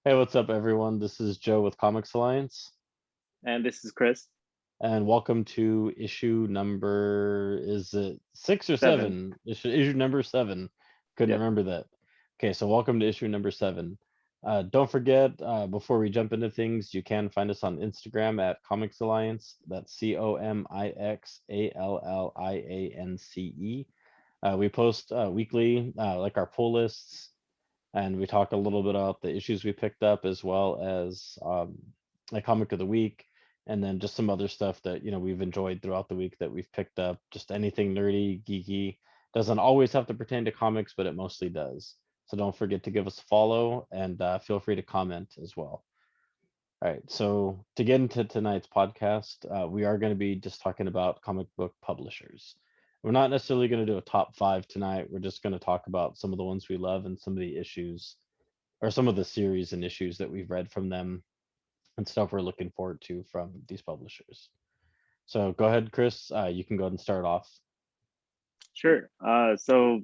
Hey, what's up, everyone? This is Joe with comiXalliance, And this is Chris. and welcome to issue number, is it 6 or 7? 7. Issue number 7. Couldn't Yep. remember that. Okay, so welcome to issue number 7. Don't forget, before we jump into things, you can find us on Instagram at comiXalliance. That's COMIXALLIANCE. We post weekly, like our pull lists, and we talk a little bit about the issues we picked up, as well as a comic of the week, and then just some other stuff that we've enjoyed throughout the week that we've picked up. Just anything nerdy, geeky. Doesn't always have to pertain to comics, but it mostly does. So don't forget to give us a follow, and feel free to comment as well. All right, so to get into tonight's podcast, we are going to be just talking about comic book publishers. We're not necessarily going to do a top 5 tonight. We're just going to talk about some of the ones we love and some of the issues, or some of the series and issues that we've read from them and stuff we're looking forward to from these publishers. So go ahead, Chris. You can go ahead and start off. Sure. So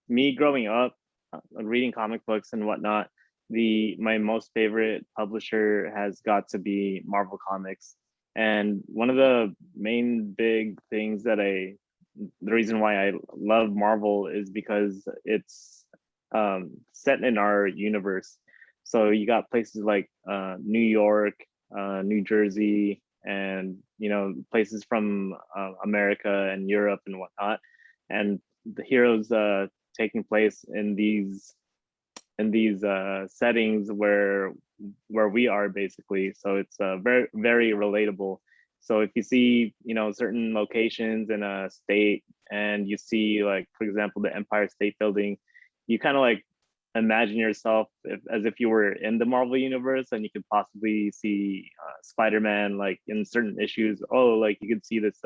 me growing up, reading comic books and whatnot, the my most favorite publisher has got to be Marvel Comics. And one of the main big things the reason why I love Marvel is because it's set in our universe. So you got places like New York, New Jersey, and places from America and Europe and whatnot, and the heroes taking place in these settings where we are basically. So it's very very relatable. So if you see certain locations in a state and you see, like, for example, the Empire State Building, you kind of like imagine yourself as if you were in the Marvel universe, and you could possibly see Spider-Man like in certain issues. Oh, like you could see this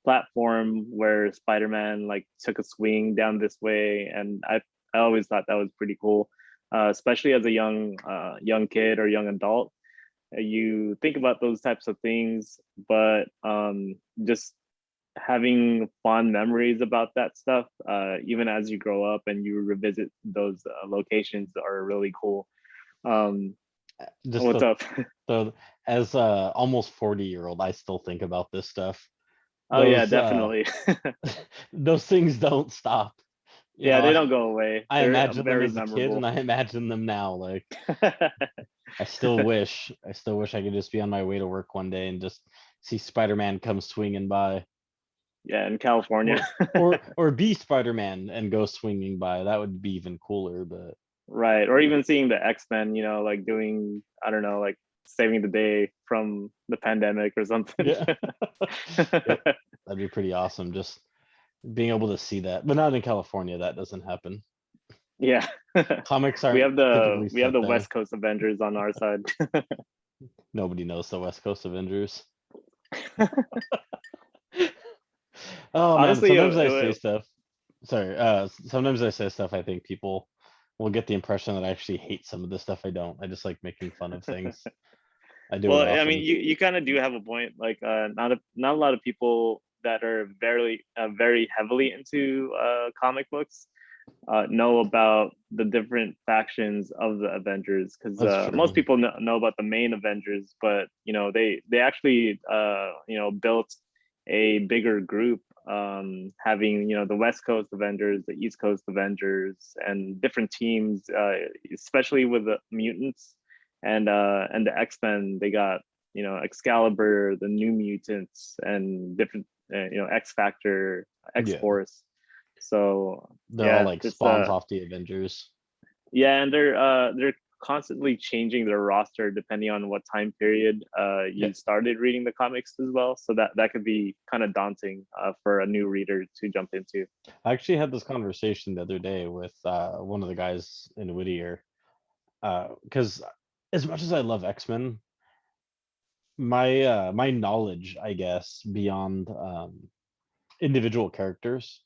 platform where Spider-Man like took a swing down this way, and I always thought that was pretty cool, especially as a young kid or young adult. You think about those types of things, but just having fond memories about that stuff, even as you grow up and you revisit those locations, are really cool. Um, Just what's up? the as almost 40-year-old, I still think about this stuff. Oh yeah, Those definitely. those things don't stop. You Yeah, know, they I, don't go away. I They're imagine them very as a kid, and memorable. I imagine them now. Like, I still wish I could just be on my way to work one day and just see Spider-Man come swinging by, Yeah, in California. or be Spider-Man and go swinging by. That would be even cooler. But Right. Or even seeing the X-Men, like doing, I don't know, like saving the day from the pandemic or something. yeah, yep, that'd be pretty awesome. Just being able to see that, but not in California. That doesn't happen. Yeah. Comics we aren't have the typically we have set the there. West Coast Avengers on our side. Nobody knows the West Coast Avengers. Oh man, Honestly, sometimes I say stuff. Sorry, sometimes I say stuff I think people will get the impression that I actually hate some of the stuff I don't. I just like making fun of things. I do it well, I mean, often. you kind of do have a point. Like, not a lot of people that are very heavily into comic books know about the different factions of the Avengers, because That's most true. people know about the main Avengers, but they actually built a bigger group, having the West Coast Avengers, the East Coast Avengers, and different teams, especially with the mutants and the X-Men. They got Excalibur, the New Mutants, and different X Factor, X Yeah, Force. So they're all yeah, like it's spawns off the Avengers. yeah, and they're constantly changing their roster depending on what time period Yeah, you started reading the comics as well. So that could be kind of daunting for a new reader to jump into. I actually had this conversation the other day with one of the guys in Whittier, because as much as I love X-Men, my knowledge, I guess, beyond individual characters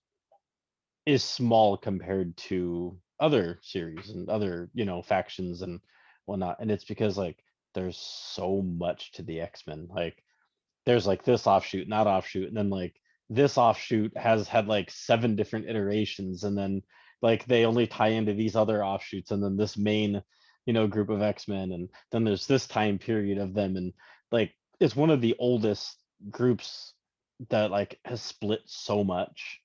is small compared to other series and other factions and whatnot. And it's because like there's so much to the X-Men. Like there's like this offshoot and that offshoot, and then like this offshoot has had like 7 different iterations, and then like they only tie into these other offshoots, and then this main group of X-Men, and then there's this time period of them, and like it's one of the oldest groups that like has split so much,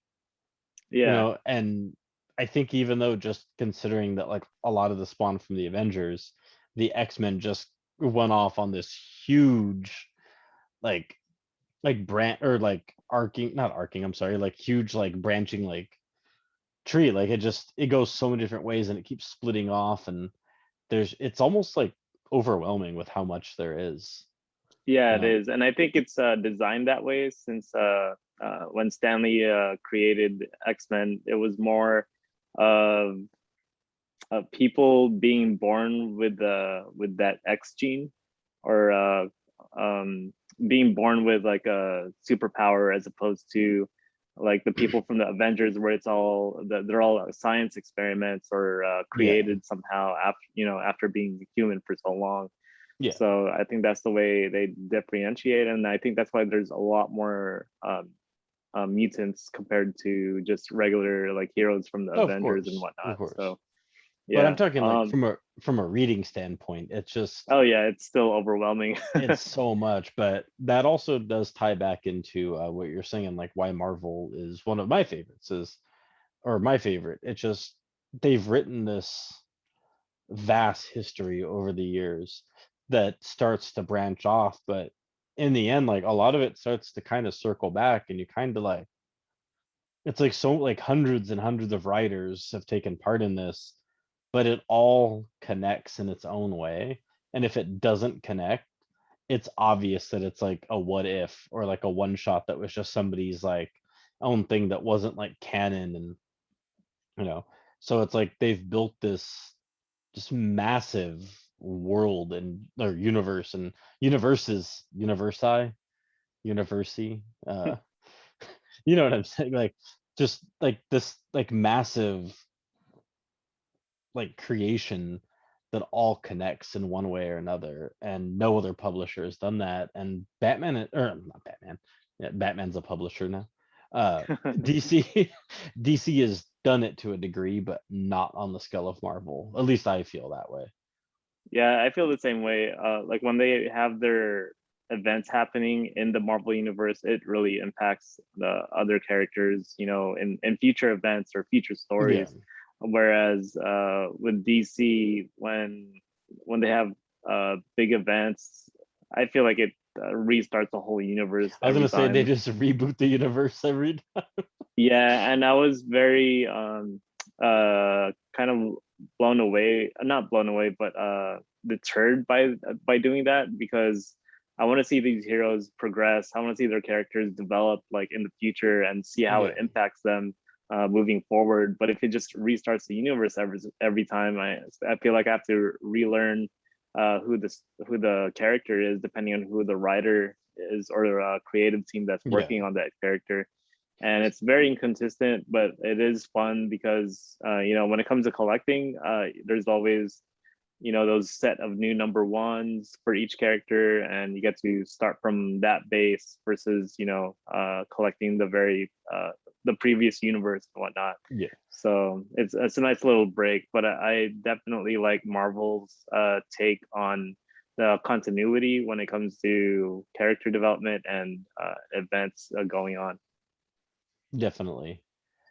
Yeah, and I think even though just considering that like a lot of the spawn from the Avengers, the X-Men just went off on this huge like branch or like arcing, not arcing, I'm sorry, like huge like branching like tree. Like it goes so many different ways and it keeps splitting off, and it's almost like overwhelming with how much there is. yeah, it Um is, and I think it's designed that way since when Stanley created X-Men, it was more of people being born with that X gene, or um, being born with like a superpower, as opposed to like the people from the Avengers, where they're all science experiments, or yeah, created somehow after after being human for so long. yeah, So I think that's the way they differentiate, and I think that's why there's a lot more mutants compared to just regular like heroes from the of Avengers and course, of whatnot. course. So But I'm yeah. talking like from a reading standpoint, it's just Oh yeah, it's still overwhelming. it's so much. But that also does tie back into what you're saying, like why Marvel is one of my favorites, is or my favorite. It's just they've written this vast history over the years that starts to branch off, but in the end, like a lot of it starts to kind of circle back, and you kind of like it's like so like hundreds and hundreds of writers have taken part in this, but it all connects in its own way. And if it doesn't connect, it's obvious that it's like a what if, or like a one shot that was just somebody's like own thing that wasn't like canon. And you know so it's like they've built this just massive world and or universe and universi you know what I'm saying, like just like this like massive like creation that all connects in one way or another, and no other publisher has done that. And or not Batman, yeah, Batman's a publisher now. DC DC has done it to a degree, but not on the scale of Marvel. At least I feel that way. Yeah, I feel the same way. Like when they have their events happening in the Marvel universe, it really impacts the other characters, in future events or future Yeah, stories. Whereas with DC, when they have big events, I feel like it restarts the whole universe I was every gonna say they time. just reboot the universe every Yeah, and I was very kind of blown away, not blown away, but deterred by doing that, because I want to see these heroes progress. I want to see their characters develop like in the future and see how it yeah, impacts them moving forward. But if it just restarts the universe every time, I feel like I have to relearn who the character is, depending on who the writer is, or the creative team that's yeah. working on that character. And it's very inconsistent, but it is fun because when it comes to collecting, there's always those set of new number ones for each character, and you get to start from that base versus collecting the previous universe and whatnot. Yeah. So it's a nice little break, but I definitely like Marvel's take on the continuity when it comes to character development and events going on. Definitely.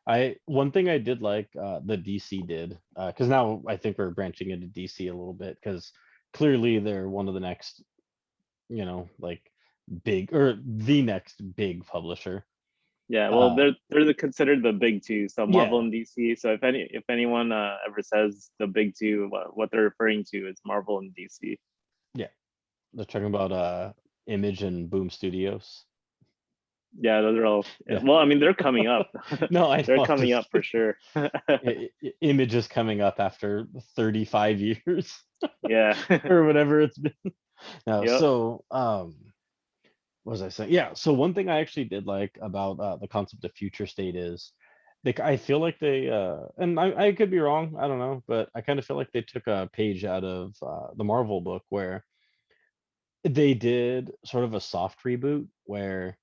I One thing I did like the DC did, because now I think we're branching into DC a little bit, because clearly they're one of the next, like big or the next big publisher. Yeah, well, Uh, considered the big two, so Marvel yeah, and DC. So if anyone ever says the big two, what they're referring to is Marvel and DC. yeah, they're talking about Image and Boom Studios. Yeah, those are all. Yeah, Well, I mean, they're coming up. no, I They're know. I'm coming just up for sure. Image is coming up after 35 years Yeah. or whatever it's been. No, Yep. so what was I saying? Yeah. So one thing I actually did like about the concept of future state is I feel like they and I could be wrong, I don't know, but I kind of feel like they took a page out of the Marvel book, where they did sort of a soft reboot, where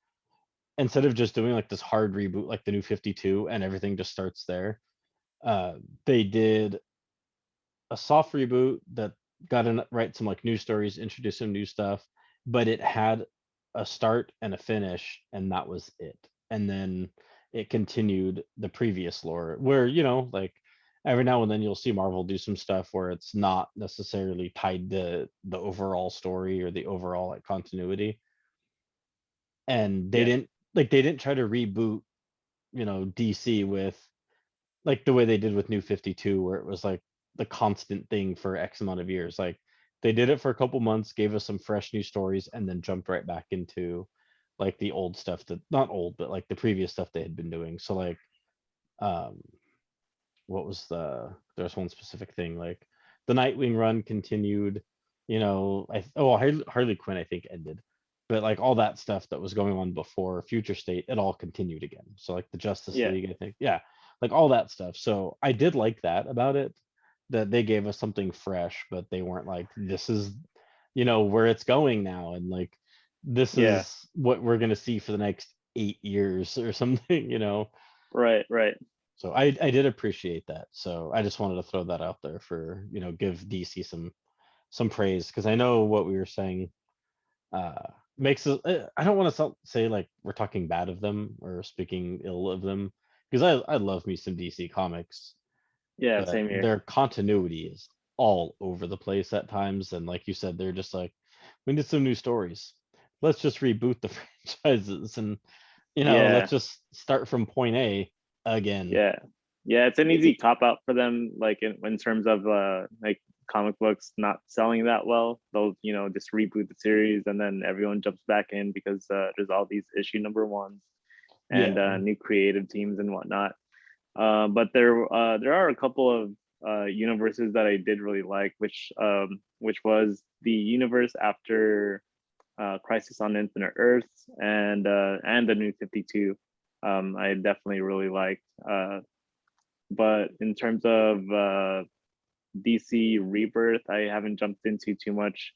instead of just doing like this hard reboot like the New 52 and everything just starts there, uh they did a soft reboot that got in write some like new stories, introduce some new stuff, but it had a start and a finish, and that was it. And then it continued the previous lore, where like every now and then you'll see Marvel do some stuff where it's not necessarily tied to the overall story or the overall like continuity. And Yeah. they didn't try to reboot, DC with like the way they did with New 52, where it was like the constant thing for X amount of years. Like they did it for a couple months, gave us some fresh new stories, and then jumped right back into like the old stuff, that not old, but like the previous stuff they had been doing. So like um what was there's one specific thing, like the Nightwing run continued, Harley Quinn I think ended, but like all that stuff that was going on before Future State, it all continued again. So like the Justice Yeah. League, I think, yeah, like all that stuff. So I did like that about it, that they gave us something fresh, but they weren't like, this is where it's going now, and like this Yeah. is what we're gonna see for the next 8 years or something, Right. Right. so I did appreciate that. So I just wanted to throw that out there for, give DC some praise, because I know what we were saying uh makes us, I don't want to say like we're talking bad of them or speaking ill of them, because I love me some DC comics, Yeah. but Same here. their continuity is all over the place at times, and like you said, they're just like, we need some new stories. Let's just reboot the franchises, and Yeah. let's just start from point A again. Yeah. Yeah. It's an easy cop out for them, like in terms of like comic books not selling that well. They'll just reboot the series and then everyone jumps back in because there's all these issue number ones and Yeah. new creative teams and whatnot. But there are a couple of universes that I did really like, which was the universe after Crisis on Infinite Earths and the New 52. I definitely really liked. But in terms of DC Rebirth, I haven't jumped into too much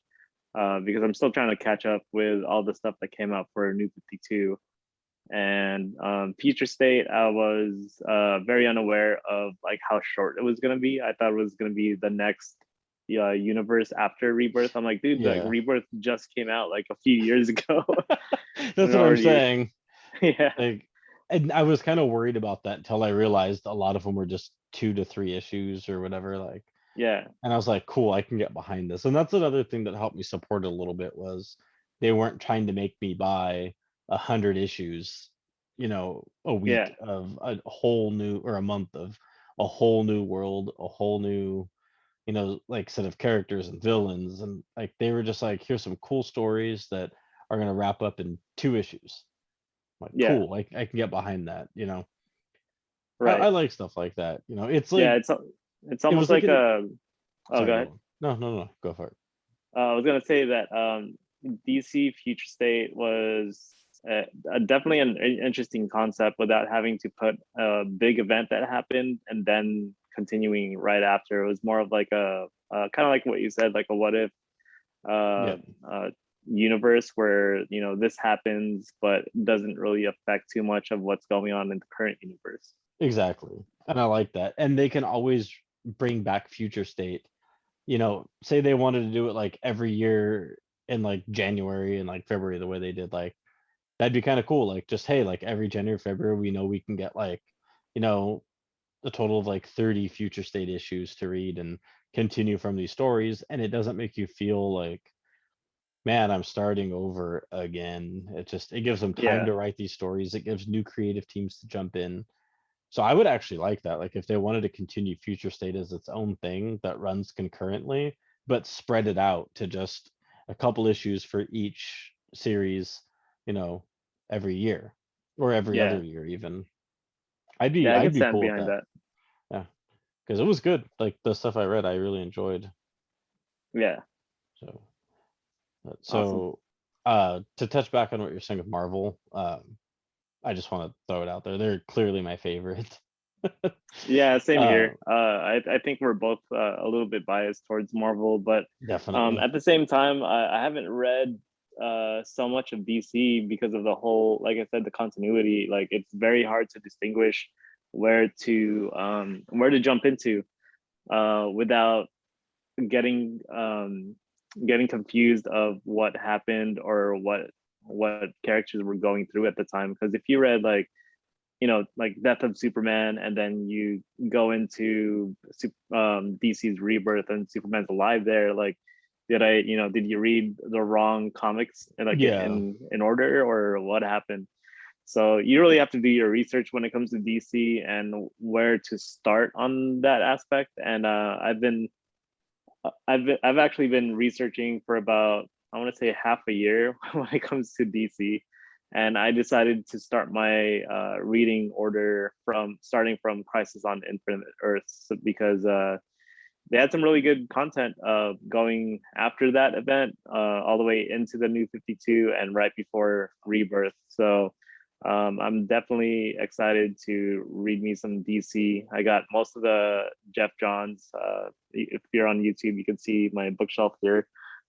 because I'm still trying to catch up with all the stuff that came out for New 52. And Future State, I was very unaware of like how short it was gonna be. I thought it was gonna be the next universe after Rebirth. I'm like, dude, like Yeah. Rebirth just came out like a few years ago, That's and what I'm already, saying. yeah, Like, and I was kind of worried about that until I realized a lot of them were just 2 to 3 issues or whatever. Like, yeah, and I was like, cool, I can get behind this. And that's another thing that helped me support it a little bit, was they weren't trying to make me buy 100 issues, a yeah, week of a whole new, or a month of a whole new world, a whole new, like set of characters and villains. And like they were just like, here's some cool stories that are gonna wrap up in 2 issues. Like, yeah, cool, I can get behind that. I right, like stuff like that. It's yeah. like It's it almost was like like an a. Oh, go sorry, ahead. go on. No, no, no, go for it. I was gonna say that DC Future State was definitely an interesting concept without having to put a big event that happened and then continuing right after. It was more of like a kind of like what you said, like a what if uh, Yeah, uh, universe where this happens but doesn't really affect too much of what's going on in the current universe. exactly. And I like that. And they can always bring back future state. Say they wanted to do it like every year in like January and like February, the way they did, like that'd be kind of cool. Like, just, hey, like every January, February, we know we can get like, you know, a total of like 30 future state issues to read and continue from these stories. And it doesn't make you feel like, man, I'm starting over again. It gives them time Yeah, to write these stories. It gives new creative teams to jump in. So I would actually like that. Like if they wanted to continue Future State as its own thing that runs concurrently, but spread it out to just a couple issues for each series, you know, every year or every yeah, other year even. I'd be yeah. I can I'd be stand cool with behind that. that. Yeah, because it was good. Like the stuff I read, I really enjoyed. Yeah, So, awesome. so to touch back on what you're saying with Marvel, I just want to throw it out there. They're clearly my favorite. Yeah, same uh, here. I think we're both a little bit biased towards Marvel, but definitely. at the same time, I haven't read so much of DC because of the whole, like I said, the continuity. Like it's very hard to distinguish where to jump into without getting getting confused of what happened or what characters were going through at the time. Because if you read like, like Death of Superman, and then you go into DC's Rebirth and Superman's alive there, like did you read the wrong comics like Yeah. in order, or what happened? So you really have to do your research when it comes to DC and where to start on that aspect. And I've actually been researching for about, I want to say, half a year when it comes to DC, and I decided to start my reading order from starting from Crisis on Infinite Earths, because they had some really good content going after that event, all the way into the New 52 and right before Rebirth. So I'm definitely excited to read me some DC. I got most of the Jeff Johns. If you're on YouTube, you can see my bookshelf here.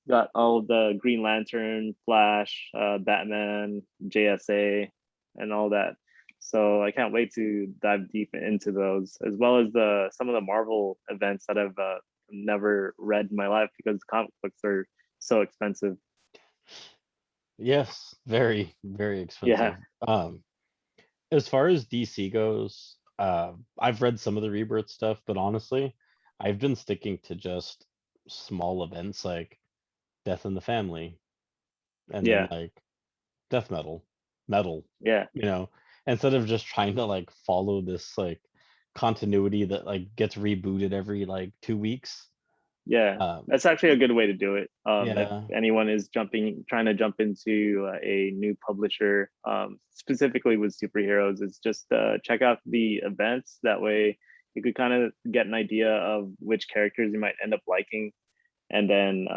Got all the Green Lantern, Flash, Batman, JSA, and all that. So I can't wait to dive deep into those, as well as the some of the Marvel events that I've never read in my life, because comic books are so expensive. Yes, very, very Yeah, expensive. As far as DC goes, I've read some of the Rebirth stuff, but honestly, I've been sticking to just small events like Death in the Family, and then yeah, like Death Metal, yeah, you know, instead of just trying to like follow this like continuity that like gets rebooted every like 2 weeks. yeah. Um, That's actually a good way to do it. If yeah, anyone is trying to jump into a new publisher, specifically with superheroes, is just check out the events. That way, you could kind of get an idea of which characters you might end up liking, and then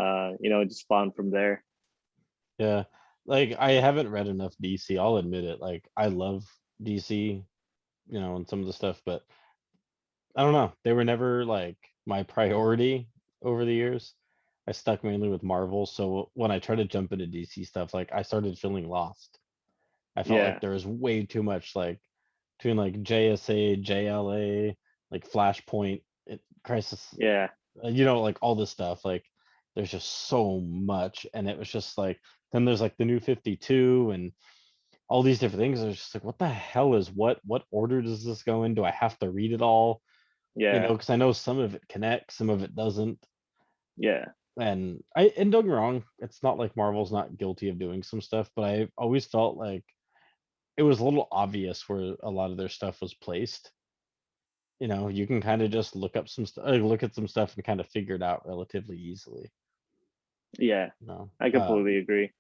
just spawn from there. yeah. Like I haven't read enough DC, I'll admit it. Like I love DC, and some of the stuff, but I don't know. They were never like my priority over the years. I stuck mainly with Marvel, so when I tried to jump into DC stuff, like I started feeling lost. I felt like Yeah, there was way too much like between like JSA, JLA, like Flashpoint, Crisis, yeah, like all this stuff. Like there's just so much, and it was just like then there's like the new 52 and all these different things. I was just like, what the hell is what? What order does this go in? Do I have to read it all? yeah, Because I know some of it connects, some of it doesn't. yeah, And don't get me wrong, it's not like Marvel's not guilty of doing some stuff, but I always felt like it was a little obvious where a lot of their stuff was placed. You can kind of just look up some stuff, look at some stuff and kind of figure it out relatively easily. yeah. No, I completely agree.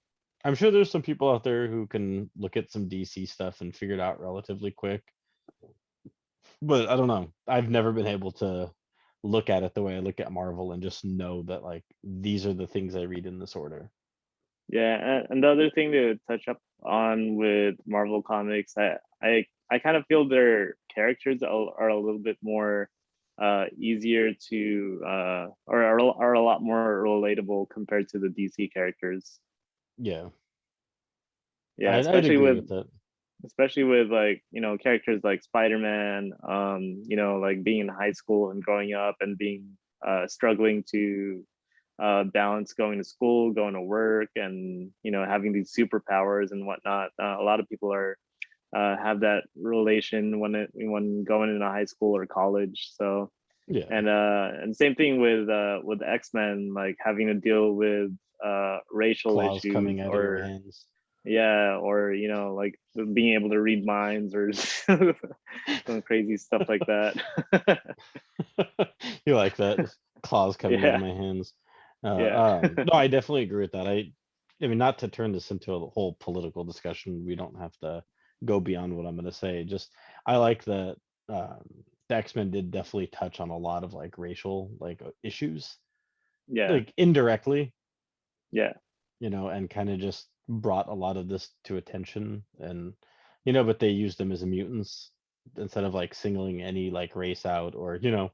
I'm sure there's some people out there who can look at some DC stuff and figure it out relatively quick. But I don't know. I've never been able to look at it the way I look at Marvel and just know that like these are the things I read in this order. Yeah, and the other thing to touch up on with Marvel Comics, I kind of feel their characters are a little bit more easier to are a lot more relatable compared to the DC characters. Yeah, Yeah, I'd agree with it. especially with like characters like Spider-Man, like being in high school and growing up and being struggling to balance going to school, going to work, and having these superpowers and whatnot. A lot of people are have that relation when going into high school or college. So Yeah, and same thing with X-Men, like having to deal with racial claws issues, coming out of your or hands. yeah, or like being able to read minds, or some crazy stuff like that. You like that? Claws coming out of Yeah, my hands. yeah, No, I definitely agree with that. I mean, not to turn this into a whole political discussion. We don't have to go beyond what I'm going to say. Just I like that the X-Men did definitely touch on a lot of like racial like issues, yeah, like indirectly, yeah, and kind of just brought a lot of this to attention. And but they used them as mutants instead of like singling any like race out or getting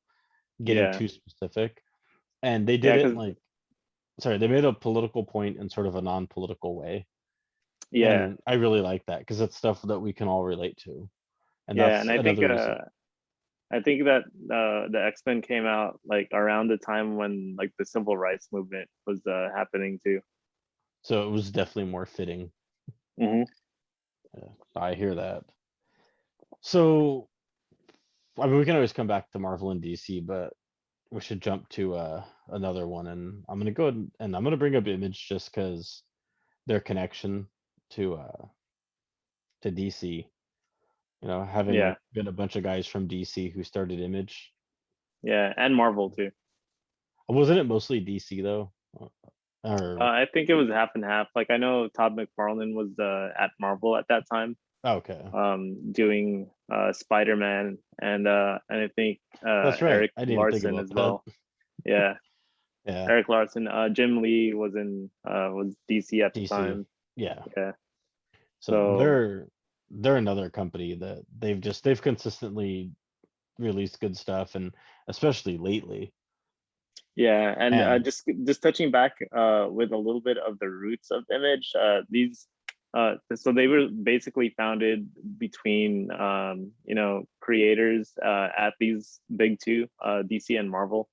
yeah, too specific. And they did yeah, it in because like, sorry, they made a political point in sort of a non-political way. yeah, And I really like that because it's stuff that we can all relate to. And yeah, that's and I think another reason. I think that the X-Men came out like around the time when like the civil rights movement was happening too. So it was definitely more fitting. Hmm. Yeah, I hear that. So I mean, we can always come back to Marvel and DC, but we should jump to another one, and I'm gonna go ahead and I'm gonna bring up Image just because their connection to DC. You know, having Yeah, like been a bunch of guys from DC who started Image. yeah, and Marvel too. Wasn't it mostly DC though? Or I think it was half and half. Like I know Todd McFarlane was at Marvel at that time, okay, doing Spider-Man and I think that's right. Eric I didn't even think Larson about as that. well. Yeah, Yeah, Eric Larson. Jim Lee was DC at the DC. time. Yeah. Yeah. So So they're another company that they've consistently released good stuff, and especially lately. yeah, and And just touching back with a little bit of the roots of Image. These so they were basically founded between creators at these big two, DC and Marvel,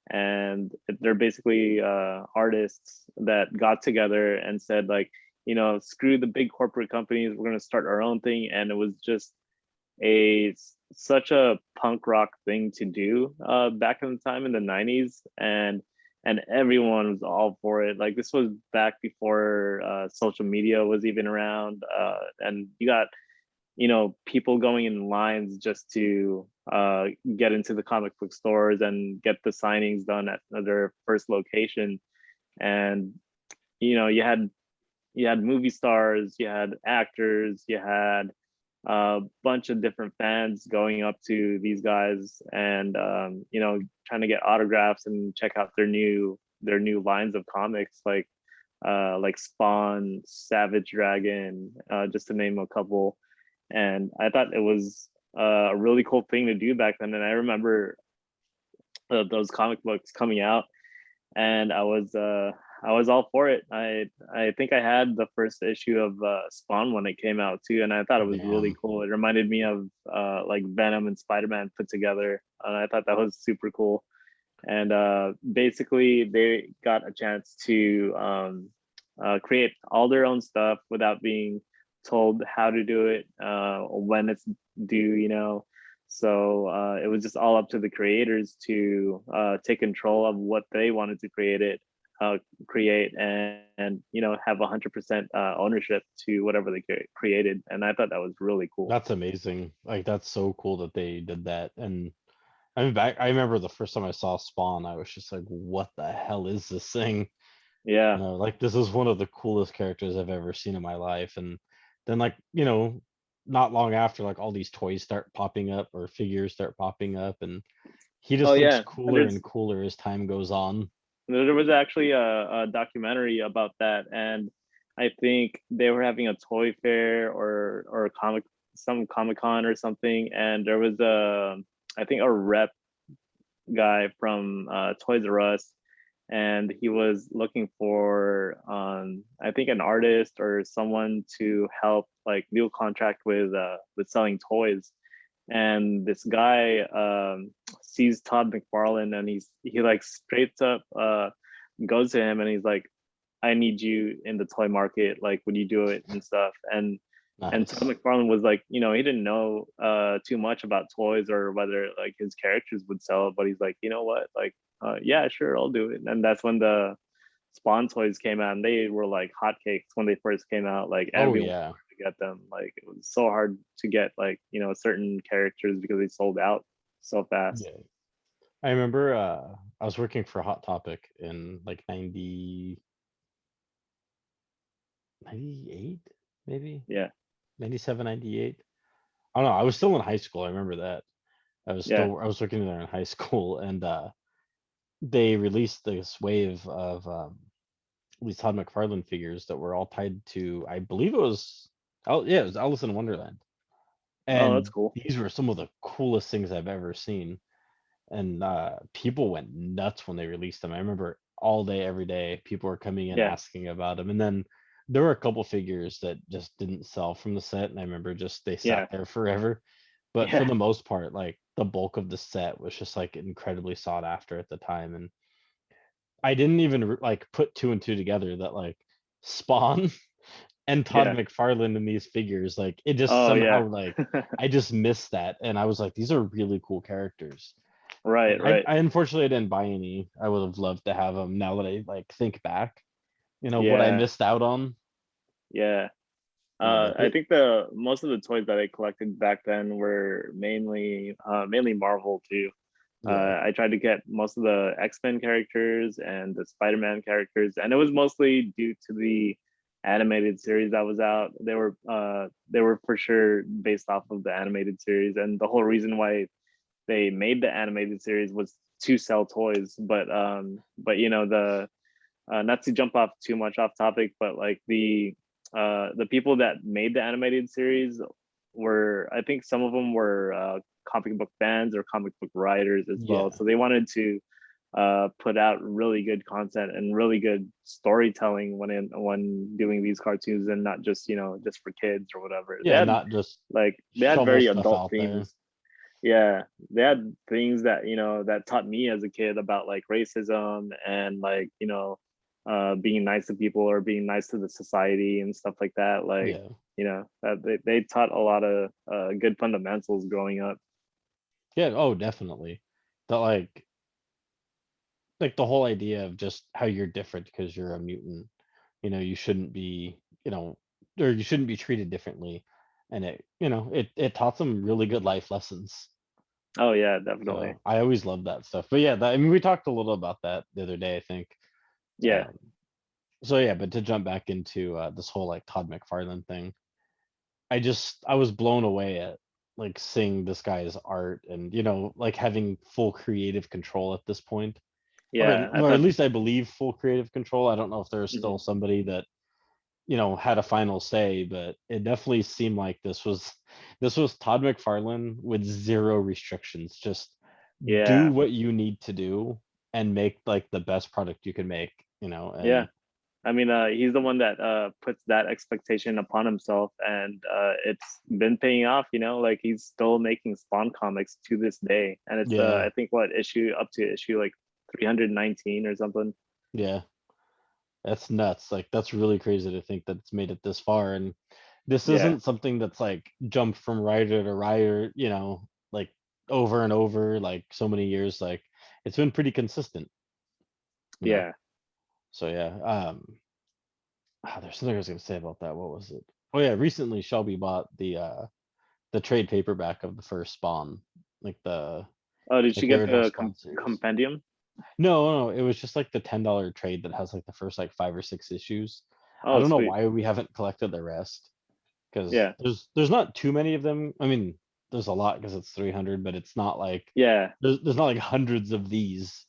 and they're basically artists that got together and said like, screw the big corporate companies, we're going to start our own thing. And it was just a such a punk rock thing to do back in the time in the 90s, and everyone was all for it. Like this was back before social media was even around, and you got people going in lines just to get into the comic book stores and get the signings done at their first location. And you had movie stars, you had actors, you had a bunch of different fans going up to these guys and trying to get autographs and check out their new lines of comics like Spawn, Savage Dragon, just to name a couple. And I thought it was a really cool thing to do back then. And I remember those comic books coming out, and I was all for it. I think I had the first issue of Spawn when it came out too, and I thought it was really damn, cool. It reminded me of like Venom and Spider-Man put together, and I thought that was super cool. And basically, they got a chance to create all their own stuff without being told how to do it, when it's due, so it was just all up to the creators to take control of what they wanted to create, and have 100% ownership to whatever they created. And I thought that was really cool. that's amazing. Like that's so cool that they did that. And I mean, back I remember the first time I saw Spawn, I was just like, "What the hell is this thing?" Yeah, Like this is one of the coolest characters I've ever seen in my life. And then like, not long after, like all these toys start popping up or figures start popping up, and he oh just looks yeah, and cooler there's and cooler as time goes on. there was actually a documentary about that, and I think they were having a toy fair or a some Comic Con or something, and there was I think a rep guy from Toys R Us, and he was looking for I think an artist or someone to help like do a contract with selling toys. And this guy sees Todd McFarlane, and he like straight up goes to him and he's like, I need you in the toy market. Like, would you do it and stuff? And Todd Nice. McFarlane was like, he didn't know too much about toys or whether like his characters would sell, but he's like, you know what, like, yeah, sure, I'll do it. And that's when the Spawn toys came out, and they were like hotcakes when they first came out. Like Oh everyone yeah. wanted to get them. Like it was so hard to get like certain characters because they sold out so fast. Yeah. I remember I was working for Hot Topic in like 98, maybe Yeah, 97, 98. I don't know. I was still in high school. I remember that. yeah, I was working there in high school, and they released this wave of these Todd McFarlane figures that were all tied to, I believe it was, oh yeah, it was Alice in Wonderland. oh, that's And cool. these were some of the coolest things I've ever seen. And people went nuts when they released them. I remember all day, every day, people were coming in Yeah, asking about them. And then there were a couple figures that just didn't sell from the set, and I remember just they sat yeah, there forever. But for yeah, the most part, like the bulk of the set was just like incredibly sought after at the time, and I didn't even like put two and two together that like Spawn and Todd Yeah. McFarlane in these figures, like it just Oh yeah. somehow like I just missed that, and I was like, these are really cool characters. Right, And right. I unfortunately didn't buy any. I would have loved to have them. Now that I like think back, what I Yeah, missed out on. yeah. I It, think the most of the toys that I collected back then were mainly Marvel too. yeah, I tried to get most of the X-Men characters and the Spider-Man characters, and it was mostly due to the animated series that was out. They were for sure based off of the animated series, and the whole reason why they made the animated series was to sell toys. But the not to jump off too much off topic, but like the people that made the animated series were, I think some of them were comic book fans or comic book writers as well. yeah, So they wanted to put out really good content and really good storytelling when doing these cartoons, and not just just for kids or whatever. They yeah. had Not just they had shovel very stuff adult out there. themes. Yeah, they had things that that taught me as a kid about like racism and like being nice to people or being nice to the society and stuff like that. Like Yeah, that they taught a lot of good fundamentals growing up. yeah. Oh, definitely. That like the whole idea of just how you're different because you're a mutant. You shouldn't be, or you shouldn't be treated differently. And it taught some really good life lessons. Oh yeah, definitely. So I always love that stuff. But yeah, I mean, we talked a little about that the other day, I think. Yeah, Um, so yeah, but to jump back into this whole like Todd McFarlane thing, I was blown away at like seeing this guy's art and like having full creative control at this point, yeah. I or at thought. least I believe full creative control. I don't know if there's still Mhm. somebody that had a final say, but it definitely seemed like this was Todd McFarlane with zero restrictions. Just do Yeah, what you need to do and make like the best product you can make, yeah. and I mean, he's the one that puts that expectation upon himself, and it's been paying off. Like he's still making Spawn comics to this day, and it's yeah, I think what issue up to issue like 319 or something. yeah, that's nuts. Like that's really crazy to think that it's made it this far. And this Yeah, isn't something that's like jumped from writer to writer, like over and over, like so many years. Like it's been pretty consistent, you know. yeah. So yeah, there's something I was gonna say about that. What was it? Oh yeah, recently Shelby bought the trade paperback of the first Spawn, like Oh, did she the get original the Spawn series. compendium? No, it was just like the $10 trade that has like the first like 5 or 6 issues. I Oh, don't know sweet. why we haven't collected the rest because Yeah, there's not too many of them. I mean, there's a lot because it's 300, but it's not like yeah, there's not like hundreds of these,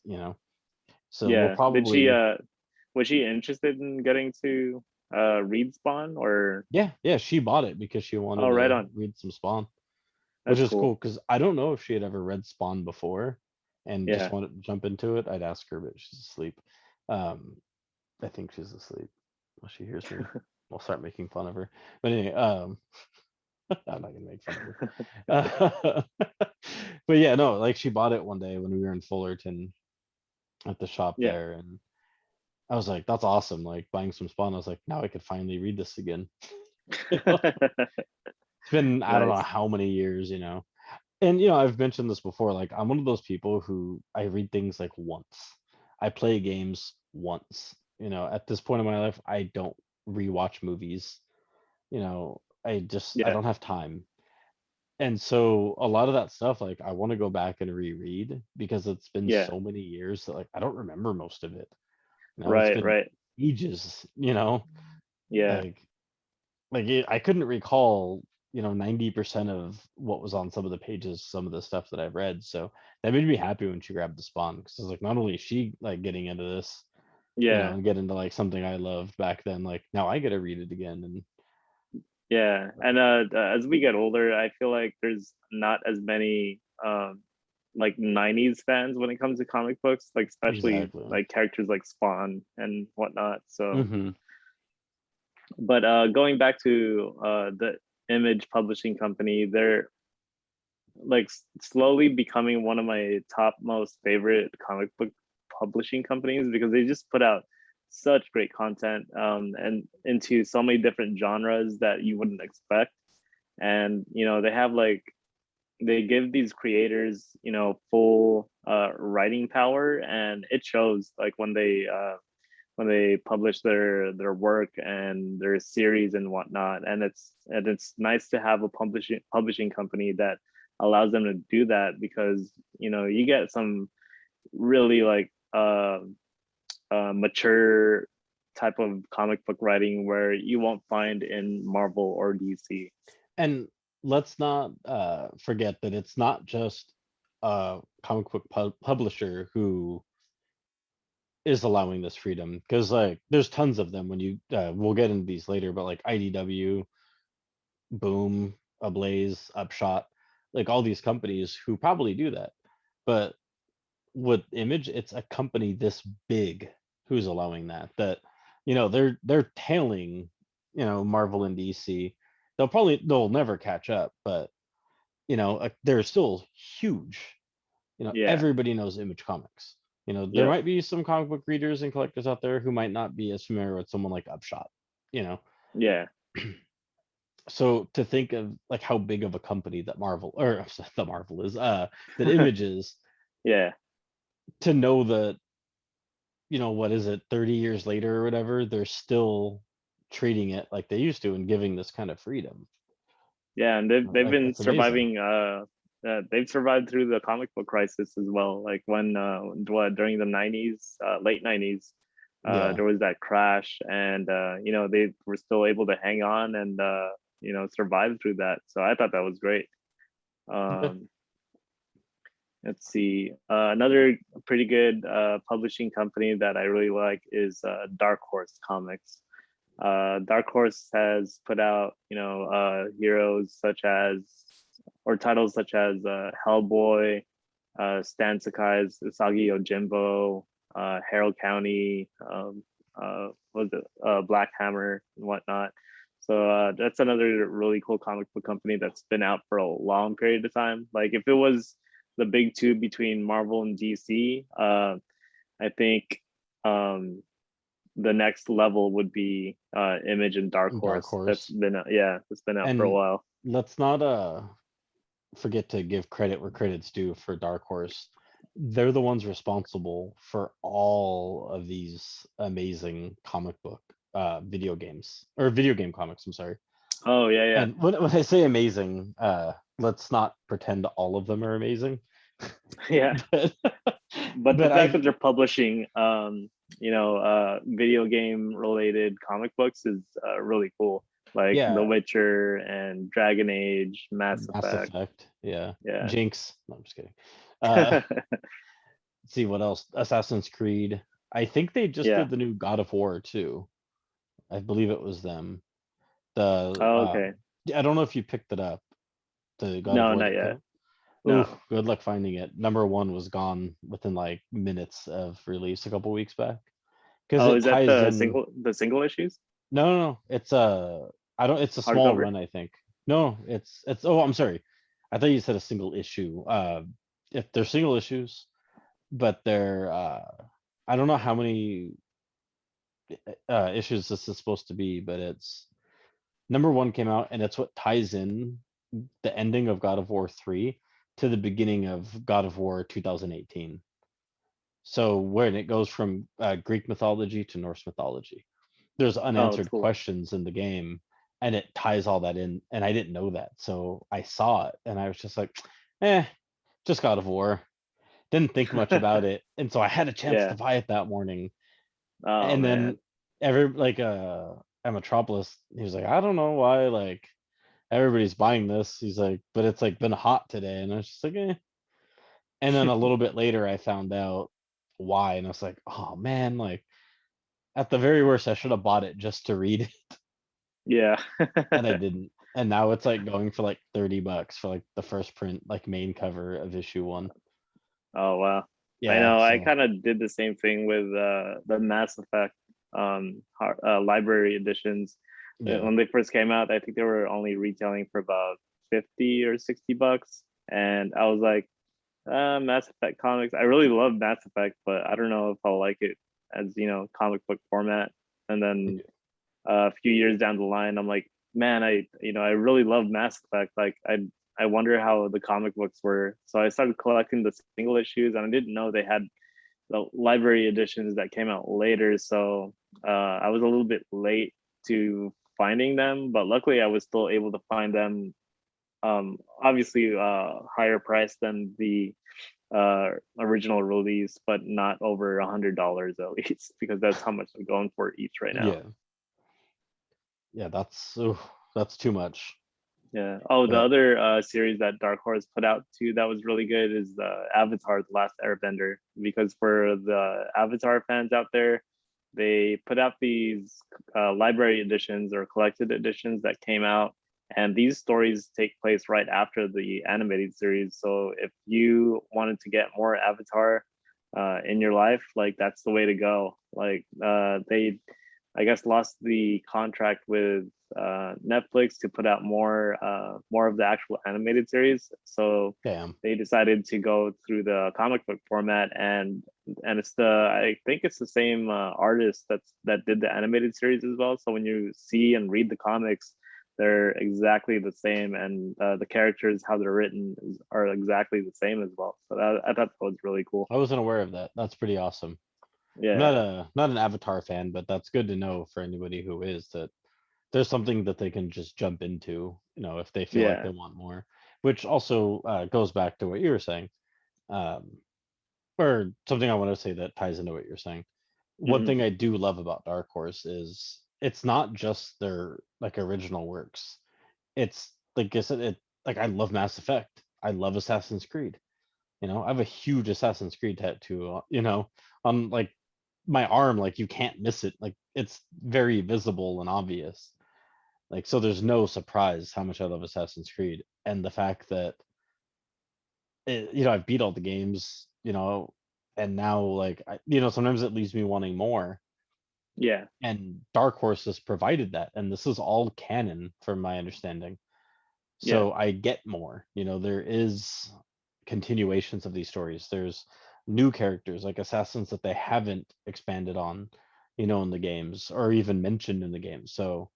So we'll yeah. probably Was she interested in getting to read Spawn or? yeah, she bought it because she Oh, wanted right to on. read some Spawn, which That's is cool. cool because I don't know if she had ever read Spawn before and just Yeah. wanted to jump into it. I'd ask her, but she's asleep. Um, I think she's asleep. Well, she hears me. I'll start making fun of her. But anyway, I'm not gonna make fun of her. But yeah, no, like she bought it one day when we were in Fullerton at the shop Yeah. there, and I was like, "That's awesome!" Like buying some Spawn. I was like, "Now I could finally read this again." It's been I don't know Nice. how many years, And I've mentioned this before. Like I'm one of those people who I read things like once. I play games once. At this point in my life, I don't rewatch movies. I Yeah. don't have time. And so a lot of that stuff, like I want to go back and reread because it's been Yeah. so many years that like I don't remember most of it. It's Right. been Right. ages, Yeah. like I couldn't recall 90% of what was on some of the pages, some of the stuff that I've read. So that made me happy when she grabbed the Spawn because it's like not only is she like getting into this, Yeah. and get into like something I loved back then, like now I get to read it again. And Yeah. And as we get older, I feel like there's not as many like 90s fans when it comes to comic books, like especially exactly. like characters like Spawn and whatnot. So, Hmm. but going back to the Image Publishing Company, like slowly becoming one of my top most favorite comic book publishing companies, because they just put out such great content, and into so many different genres that you wouldn't expect. And they have like, they give these creators full writing power, and it shows like when they publish their work and their series and whatnot. And it's nice to have a publishing company that allows them to do that, because you get some really like mature type of comic book writing where you won't find in Marvel or DC. And let's not forget that it's not just a comic book publisher who is allowing this freedom, because like there's tons of them. When you we'll get into these later, but like IDW, Boom, Ablaze, Upshot, like all these companies who probably do that. But with Image, it's a company this big who's allowing that. That they're tailing, Marvel and DC. They'll never catch up, but they're still huge. Yeah, Everybody knows Image Comics. There yep, might be some comic book readers and collectors out there who might not be as familiar with someone like Upshot. You know, yeah, so to think of like how big of a company that Marvel or the Marvel is, that Image is, yeah, to know that, what is it, 30 years later or whatever, they're still treating it like they used to and giving this kind of freedom. yeah. And they've Like been that's amazing. surviving. They've survived through the comic book crisis as well. Like when during the '90s, late '90s, Yeah. there was that crash, and they were still able to hang on and survive through that. So I thought that was great. Yeah. Um, let's see. Another pretty good publishing company that I really like is Dark Horse Comics. Dark Horse has put out, heroes such as, or titles such as Hellboy, Stan Sakai's Usagi Yojimbo, Harold County, what was it, Black Hammer and whatnot. So that's another really cool comic book company that's been out for a long period of time. Like if it was the big two between Marvel and DC, I think the next level would be Image and Dark Dark Horse. That's Horse. been yeah, it's been out for a And while. let's not forget to give credit where credit's due for Dark Horse. They're the ones responsible for all of these amazing comic book video games, or video game comics, I'm sorry. Oh yeah, And when I say amazing, let's not pretend all of them are amazing. yeah. but, But the but fact I that they're publishing video game related comic books is really cool. Like The yeah, Witcher and Dragon Age, Mass Mass Effect. Effect, yeah, Yeah. Jinx. No, I'm just kidding. Uh, let's see what else. Assassin's Creed. I think they just Yeah. did the new God of War too. I believe it was them. The Oh, okay. I don't know if you picked it up. The God of No, War not that came yet. out. Oof, No. good luck finding it. Number one was gone within like minutes of release a couple weeks back, because Oh, it is that ties in. the single issues? No, it's a. I don't. It's a small Hardcover? run, I think. No, it's. Oh, I'm sorry. I thought you said a single issue. If they're single issues, but they're. I don't know how many issues this is supposed to be, but it's number one came out, and it's what ties in the ending of God of War 3 to the beginning of God of War 2018. So when it goes from Greek mythology to Norse mythology, there's Oh, it's unanswered cool. questions in the game, and it ties all that in. And I didn't know that, so I saw it, and I was just like, eh, just God of War. Didn't think much about it, and so I had a chance to Yeah. buy it that morning, Oh and man. then at Metropolis, he was like, I don't know why, like everybody's buying this. He's like, but it's like been hot today, and I was just like, eh. And then a little bit later, I found out why, and I was like, oh man, like at the very worst, I should have bought it just to read it, Yeah. and I didn't. And now it's like going for like $30 for like the first print, like main cover of issue one. Oh wow. I Yeah, know. I so kind of did the same thing with the Mass Effect library editions. yeah. When they first came out, I think they were only retailing for about 50 or $60. and I was like, Mass Effect comics. I really love Mass Effect, but I don't know if I'll like it as comic book format. And then a few years down the line, I'm like, man, I really love Mass Effect. Like I wonder how the comic books were. So I started collecting the single issues, and I didn't know they had the library editions that came out later. So I was a little bit late to finding them, but luckily I was still able to find them. Obviously, higher price than the original release, but not over $100 at least, because that's how much they're going for each right now. Yeah, yeah, that's too much. Yeah. Oh, the But other series that Dark Horse put out too that was really good is Avatar: The Last Airbender. Because for the Avatar fans out there, they put out these library editions or collected editions that came out, and these stories take place right after the animated series. So if you wanted to get more Avatar in your life, like that's the way to go. Like they I guess lost the contract with Netflix to put out more of the actual animated series. So damn, they decided to go through the comic book format, and it's the I think it's the same artist that did the animated series as well. So when you see and read the comics, they're exactly the same, and the characters how they're written are exactly the same as well. So I thought that was really cool. I wasn't aware of that. That's pretty awesome. I'm Yeah, not an Avatar fan, but that's good to know for anybody who is, that there's something that they can just jump into, if they feel like yeah, they want more. Which also goes back to what you were saying, um, or something I want to say that ties into what you're saying. One hmm thing I do love about Dark Horse is it's not just their like original works. It's like I said, I love Mass Effect. I love Assassin's Creed. I have a huge Assassin's Creed tattoo, on like my arm, like you can't miss it. Like it's very visible and obvious. Like so there's no surprise how much I love Assassin's Creed. And the fact that I've beat all the games, and now like sometimes it leaves me wanting more. yeah, And Dark Horse has provided that. And this is all canon from my understanding. yeah, So I get more. There is continuations of these stories. There's new characters like assassins that they haven't expanded on, in the games or even mentioned in the game. So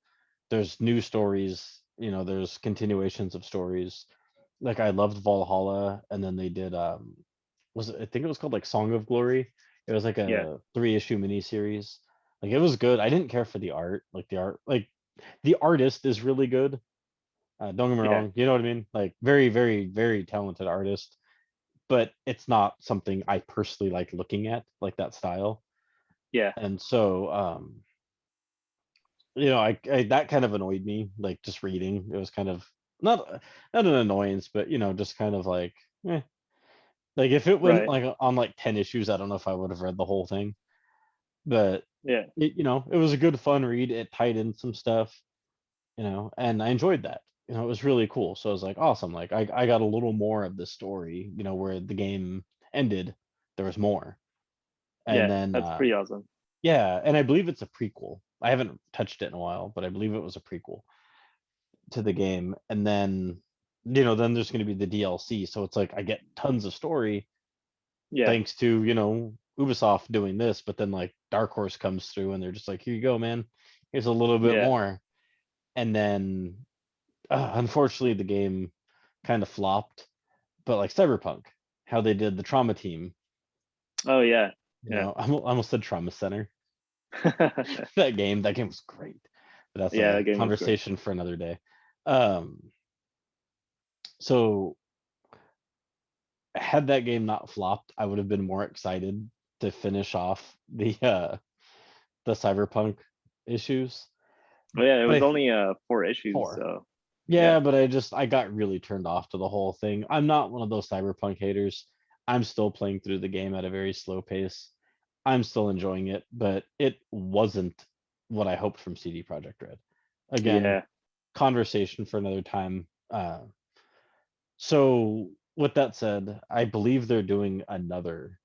there's new stories, there's continuations of stories. Like I loved Valhalla, and then they did I think it was called like Song of Glory. It was like yeah, a 3-issue miniseries. Like it was good. I didn't care for the art. Like the artist is really good, don't get me yeah, wrong, you know what I mean? Like very, very, very talented artist, but it's not something I personally like looking at, like that style. yeah. And so, I that kind of annoyed me, like just reading. It was kind of not an annoyance, but just kind of like, eh. Like if it went Right. like on like 10 issues, I don't know if I would have read the whole thing. But Yeah. it was a good fun read. It tied in some stuff, and I enjoyed that. It was really cool. So I was like, awesome. Like I got a little more of the story, where the game ended, there was more. And Yeah. then That's pretty awesome. yeah, and I believe it's a prequel. I haven't touched it in a while, but I believe it was a prequel to the game. And then there's going to be the DLC. So it's like I get tons of story Yeah. thanks to, Ubisoft doing this, but then like Dark Horse comes through and they're just like, here you go, man. Here's a little bit Yeah. more. And then unfortunately the game kind of flopped, but like Cyberpunk, how they did the trauma team, Oh yeah. Yeah. I almost said trauma center. That game was great, but that's Yeah, a that game was great. conversation for another day. um so had that game not flopped, I would have been more excited to finish off the Cyberpunk issues. Oh yeah, it But was only 4 issues, four. so Yeah, yeah. but I got really turned off to the whole thing. I'm not one of those Cyberpunk haters. I'm still playing through the game at a very slow pace. I'm still enjoying it, but it wasn't what I hoped from CD Projekt Red. Again, Yeah. conversation for another time. So with that said, I believe they're doing another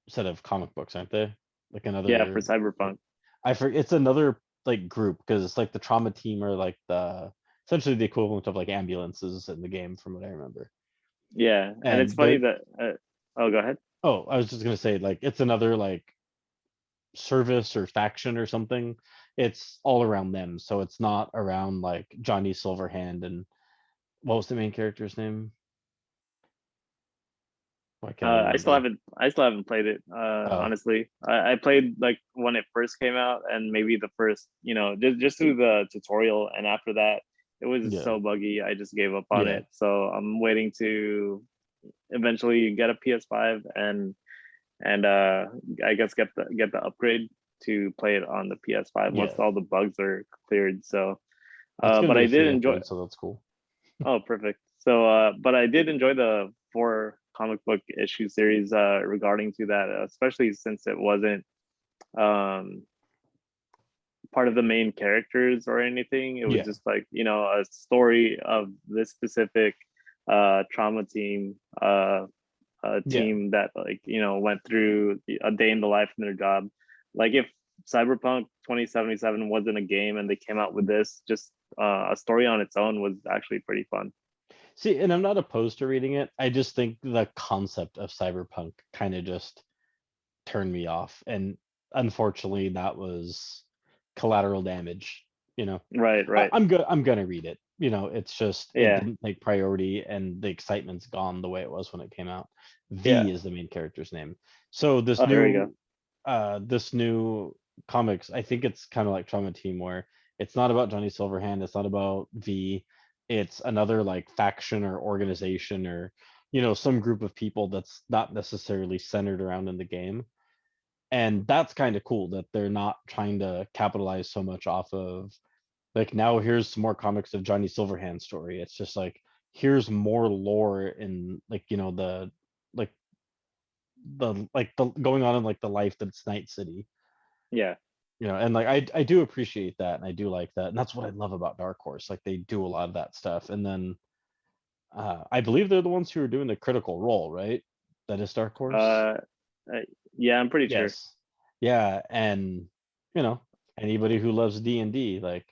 set of comic books, aren't they? Like Yeah, for another, Cyberpunk. I forget, it's another like group because it's like the trauma team or like the essentially the equivalent of like ambulances in the game from what I remember. Yeah, and it's And funny they're that. Oh, go ahead. oh, I was just gonna say like it's another like service or faction or something. It's all around them, so it's not around like Johnny Silverhand and what was the main character's name? Why can't I I still remember? haven't. I still haven't played it. Oh, Honestly, I played like when it first came out, and maybe the first, just through the tutorial, and after that, it was yeah, so buggy. I just gave up on yeah. it. So I'm waiting to eventually get a PS5 and I guess get the upgrade to play it on the PS5 once Yeah, all the bugs are cleared. So, it's gonna but be I a did free enjoy. upgrade, so that's cool. Oh, perfect. So, but I did enjoy the four comic book issue series regarding to that, especially since it wasn't um, part of the main characters or anything. It was Yeah, just like a story of this specific trauma team, a yeah. team that like went through a day in the life in their job. Like if Cyberpunk 2077 wasn't a game and they came out with this, just a story on its own was actually pretty fun. See, and I'm not opposed to reading it. I just think the concept of cyberpunk kind of just turned me off, and unfortunately, that was collateral damage. You know, Right, right. I'm good. I'm gonna read it. You know, it's just it Yeah. didn't take priority, and the excitement's gone the way it was when it came out. Yeah. V is the main character's name. So Oh, there you go. this new comics, I think it's kind of like Trauma Team, where it's not about Johnny Silverhand, it's not about V, it's another like faction or organization or some group of people that's not necessarily centered around in the game. And that's kind of cool that they're not trying to capitalize so much off of like now here's some more comics of Johnny Silverhand's story. It's just like here's more lore in like like the going on in like the life that's Night City. Yeah. And like I do appreciate that and I do like that. And that's what I love about Dark Horse. Like they do a lot of that stuff. And then I believe they're the ones who are doing the Critical Role, right? That is Dark Horse. Uh, yeah, I'm pretty sure. Yes. Yeah, and you know, anybody who loves D&D, like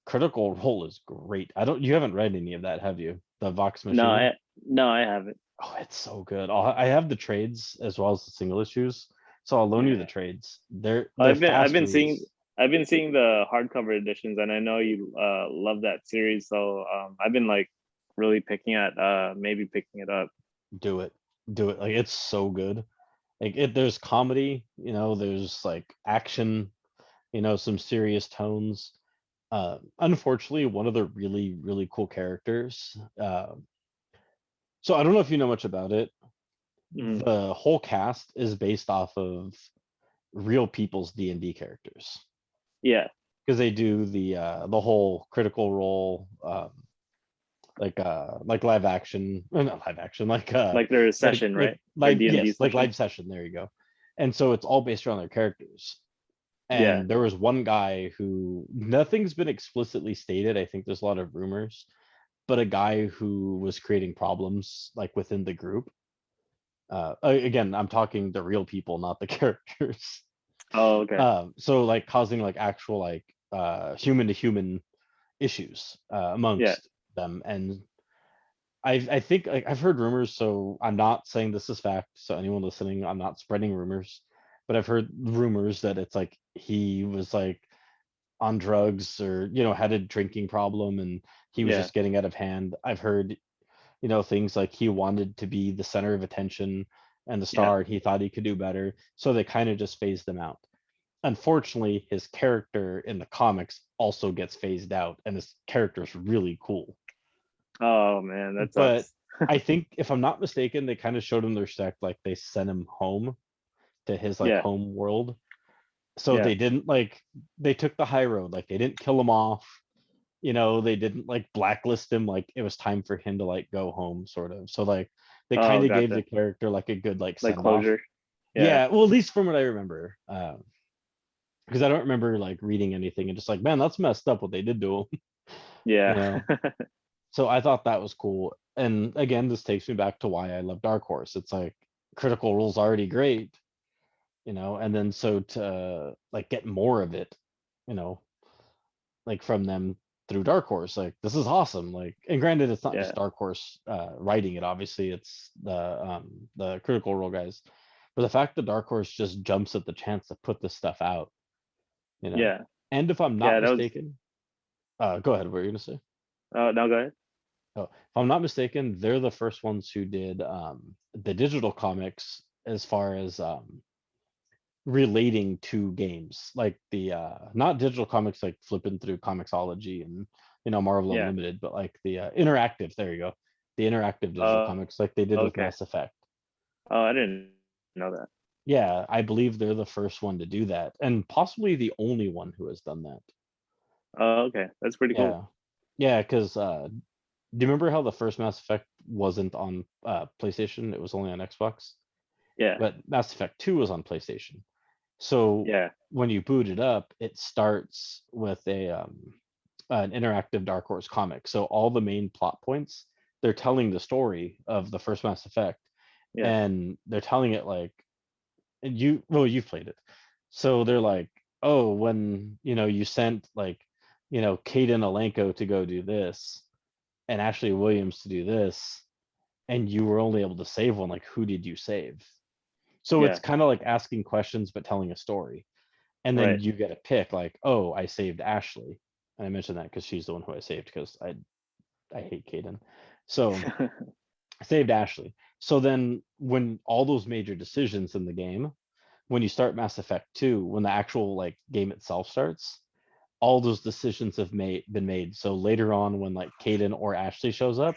Critical Role is great. You haven't read any of that, have you? The Vox No, Machina? I haven't. Oh, it's so good. I have the trades as well as the single issues, so I'll loan you the Yeah. trades. They're I've fast been seeing reads. the hardcover editions, and I know you love that series. So I've been like really picking at maybe picking it up. Do it. Do it. Like it's so good. Like there's comedy, there's like action, some serious tones. Unfortunately, one of the really, really cool characters. So I don't know if you know much about it. Mhm. The whole cast is based off of real people's D&D characters Yeah, because they do the whole Critical Role like live action, not live action, like their session, like right? Their live, D&D yes, like session. live session. There you go. And so it's all based around their characters. Yeah. And there was one guy who nothing's been explicitly stated. I think there's a lot of rumors, but a guy who was creating problems like within the group. Again, I'm talking the real people, not the characters. Oh, okay. So like causing like actual like human to human issues Yeah. amongst them. And I think like I've heard rumors, so I'm not saying this is fact. So anyone listening, I'm not spreading rumors, but I've heard rumors that it's like he was like on drugs or had a drinking problem and he was Yeah. just getting out of hand. I've heard things like he wanted to be the center of attention and the Yeah. star and he thought he could do better, so they kind of just phased him out. Unfortunately, his character in the comics also gets phased out and his character is really cool. Oh man, that But sucks. I think if I'm not mistaken, they kind of showed him their respect, like they sent him home to his like Yeah. home world. So Yeah. they didn't they took the high road, like they didn't kill him off. They didn't like blacklist him, like it was time for him to like go home sort of. So like they kind Oh, of gave the gotcha. character like a good like Like send off. closure. Yeah. Yeah, well at least from what I remember. Because I don't remember like reading anything and just like, man, that's messed up what they did to him, you Yeah. know. So I thought that was cool. And again, this takes me back to why I love Dark Horse. It's like Critical Role's already great, and then so to like get more of it, you know, like from them. through Dark Horse. Like, this is awesome. Like, and granted, it's not Yeah. just Dark Horse writing it. Obviously, it's the Critical Role guys. But the fact that Dark Horse just jumps at the chance to put this stuff out, you know. Yeah. And if I'm Yeah. not That was. mistaken, go ahead. What were you gonna say? No, go ahead. Oh, if I'm not mistaken, they're the first ones who did the digital comics as far as relating to games, like the not digital comics like flipping through comiXology and Marvel Yeah. Unlimited, but like the interactive. There you go, the interactive digital Uh. comics, like they did with Okay. Mass Effect. Oh, I didn't know that. Yeah, I believe they're the first one to do that, and possibly the only one who has done that. Oh, okay. That's pretty cool. Yeah, yeah, because do you remember how the first Mass Effect wasn't on PlayStation? It was only on Xbox, Yeah. but Mass Effect 2 was on PlayStation. So Yeah. when you boot it up, it starts with an interactive Dark Horse comic. So all the main plot points, they're telling the story of the first Mass Effect, Yeah. and they're telling it like, and you've played it. So they're like, oh, when you sent like Kaden Alenko to go do this and Ashley Williams to do this, and you were only able to save one, like who did you save? So it's Yeah. kind of like asking questions but telling a story. And then Right. you get a pick like, oh, I saved Ashley. And I mentioned that because she's the one who I saved because I hate Kaden. So I saved Ashley. So then when all those major decisions in the game, when you start Mass Effect 2, when the actual like game itself starts, all those decisions have been made. So later on when like Kaden or Ashley shows up,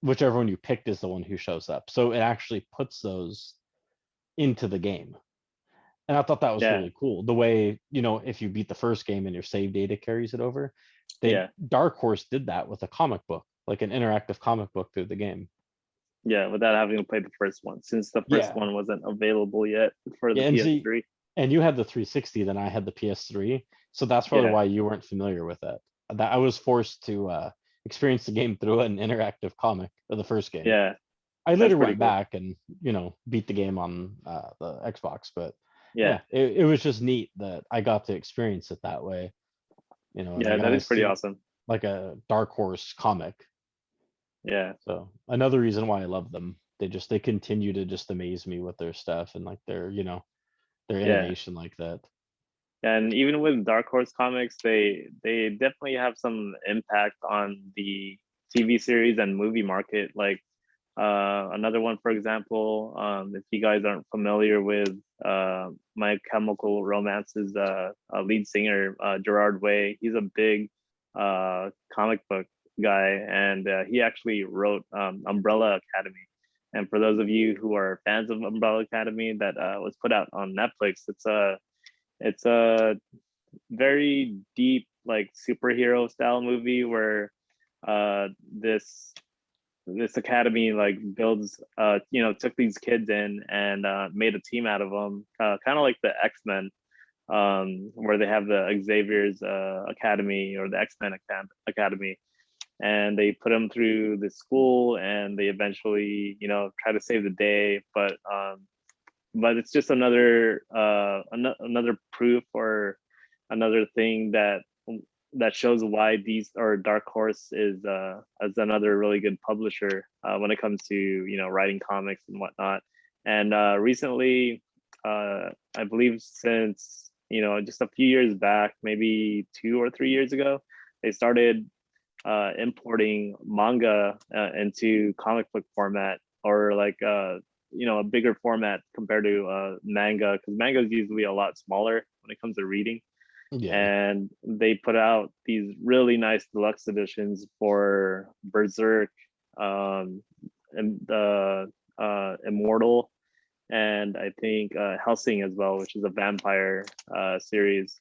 whichever one you picked is the one who shows up. So it actually puts those into the game. And I thought that was Yeah. really cool. The way, if you beat the first game and your save data carries it over, they Yeah. Dark Horse did that with a comic book, like an interactive comic book through the game. Yeah. Without having to play the first one, since the first Yeah. one wasn't available yet for the Yeah, and see, PS3. and you had the 360, then I had the PS3. So that's probably Yeah. why you weren't familiar with it. That I was forced to experience the game through an interactive comic of the first game. Yeah. I That's later pretty went cool. back and, beat the game on the Xbox, but Yeah. yeah, it was just neat that I got to experience it that way, and I Yeah. got That to is pretty see awesome. like a Dark Horse comic. Yeah. So another reason why I love them. They continue to just amaze me with their stuff and like their Yeah. innovation like that. And even with Dark Horse comics, they definitely have some impact on the TV series and movie market. Like another one, for example, if you guys aren't familiar with My Chemical Romance's lead singer, Gerard Way, he's a big comic book guy, and he actually wrote Umbrella Academy. And for those of you who are fans of Umbrella Academy, that was put out on Netflix, it's a very deep, like superhero style movie where this academy like builds took these kids in and made a team out of them, kind of like the X-Men, where they have the Xavier's academy, or the X-Men academy, and they put them through the school, and they eventually try to save the day, but it's just another proof, or another thing that shows why these, or Dark Horse is as another really good publisher when it comes to writing comics and whatnot. And recently, I believe since just a few years back, maybe 2 or 3 years ago, they started importing manga into comic book format, or like a bigger format compared to manga, because manga is usually a lot smaller when it comes to reading. Yeah. And they put out these really nice deluxe editions for Berserk, and Immortal, and I think Helsing as well, which is a vampire series.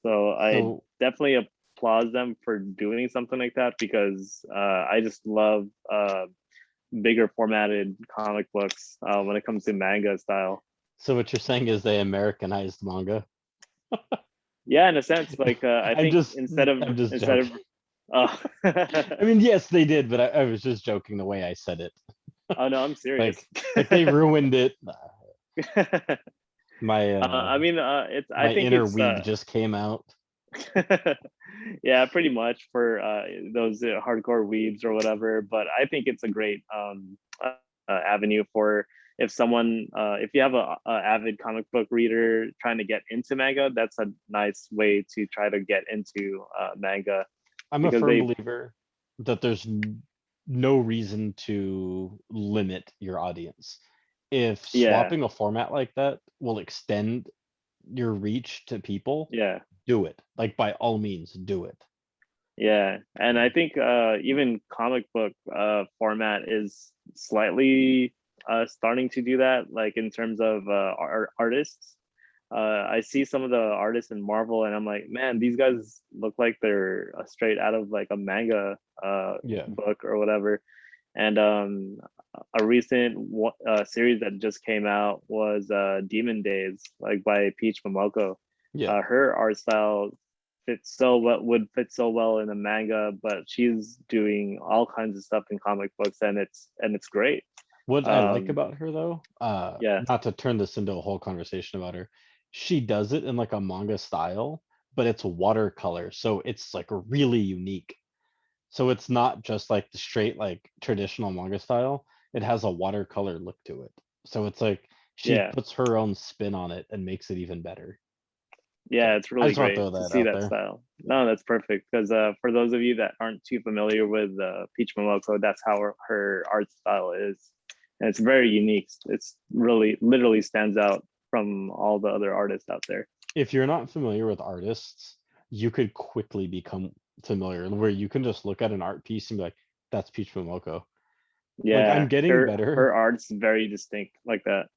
So I So definitely applaud them for doing something like that, because I just love bigger formatted comic books when it comes to manga style. so what you're saying is they Americanized manga? Yeah, in a sense, like I I'm think just I'm just instead of joking. uh, I mean, yes, they did, but I was just joking the way I said it. oh no, I'm serious. Like they ruined it. My I mean, it's. I my think inner it's. weeb just came out. Yeah, pretty much for those hardcore weebs or whatever. But I think it's a great avenue for if someone, if you have a avid comic book reader trying to get into manga, that's a nice way to try to get into manga I'm a because firm they, believer that there's no reason to limit your audience. If yeah, swapping a format like that will extend your reach to people, yeah, do it. Like by all means, do it. yeah. And I Yeah. think even comic book format is slightly starting to do that, like in terms of artists. I see some of the artists in Marvel, and I'm like, man, these guys look like they're straight out of like a manga Yeah. book or whatever. And a recent series that just came out was Demon Days, like by Peach Momoko. Yeah. Her art style fits so well, would fit so well in a manga, but she's doing all kinds of stuff in comic books, and it's great. What I like Um, about her though, yeah, not to turn this into a whole conversation about her, she does it in like a manga style, but it's watercolor, so it's like really unique. So it's not just like the straight like traditional manga style. It has a watercolor look to it. So it's like she yeah. puts her own spin on it and makes it even better. Yeah, So it's I really just want to great throw to that see out that there. style. No, that's perfect because for those of you that aren't too familiar with Peach Momoko, that's how her art style is, and it's very unique. It's really literally stands out from all the other artists out there. If you're not familiar with artists, you could quickly become familiar where you can just look at an art piece and be like, that's Peach Momoko. Like I'm Yeah, getting her better. art's very distinct like that.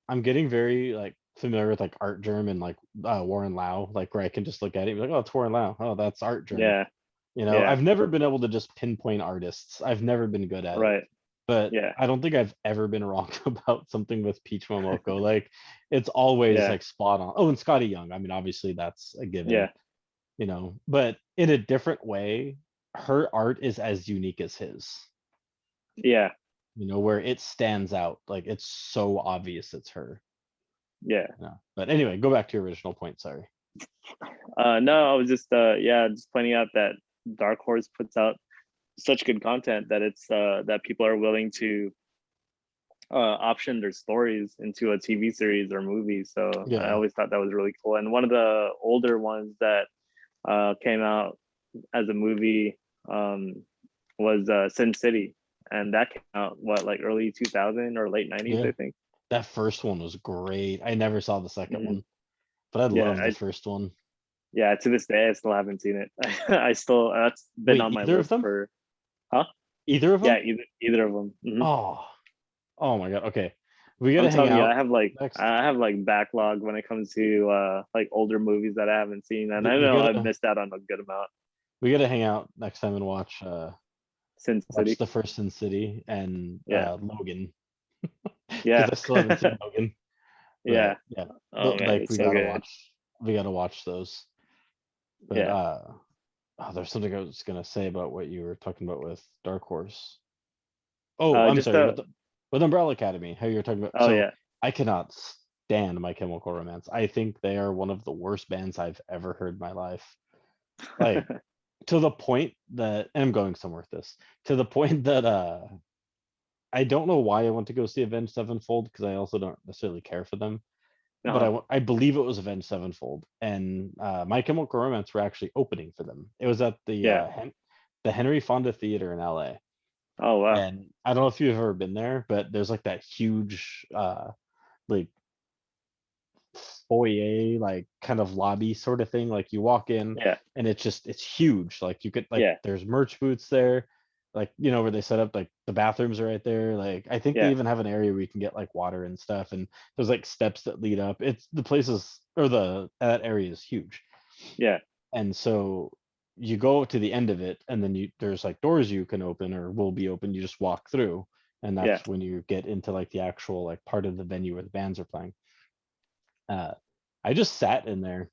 I'm getting very like familiar with like Art Germ and like Warren Lau, like where I can just look at it and be like, oh, it's Warren Lau. Oh, that's Art Germ. Yeah, You know, yeah, I've never been able to just pinpoint artists. I've never been good at it. right. But Yeah, I don't think I've ever been wrong about something with Peach Momoko. Like it's always yeah, like spot on. Oh, and Scotty Young. I mean, obviously that's a given, yeah, you know, but in a different way, her art is as unique as his, yeah, you know, where it stands out. Like it's so obvious it's her. yeah. Yeah. But anyway, go back to your original point. Sorry. No, I was just yeah, just pointing out that Dark Horse puts out such good content that it's that people are willing to option their stories into a TV series or movie. So I Yeah. always thought that was really cool. And one of the older ones that came out as a movie was Sin City, and that came out what like early 2000 or late 90s, Yeah. I think. That first one was great. I never saw the second Hmm. one, but I Yeah, love the first one. yeah. To this day, I still haven't seen it. I still that's been Wait, on my either of list them? for huh? Either of Yeah, them? either of them. Hmm. Oh, oh my God. Okay. We got I'm to hang telling you, out next. I have like backlog when it comes to like older movies that I haven't seen, and We, I we know I've gotta missed out on a good amount. we gotta hang out next time and Sin watch City, the first Sin City and yeah, Logan because yeah, I still haven't seen Logan. yeah. But yeah, Oh man, like it's so good. we gotta watch those. But Yeah, oh, there's something I was gonna say about what you were talking about with Dark Horse. Oh, I'm just sorry, with Umbrella Academy, how you were talking about. oh So yeah, I cannot stand My Chemical Romance. I think they are one of the worst bands I've ever heard in my life. Like to the point that, and I'm going somewhere with this, to the point that I don't know why I went to go see Avenged Sevenfold because I also don't necessarily care for them. But uh-huh. I believe it was Avenged Sevenfold, and My Chemical Romance were actually opening for them. It was at Yeah. the Henry Fonda Theater in LA. Oh wow. And I don't know if you've ever been there, but there's like that huge like foyer, like kind of lobby sort of thing. Like you walk in Yeah, and it's huge. Like you could like yeah, there's merch booths there, like you know where they set up like the bathrooms are right there. Like I think they yeah, even have an area where you can get like water and stuff, and there's like steps that lead up. It's the places or the that area is huge. yeah, And so you go to the end of it and then there's like doors you can open or will be open, you just walk through, and yeah, that's when you get into like the actual like part of the venue where the bands are playing. uh I just sat in there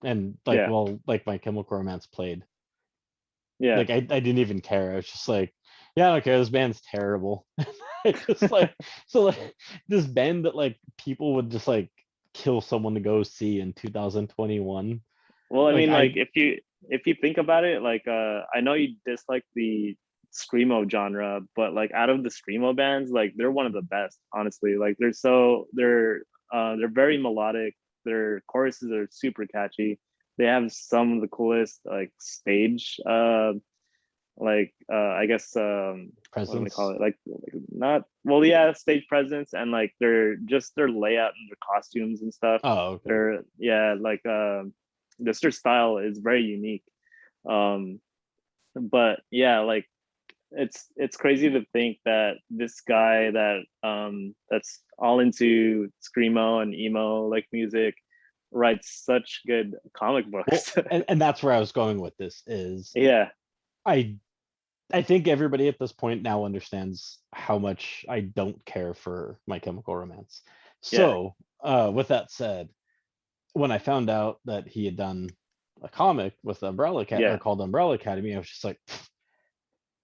and like yeah, well like My Chemical Romance played, yeah, like I didn't even care. I was just like, yeah, I don't care, this band's terrible. I just like, so like this band that like people would just like kill someone to go see in 2021, Well, I Like mean, like I if you think about it, like I know you dislike the screamo genre, but like out of the screamo bands, like they're one of the best, honestly. Like they're very melodic. Their choruses are super catchy. They have some of the coolest like stage I guess what do they call presence. it, like not well yeah stage presence, and like their layout and their costumes and stuff, Oh, okay. they're yeah like just their style is very unique. um but yeah, like it's crazy to think that this guy that's all into screamo and emo like music writes such good comic Well, books. and that's where I was going with this is Yeah, I I think everybody at this point now understands how much I don't care for My Chemical Romance. yeah, So, with that said, when I found out that he had done a comic with Umbrella Cat or yeah. called Umbrella Academy, I was just like,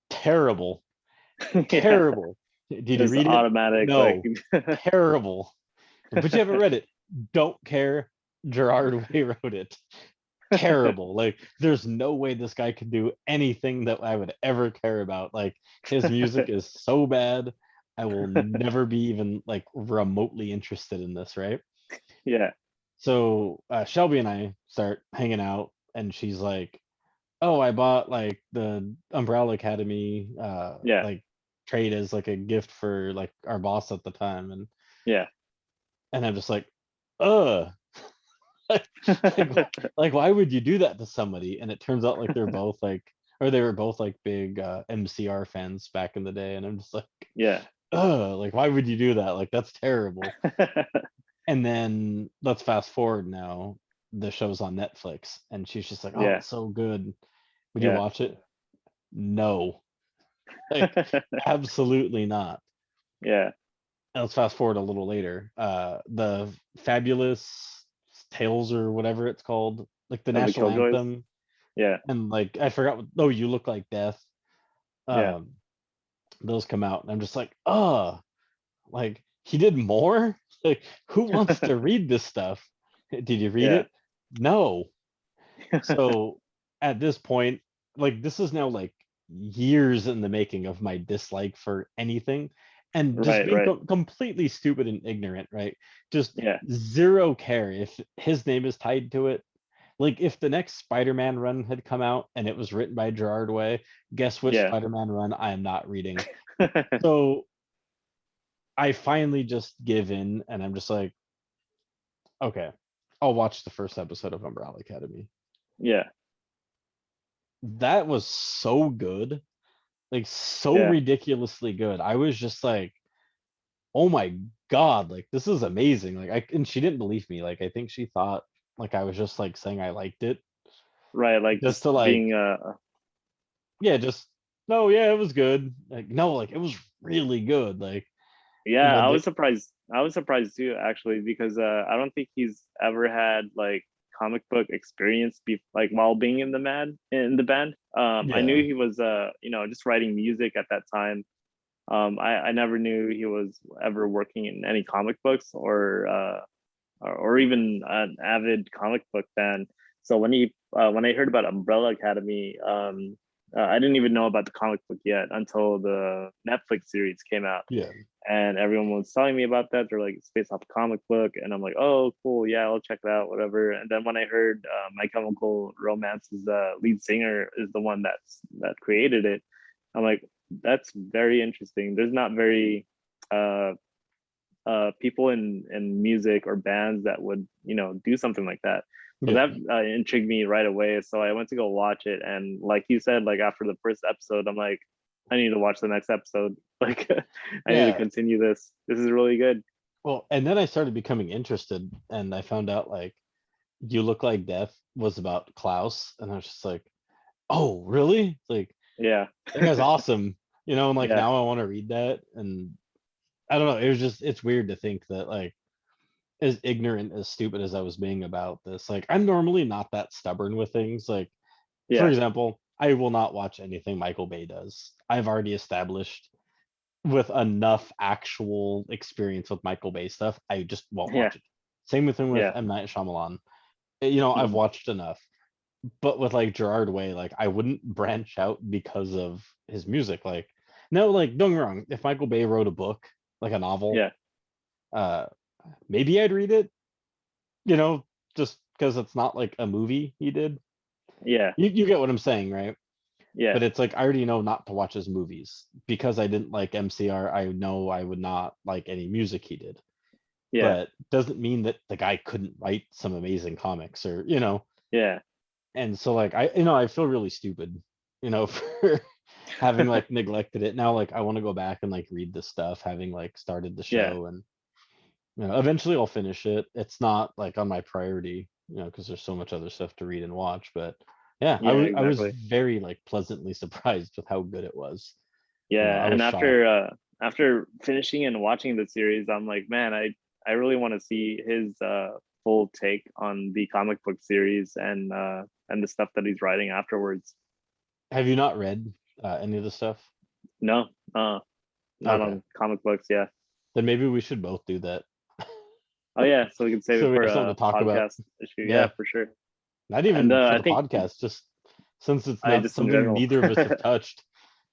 terrible, Yeah, terrible. Did you just read it? automatic like No, terrible. But you haven't read it. Don't care. Gerard Way wrote it. Terrible. Like, there's no way this guy could do anything that I would ever care about. Like, his music is so bad. I will never be even like remotely interested in this, right? yeah, So Shelby and I start hanging out, and she's like, "Oh, I bought like the Umbrella Academy yeah, like trade as like a gift for like our boss at the time," yeah. and I'm just like, "Ugh." like, like why would you do that to somebody? And it turns out like they're both like, or they were both like big MCR fans back in the day, and I'm just like, Yeah. like why would you do that? Like that's terrible. And then let's fast forward now. The show's on Netflix, and she's just like, "Oh, Yeah, it's so good. Would you yeah. watch it?" No, like absolutely not. Yeah, And let's fast forward a little later. The Fabulous Tales or whatever it's called, like the of the national Killjoys. anthem, Yeah, and like I forgot. Oh, You Look Like Death. yeah. Um, those come out, and I'm just like, like he did more. Like, who wants to read this stuff? Did you read Yeah. it? No. So at this point, like this is now like years in the making of my dislike for anything and just Right, being right. completely stupid and ignorant, right? Just Yeah, zero care if his name is tied to it. Like if the next Spider-Man run had come out and it was written by Gerard Way, guess which yeah. Spider-Man run I am not reading. So I finally just give in and I'm just like, okay, I'll watch the first episode of Umbrella Academy. Yeah, That was so good, like so yeah. ridiculously good. I was just like, oh my god, like this is amazing. Like and she didn't believe me. Like I think she thought like I was just like saying I liked it Right, like just just to like, being yeah, just no, yeah, it was good. Like no, like it was really good. Like yeah, the, I the was surprised. I was surprised too, actually, because I don't think he's ever had like comic book experience like while being in the band. I knew yeah, he was just writing music at that time. I never knew he was ever working in any comic books or even an avid comic book fan. So when I heard about Umbrella Academy, I didn't even know about the comic book yet until the Netflix series came out, yeah, and everyone was telling me about that. They're like, it's based off a comic book, and I'm like, oh, cool, yeah, I'll check it out, whatever. And then when I heard My Chemical Romance's lead singer is the one that created it, I'm like, that's very interesting. There's not very uh people in music or bands that would do something like that. So yeah, that intrigued me right away. So I went to go watch it, and like you said, like after the first episode, I'm like, I need to watch the next episode. Like, I need to yeah. continue this. This is really good. Well, and then I started becoming interested, and I found out like You Look Like Death was about Klaus, and I was just like, oh, really? Like Yeah, that guy's awesome, and like yeah, now I want to read that. And I don't know, it was just it's weird to think that like as ignorant as stupid as I was being about this, like I'm normally not that stubborn with things. Like for yeah, example, I will not watch anything Michael Bay does. I've already established with enough actual experience with Michael Bay stuff, I just won't yeah, watch it. Same thing with yeah. M. Night Shyamalan. I've Mhm. watched enough. but with like Gerard Way, like I wouldn't branch out because of his music. Like, no, like don't get me wrong, if Michael Bay wrote a book, like a novel, Yeah, uh maybe I'd read it, you know, just because it's not like a movie he did. yeah, You get what I'm saying, right? yeah, But it's like I already know not to watch his movies because I didn't like MCR. I know I would not like any music he did, yeah, but doesn't mean that the guy couldn't write some amazing comics or, you know. yeah. And so like I feel really stupid, for having like neglected it. Now like I want to go back and like read this stuff, having like started the Yeah, show, and eventually I'll finish it. It's not like on my priority, because there's so much other stuff to read and watch. But yeah, I yeah, was I was exactly. very like pleasantly surprised with how good it was. I Yeah, was and shocked. after finishing and watching the series, I'm like, man, I really want to see his full take on the comic book series and the stuff that he's writing afterwards. Have you not read any of the stuff? No, not Okay, on comic books. Yeah. then maybe we should both do that. Oh yeah, so we can save it So we for have something a to talk about. podcast issue. Yeah, Yeah, for sure. not And even for I the think podcast, just since it's I not just in something general. neither of us have touched.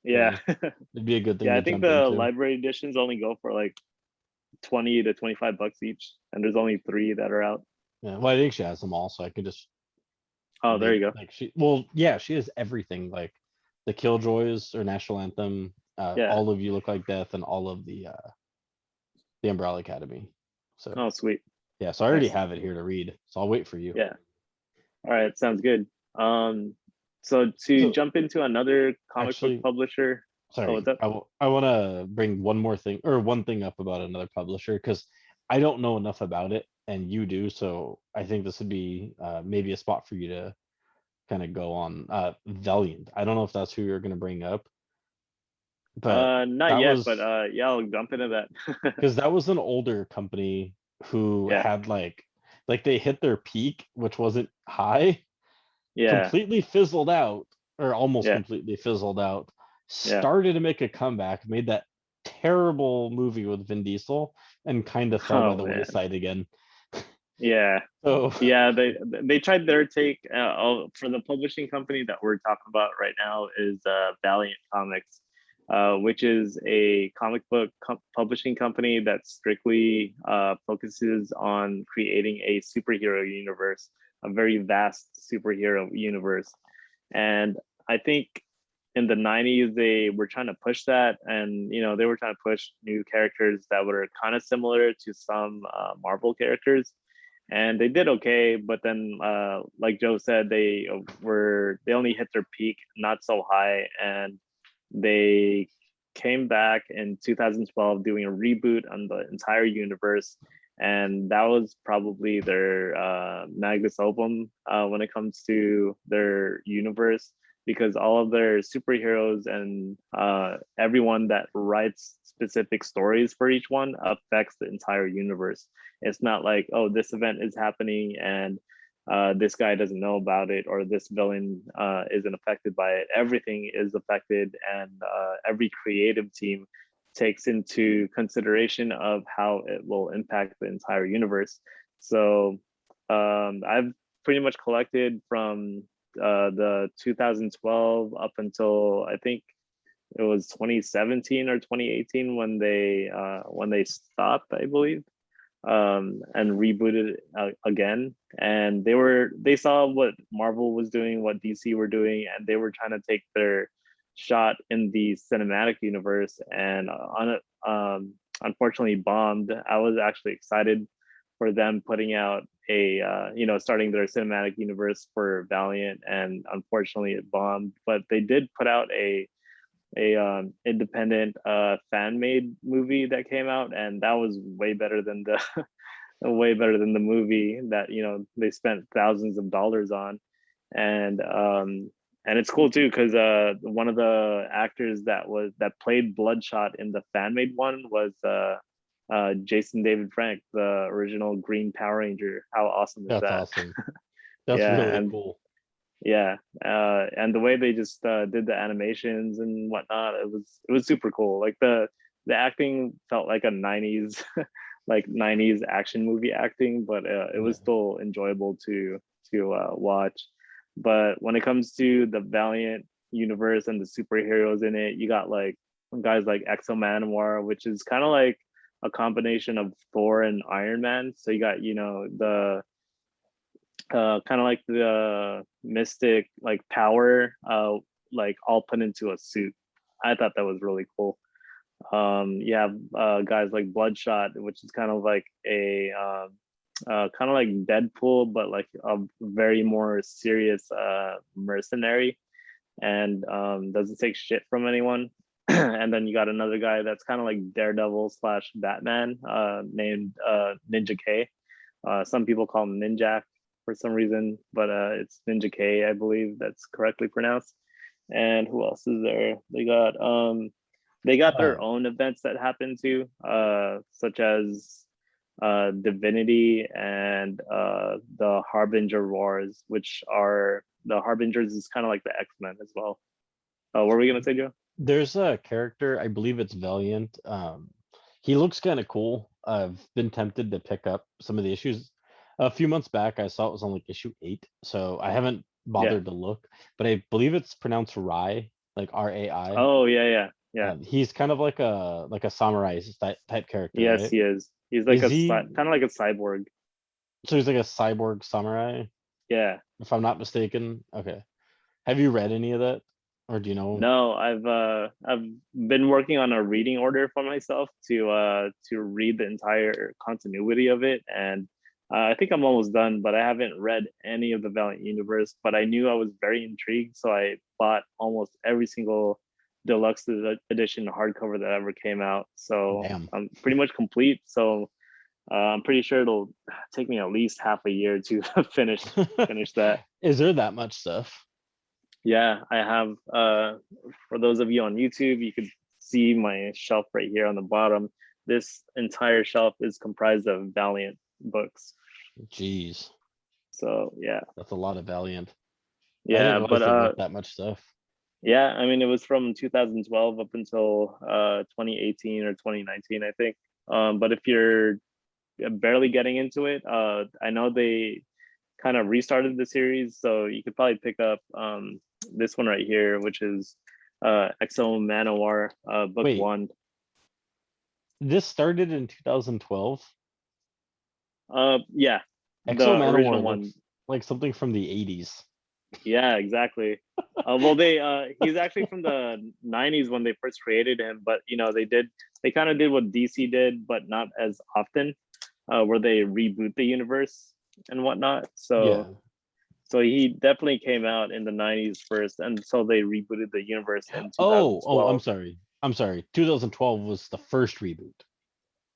Yeah. Yeah, it'd be a good thing Yeah, to I think jump the into. library editions only go for like 20 to 25 bucks each, and there's only 3 that are out. Yeah, well, I think she has them all, so I could just Oh, there maybe you go. like well, yeah, she has everything, like the Killjoys or National Anthem, Yeah. all of You Look Like Death, and all of the Umbrella Academy. So Oh, sweet. yeah, so I already Nice. have it here to read. So I'll wait for you. Yeah. All right, sounds good. Um, so to So jump into another comic book actually, publisher. Oh, what's sorry, up? I want to bring one more thing or one thing up about another publisher because I don't know enough about it and you do. So I think this would be maybe a spot for you to kind of go on. Valiant. I don't know if that's who you're going to bring up, but Not that yet, but was yeah, I'll jump into that. because that was an older company who Yeah, had like they hit their peak, which wasn't high, yeah, completely fizzled out, or almost yeah, completely fizzled out, yeah. started to make a comeback, made that terrible movie with Vin Diesel, and kind of fell by Oh the man. wayside again. Yeah, So yeah. They tried their take. For the publishing company that we're talking about right now is Valiant Comics, which is a comic book publishing company that strictly focuses on creating a superhero universe, a very vast superhero universe. And I think in the 90s they were trying to push that, and they were trying to push new characters that were kind of similar to some Marvel characters, and they did okay. But then like Joe said, they only hit their peak, not so high, and they came back in 2012 doing a reboot on the entire universe, and that was probably their magnus opus when it comes to their universe, because all of their superheroes and everyone that writes specific stories for each one affects the entire universe. It's not like, oh, this event is happening and this guy doesn't know about it, or this villain isn't affected by it. Everything is affected, and every creative team takes into consideration of how it will impact the entire universe. So I've pretty much collected from the 2012 up until I think it was 2017 or 2018 when they stopped, I believe, and rebooted again. And they saw what Marvel was doing, what DC were doing, and they were trying to take their shot in the cinematic universe, and on it, unfortunately bombed. I was actually excited for them putting out a starting their cinematic universe for Valiant, and unfortunately it bombed. But they did put out a independent fan made movie that came out, and that was way better than the way better than the movie that they spent thousands of dollars on. And it's cool too because one of the actors that played Bloodshot in the fan made one was Jason David Frank, the original Green Power Ranger. How awesome is that's that? awesome. That's Yeah, really and cool. yeah, and the way they just did the animations and whatnot, it was super cool. Like the acting felt like a 90s like 90s action movie acting, but it was Yeah. still enjoyable to watch. But when it comes to the Valiant universe and the superheroes in it, you got like guys like Exo Manowar, which is kind of like a combination of Thor and Iron Man. So you got, the kind of like the mystic like power, like all put into a suit. I thought that was really cool. You have guys like Bloodshot, which is kind of like a kind of like Deadpool, but like a very more serious mercenary, and doesn't take shit from anyone. And then you got another guy that's kind of like Daredevil slash Batman, named Ninja K. Some people call him Ninjak for some reason, but it's Ninja K, I believe that's correctly pronounced. And who else is there? They got Uh, their own events that happen too, such as Divinity and the Harbinger Wars, which are the Harbingers is kind of like the X-Men as well. What were we gonna say, Joe? there's a character, I believe it's Valiant. He looks kind of cool. I've been tempted to pick up some of the issues. A few months back, I saw it was on like issue 8, so I haven't Yeah. bothered to look, but I believe it's pronounced Rai, like Rai. Oh yeah, yeah, yeah. He's kind of like a samurai type character, Yes, right? he is. He's like Is a he? kind of like a cyborg. So he's like a cyborg samurai, Yeah. if I'm not mistaken. Okay. Have you read any of that, or do you know? No, I've been working on a reading order for myself to read the entire continuity of it, and I think I'm almost done. But I haven't read any of the Valiant universe. But I knew I was very intrigued, so I bought almost every single deluxe edition hardcover that ever came out. So Damn. I'm pretty much complete. So I'm pretty sure it'll take me at least half a year to finish that. Is there that much stuff? Yeah, I have. For those of you on YouTube, you could see my shelf right here on the bottom. This entire shelf is comprised of Valiant books. Jeez, So yeah, that's a lot of Valiant. I didn't yeah, realize but there was that much stuff. yeah, I mean, it was from 2012 up until 2018 or 2019, I think. But if you're barely getting into it, I know they kind of restarted the series, so you could probably pick up this one right here, which is Exo Manowar, book Wait, one. this started in 2012. Yeah, Exo the original Manowar one. looks like something from the 80s. Yeah, exactly. Well, he's actually from the '90s when they first created him, but they kind of did what DC did, but not as often, where they reboot the universe and whatnot. Yeah. So he definitely came out in the '90s first, and so they rebooted the universe in Oh, I'm 2012. sorry. I'm sorry. 2012 was the first reboot.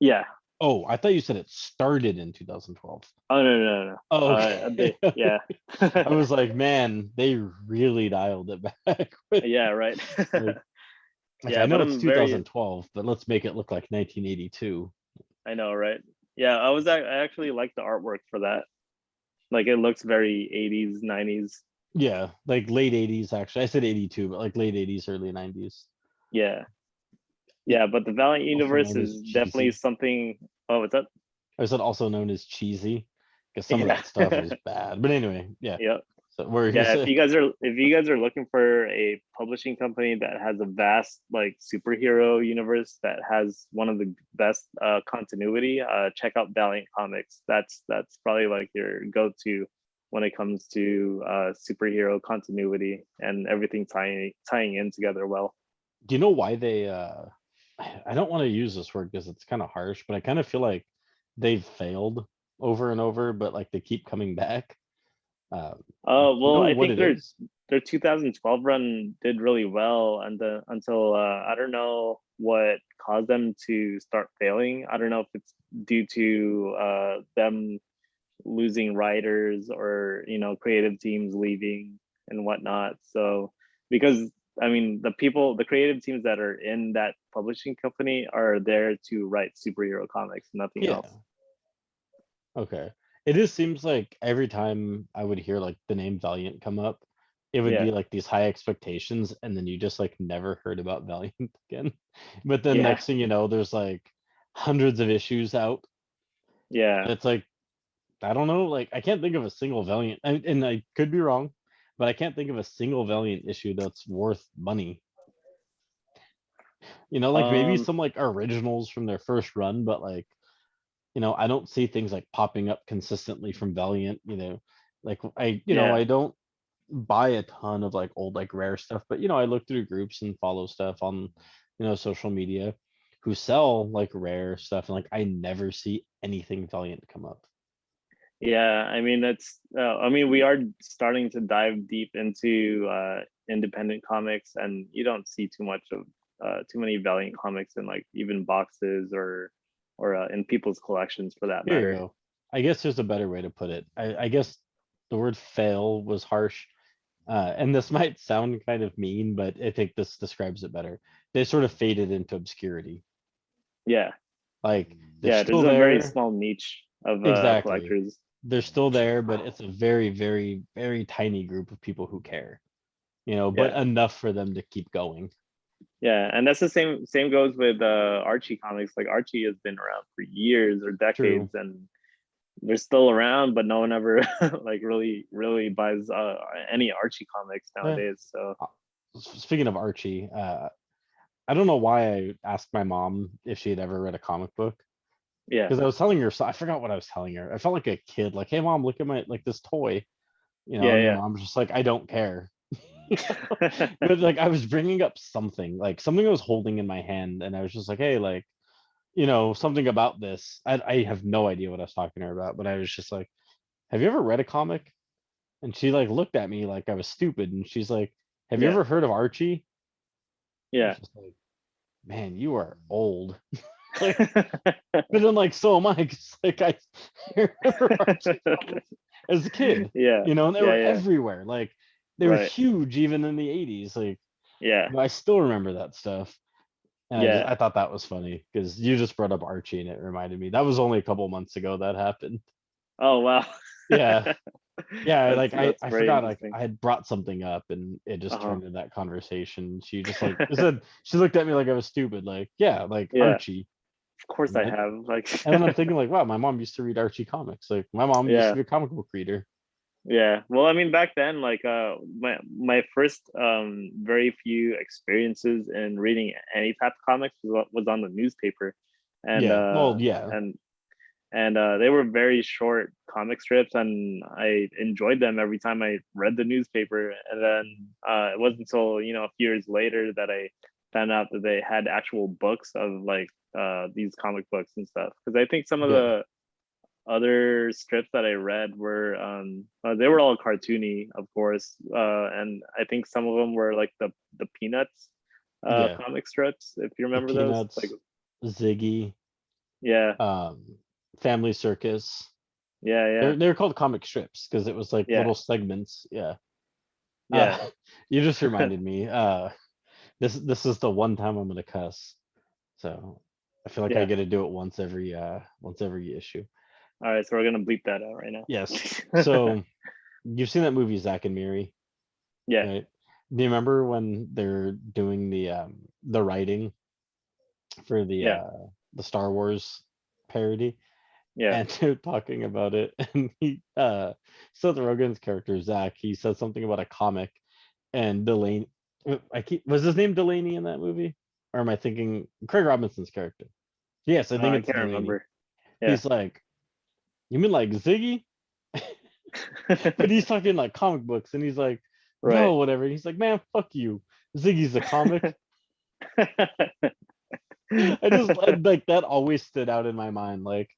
Yeah. Oh, I thought you said it started in 2012. Oh no no no. Oh, They okay. yeah. I was like, man, they really dialed it back. Yeah, right. like, okay, I Yeah, know but it's I'm very 2012, but let's make it look like 1982. I know, right? Yeah, I actually like the artwork for that. Like it looks very 80s, 90s. Yeah, like late 80s, actually. I said 82, but like late 80s, early 90s. Yeah. Yeah, but the Valiant Also universe known as is definitely cheesy. something. Oh, what's up? I said also known as cheesy because some of Yeah. that stuff is bad. But anyway, yeah. Yeah. So what were you gonna Yeah, say? if you guys are looking for a publishing company that has a vast like superhero universe that has one of the best continuity, check out Valiant Comics. That's probably like your go-to when it comes to superhero continuity and everything tying in together well. Do you know why they I don't want to use this word because it's kind of harsh, but I kind of feel like they've failed over and over, but like they keep coming back. Do you Well, know I what think it is? their 2012 run did really well, and until I don't know what caused them to start failing. I don't know if it's due to them losing writers or creative teams leaving and whatnot. So because I mean the creative teams that are in that publishing company are there to write superhero comics, nothing Yeah. else. Okay. It just seems like every time I would hear like the name Valiant come up, it would Yeah, be like these high expectations, and then you just like never heard about Valiant again. But then yeah, next thing you know, there's like hundreds of issues out. yeah, And it's like, I don't know, like I can't think of a single Valiant, and I could be wrong, but I can't think of a single Valiant issue that's worth money. Like maybe Um, some like originals from their first run, but like, I don't see things like popping up consistently from Valiant, like I yeah, don't buy a ton of like old like rare stuff, but I look through groups and follow stuff on social media who sell like rare stuff, and like I never see anything Valiant come up. yeah. I mean, I mean, we are starting to dive deep into independent comics, and you don't see too much of too many Valiant comics in like even boxes or in people's collections for that Here you matter. go. I guess there's a better way to put it. I guess the word fail was harsh. And this might sound kind of mean, but I think this describes it better. They sort of faded into obscurity. Yeah, Like they're yeah. There's still a very there. small niche of Exactly. collectors. They're still there, but it's a very, very, very tiny group of people who care, but Yeah, enough for them to keep going. yeah, and that's the same goes with Archie comics. Like Archie has been around for years or True. decades, and they're still around, but no one ever like really buys any Archie comics Eh, nowadays. So uh, Speaking of Archie, I don't know why I asked my mom if she had ever read a comic book. yeah, Because I was telling her, so I forgot what I was telling her. I felt like a kid, like, "Hey, mom, look at my like this toy," and my yeah, mom's just like, "I don't care." yeah, But like, I was bringing up something, like something I was holding in my hand, and I was just like, "Hey, like, something about this." I have no idea what I was talking to her about, but I was just like, "Have you ever read a comic?" And she like looked at me like I was stupid, and she's like, "Have you yeah, ever heard of Archie?" I was yeah. just like, "Man, you are old." Like, but then like so am I, 'cause like I remember Archie comics as a kid, Yeah, and they yeah, were yeah. everywhere. Like they were Right. huge even in the 80s. Like, Yeah, I still remember that stuff. And yeah. I thought that was funny because you just brought up Archie and it reminded me that was only a couple months ago that happened. Oh wow. Yeah. Yeah, like That's I very forgot like interesting. I had brought something up and it just Uh-huh. turned into that conversation. She just like said she looked at me like I was stupid, like, yeah, like Yeah, Archie. of course And I I have. Like and then I'm thinking like, wow, my mom used to read Archie comics. Like my mom used to yeah. be a comic book reader. Yeah. Well, I mean, back then, like my first very few experiences in reading any type of comics was on the newspaper, and Yeah. uh Well, yeah. and they were very short comic strips, and I enjoyed them every time I read the newspaper. And then it wasn't until a few years later that I found out that they had actual books of like these comic books and stuff. Because I think some of Yeah. the other strips that I read were they were all cartoony, of course, and I think some of them were like the Peanuts Yeah. comic strips, if you The remember those. Like, Peanuts, Ziggy, yeah, Family Circus. yeah, yeah, They're called comic strips because it was like yeah, little segments. Yeah. Uh, yeah, you just reminded me. This is the one time I'm gonna cuss. So I feel like I yeah. get to do it once every issue. All right, so we're gonna bleep that out right now. Yes. So you've seen that movie Zack and Miri, Yeah, right? Do you remember when they're doing the writing for yeah, the Star Wars parody? yeah. And they're talking about it, and Seth Rogen's character Zach, he said something about a comic, and Delaney, was his name Delaney in that movie, or am I thinking Craig Robinson's character? Yes, I think I it's can't Delaney. remember. Yeah, He's like, "You mean like Ziggy?" But he's talking like comic books, and he's like, right, "No, whatever." And he's like, "Man, fuck you. Ziggy's a comic." I just like that always stood out in my mind, like,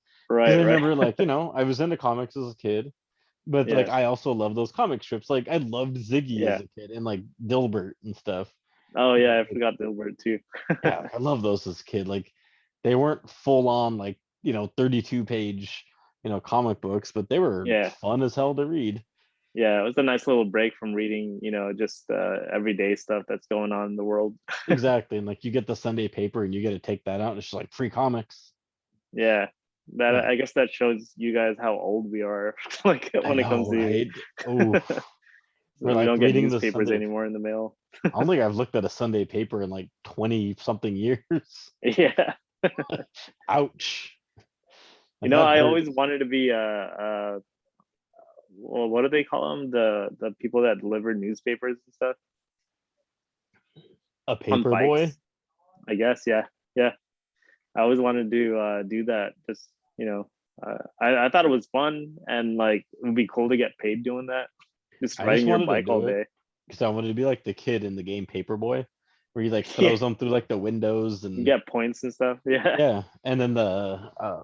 because right, I right. remember like I was into comics as a kid, but like Yeah, I also love those comic strips. Like I loved Ziggy as yeah. a kid and like Dilbert and stuff. Oh yeah, I Like, forgot the word too. yeah, I love those as a kid. Like they weren't full on like 32 page comic books, but they were Yeah, fun as hell to read. yeah. It was a nice little break from reading, just everyday stuff that's going on in the world. Exactly, and like you get the Sunday paper and you get to take that out, and it's just like free comics. Yeah, that Yeah, I guess that shows you guys how old we are, like I when it comes know, to right? Oh, we're we like don't get reading the newspapers Sunday. anymore in the mail. I don't think I've looked at a Sunday paper in like 20 something years. Yeah. Ouch. Like that I always hurts. wanted to be well, what do they call them? The people that deliver newspapers and stuff A on paper boy. bikes. I guess, yeah, yeah. I always wanted to do that. Just I thought it was fun and like it would be cool to get paid doing that. Just I just riding your wanted to bike all do it day. because I wanted to be like the kid in the game Paperboy, where he like Yeah, throws them through like the windows you and get points and stuff. Yeah. yeah, and then what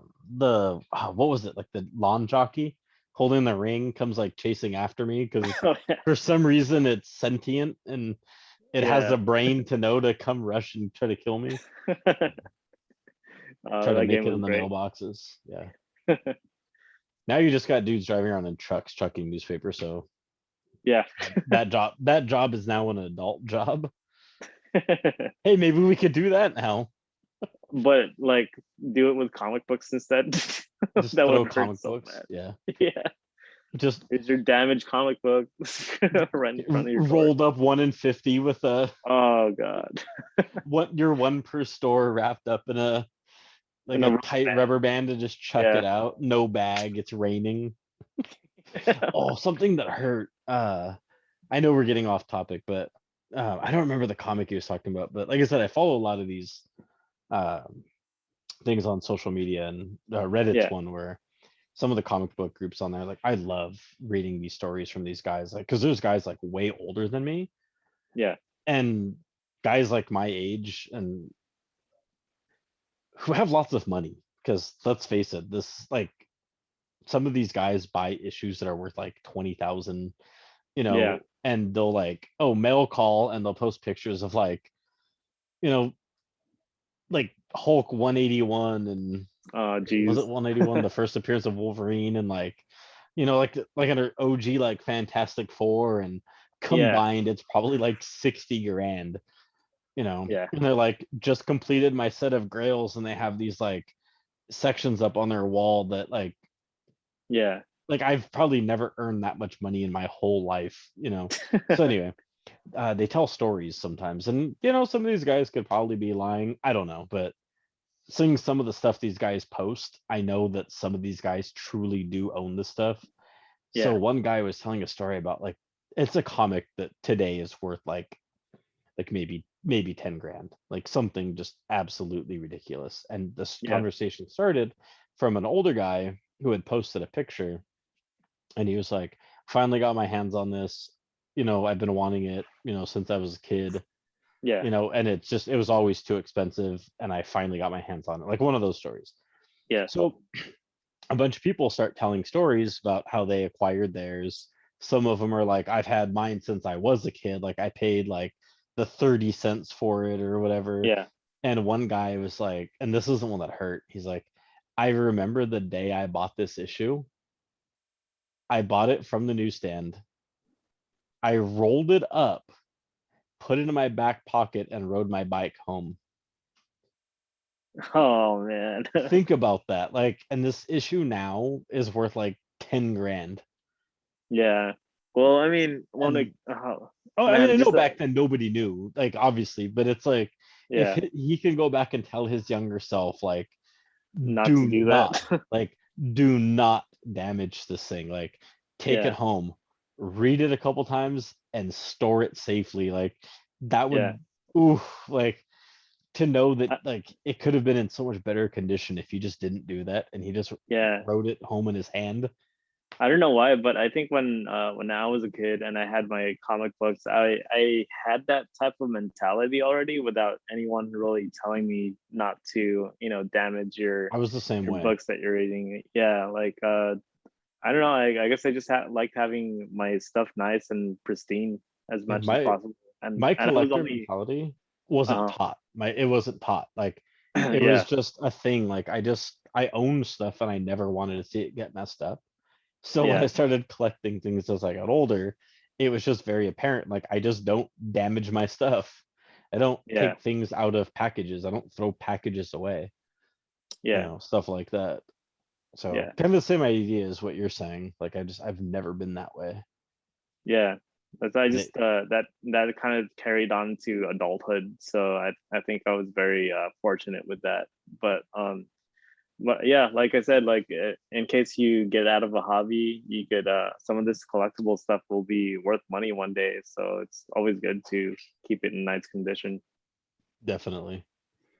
was it, like the lawn jockey holding the ring comes like chasing after me because Oh for some reason it's sentient and it has yeah. a brain to know to come rush and try to kill me, Yeah. try to That make game it was in the great. mailboxes. Yeah. Now you just got dudes driving around in trucks trucking newspapers, so Yeah. that job is now an adult job. Hey, maybe we could do that now. But like do it with comic books instead. Just That throw would hurt comic so books. bad. Yeah. Yeah. Just Here's your damaged comic book right in front of your door. rolled up 1 in 50 with a Oh god. one per store wrapped up in a like And a a rubber tight band. rubber band to just chuck Yeah. it out. No bag. It's raining. Oh, something that hurt. I know we're getting off topic, but I don't remember the comic he was talking about. But like I said, I follow a lot of these uh, things on social media, and Reddit's Yeah. one where some of the comic book groups on there, like I love reading these stories from these guys, like because there's guys like way older than me Yeah. and guys like my age and who have lots of money. Because let's face it, this like some of these guys buy issues that are worth like 20,000, Yeah. and they'll like, oh, mail call, and they'll post pictures of like, you know, like Hulk 181 and Oh was geez. it 181 the first appearance of Wolverine and like like an OG like Fantastic Four and Yeah. combined it's probably like 60 grand, Yeah. and they're like just completed my set of grails and they have these like sections up on their wall that Yeah. like I've probably never earned that much money in my whole life. So anyway, they tell stories sometimes, and some of these guys could probably be lying. I don't know, but seeing some of the stuff these guys post, I know that some of these guys truly do own the stuff. So Yeah. one guy was telling a story about like it's a comic that today is worth like maybe 10 grand, like something just absolutely ridiculous. And this Yeah. conversation started from an older guy who had posted a picture and he was like, finally got my hands on this. I've been wanting it, since I was a kid, Yeah. and it was always too expensive. And I finally got my hands on it. Like one of those stories. Yeah. So a bunch of people start telling stories about how they acquired theirs. Some of them are like, I've had mine since I was a kid. Like I paid like the 30 cents for it or whatever. Yeah. And one guy was like, and this is the one that hurt. He's like, I remember the day I bought this issue. I bought it from the newsstand. I rolled it up, put it in my back pocket, and rode my bike home. Oh man. Think about that. Like, and this issue now is worth like 10 grand. Yeah. Well, I mean, when And oh oh, I mean, man, I know just back then nobody knew, like obviously, but it's like if yeah, he can go back and tell his younger self, like, not to do do not, that. like, do not damage this thing. Like, take it Yeah. home, read it a couple times, and store it safely. Like, that Yeah. would, ooh, like to know that I, like it could have been in so much better condition if he just didn't do that and he just yeah. wrote it home in his hand. I don't know why, but I think when I was a kid and I had my comic books, I had that type of mentality already without anyone really telling me not to, damage I was the same your way. books that you're reading. Yeah, like I don't know. I guess I just liked having my stuff nice and pristine as Yeah, much as possible. And my and I was collector only mentality wasn't taught. It wasn't taught. Like it was yeah, just a thing. Like I owned stuff and I never wanted to see it get messed up. So when I yeah, started collecting things as I got older, it was just very apparent. Like I just don't damage my stuff. I don't yeah, take things out of packages. I don't throw packages away, yeah, stuff like that. So yeah, kind of the same idea as what you're saying. Like I've never been that way. yeah. That's I And just that kind of carried on to adulthood. So I think I was very fortunate with that. But but yeah, like I said, like in case you get out of a hobby, you could some of this collectible stuff will be worth money one day. So it's always good to keep it in nice condition. Definitely.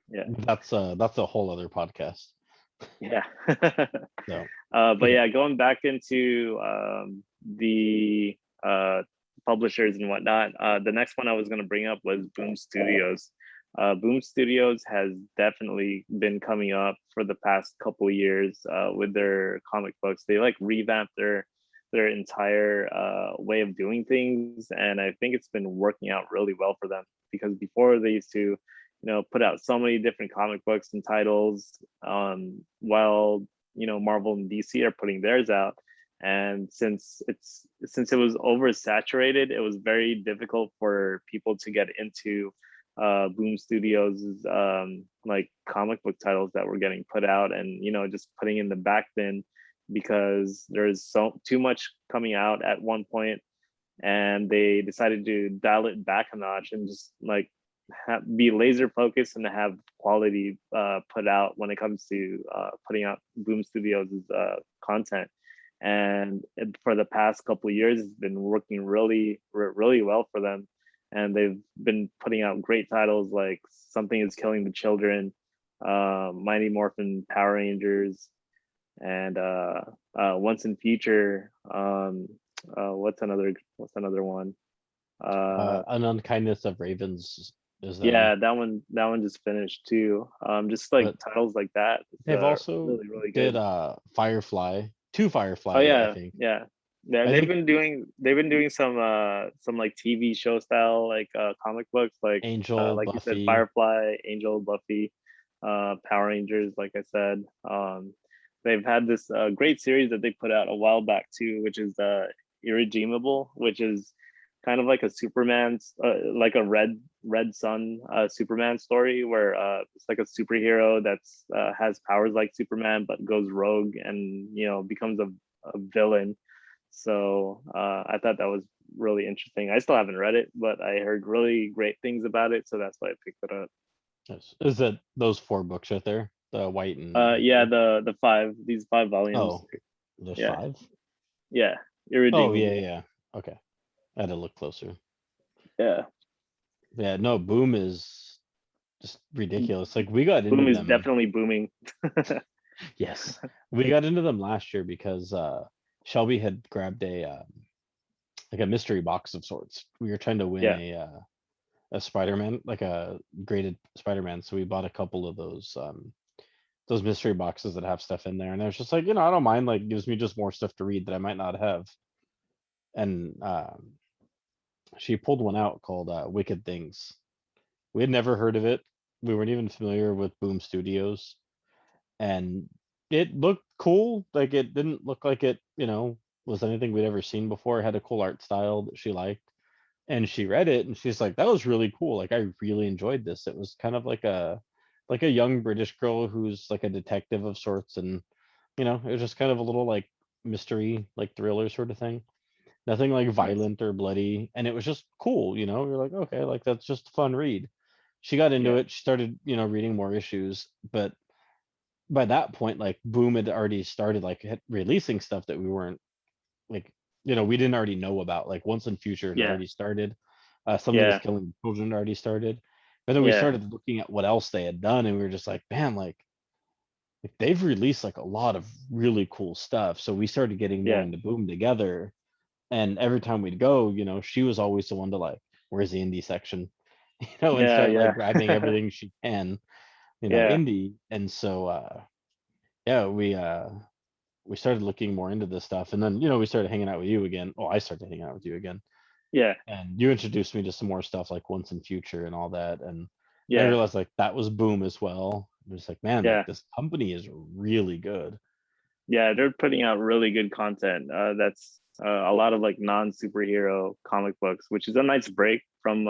Yeah, That's a whole other podcast. yeah. So But yeah, going back into the publishers and whatnot, the next one I was going to bring up was Boom Studios. Boom Studios has definitely been coming up for the past couple of years with their comic books. They like revamped their entire way of doing things, and I think it's been working out really well for them because before they used to, put out so many different comic books and titles, while Marvel and DC are putting theirs out. And since it was oversaturated, it was very difficult for people to get into Boom Studios like comic book titles that were getting put out, and just putting in the back bin because there's so too much coming out at one point, and they decided to dial it back a notch and just like be laser focused and have quality put out when it comes to putting out Boom Studios' content. And for the past couple of years, it's been working really well for them. And they've been putting out great titles like Something is Killing the Children, Mighty Morphin Power Rangers, and Once in Future. What's another one? An Unkindness of Ravens is them. Yeah, that one just finished too. Just like But titles like that. It's they've also really did good. Firefly, two Oh Firefly, I yeah, think. yeah. Yeah, I they've think been doing some like TV show style like comic books Angel, like you said, Buffy, Firefly, Angel, Buffy, Power Rangers, like I said. They've had this great series that they put out a while back too, which is Irredeemable, which is kind of like a Superman's like a Red Sun Superman story where it's like a superhero that's has powers like Superman but goes rogue and becomes a villain. So I thought that was really interesting. I still haven't read it, but I heard really great things about it, so that's why I picked it up. yes. Is it those four books right there? The white and Yeah, blue? these 5 volumes. Oh, there's Yeah, five? yeah, Oh, yeah, Irredeemable. yeah. Okay. I had to look closer. Yeah, Yeah, no, Boom is just ridiculous. Like we got into Boom is them. definitely booming. Yes. We got into them last year because Shelby had grabbed a like a mystery box of sorts. We were trying to win Yeah, a Spider-Man, like a graded Spider-Man. So we bought a couple of those mystery boxes that have stuff in there. And I was just like, I don't mind, like gives me just more stuff to read that I might not have. And she pulled one out called Wicked Things. We had never heard of it. We weren't even familiar with Boom Studios. And it looked cool. Like it didn't look like it, was anything we'd ever seen before. It had a cool art style that she liked. And she read it and she's like, that was really cool. Like I really enjoyed this. It was kind of like a young British girl who's like a detective of sorts. And, it was just kind of a little like mystery, like thriller sort of thing. Nothing like nice. violent or bloody. And it was just cool, you're like, okay, like that's just a fun read. She got into Yeah, it, she started, reading more issues, but by that point, like Boom had already started like releasing stuff that we weren't like, we didn't already know about. Like Once in Future had yeah, already started. Something is yeah, Killing Children already started. But then we yeah, started looking at what else they had done, and we were just like, man, like they've released like a lot of really cool stuff. So we started getting more yeah, into Boom together. And every time we'd go, she was always the one to like, where's the indie section? And yeah, start like yeah, grabbing everything she can, yeah, indie. And so yeah, we started looking more into this stuff, and then we started hanging out with you again. Oh, I started hanging out with you again, yeah, and you introduced me to some more stuff like Once in Future and all that, and I yeah, realized like that was Boom as well. I was like, man, like yeah. this company is really good. Yeah, they're putting out really good content. That's a lot of like non-superhero comic books, which is a nice break from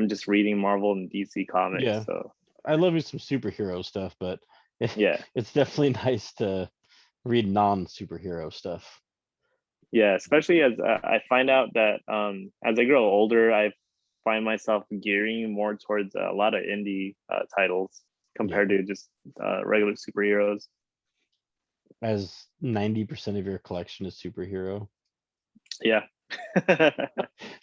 just reading Marvel and DC comics. Yeah, So I love me some superhero stuff, but yeah, it's definitely nice to read non-superhero stuff. yeah. Especially as I find out that as I grow older, I find myself gearing more towards a lot of indie titles. compared to just regular superheroes. As 90% of your collection is superhero. Yeah.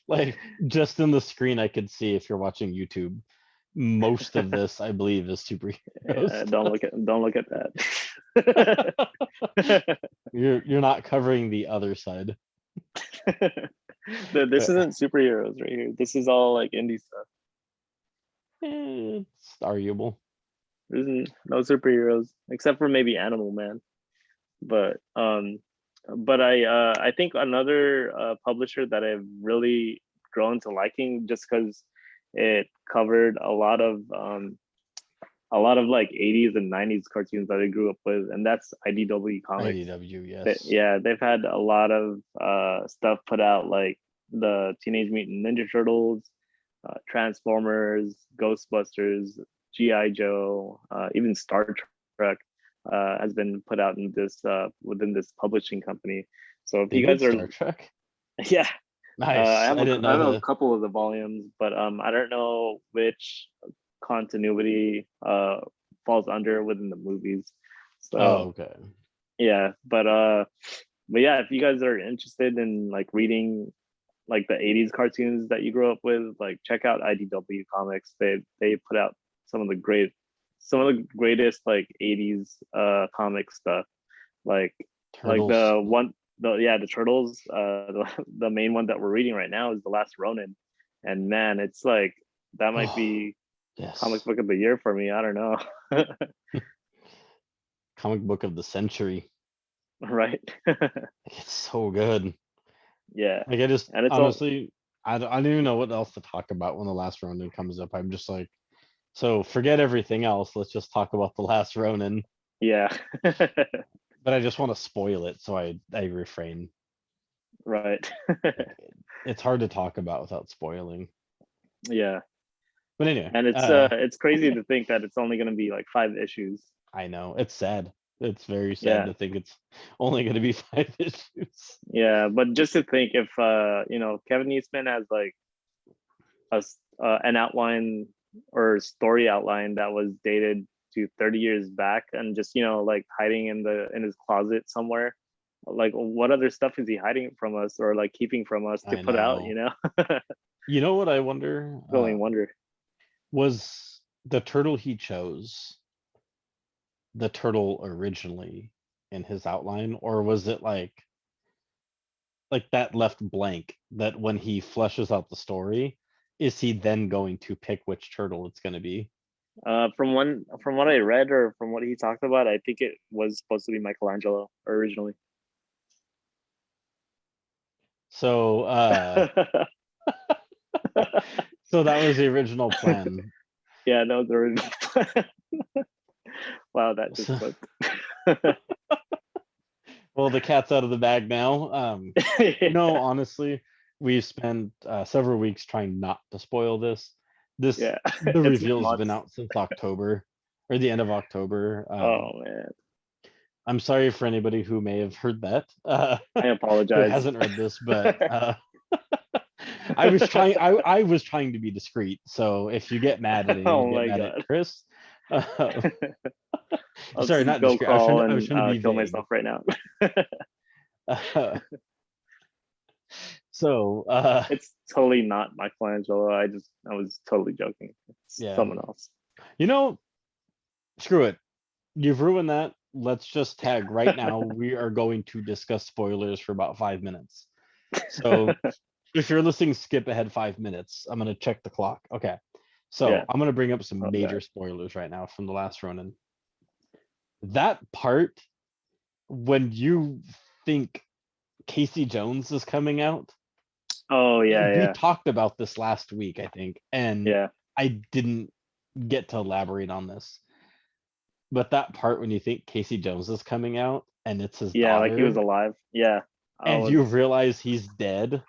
Like just in the screen, I could see if you're watching YouTube, most of this I believe is superhero Yeah, don't look at that. You're not covering the other side. This isn't superheroes right here. This is all like indie stuff. It's arguable. There isn't no superheroes except for maybe Animal Man. But I think another publisher that I've really grown to liking just because it covered a lot of like 80s and 90s cartoons that I grew up with, and that's IDW Comics. IDW, yes. Yeah, they've had a lot of stuff put out, like the Teenage Mutant Ninja Turtles, Transformers, Ghostbusters, GI Joe, even Star Trek has been put out in this within this publishing company. So if They you did guys are, Star Trek. yeah, Nice. I didn't have know a that. couple of the volumes, but I don't know which continuity falls under within the movies. So Okay. yeah, but yeah, if you guys are interested in like reading like the 80s cartoons that you grew up with, like check out IDW Comics. They put out some of the greatest like 80s comic stuff. Like Turtles. the Turtles, the main one that we're reading right now is The Last Ronin. And man, it's like that might be yes. comic book of the year for me. I don't know. Comic book of the century. Right. It's so good. Yeah. Like I just And it's honestly, I don't even know what else to talk about when The Last Ronin comes up. I'm just like, so forget everything else. Let's just talk about The Last Ronin. yeah. But I just want to spoil it, so I refrain. Right. It's hard to talk about without spoiling. Yeah. But anyway, And it's crazy to think that it's only going to be like 5 issues. I know it's sad. It's very sad Yeah. to think it's only going to be 5 issues. Yeah, but just to think if Kevin Eastman has like an outline or story outline that was dated to 30 years back and just like hiding in his closet somewhere, like what other stuff is he hiding from us or like keeping from us to put out? You know what I wonder? Going wonder. Was the turtle he chose the turtle originally in his outline, or was it like that left blank, that when he fleshes out the story, is he then going to pick which turtle it's going to be? From what I read or from what he talked about, I think it was supposed to be Michelangelo originally. So so that was the original plan. Yeah, that was the original plan. Wow, that just flipped. Well, the cat's out of the bag now. No, honestly, we've spent several weeks trying not to spoil this. The reveal's been out since October, or the end of October. Oh man, I'm sorry for anybody who may have heard that. I apologize. Who hasn't read this, but I was trying. I was trying to be discreet. So if you get mad at it, you get mad at Chris. Sorry, not discreet. I was trying to be kill vague. myself right now. So it's totally not Michelangelo. I was totally joking. It's someone else. Screw it. You've ruined that. Let's just tag right now. We are going to discuss spoilers for about 5 minutes. So if you're listening, skip ahead 5 minutes. I'm gonna check the clock. Okay. So I'm gonna bring up some major spoilers right now from The Last Ronin. That part when you think Casey Jones is coming out. Oh yeah, we talked about this last week, I think, and I didn't get to elaborate on this. But that part when you think Casey Jones is coming out and it's his daughter, like he was alive, and you realize he's dead,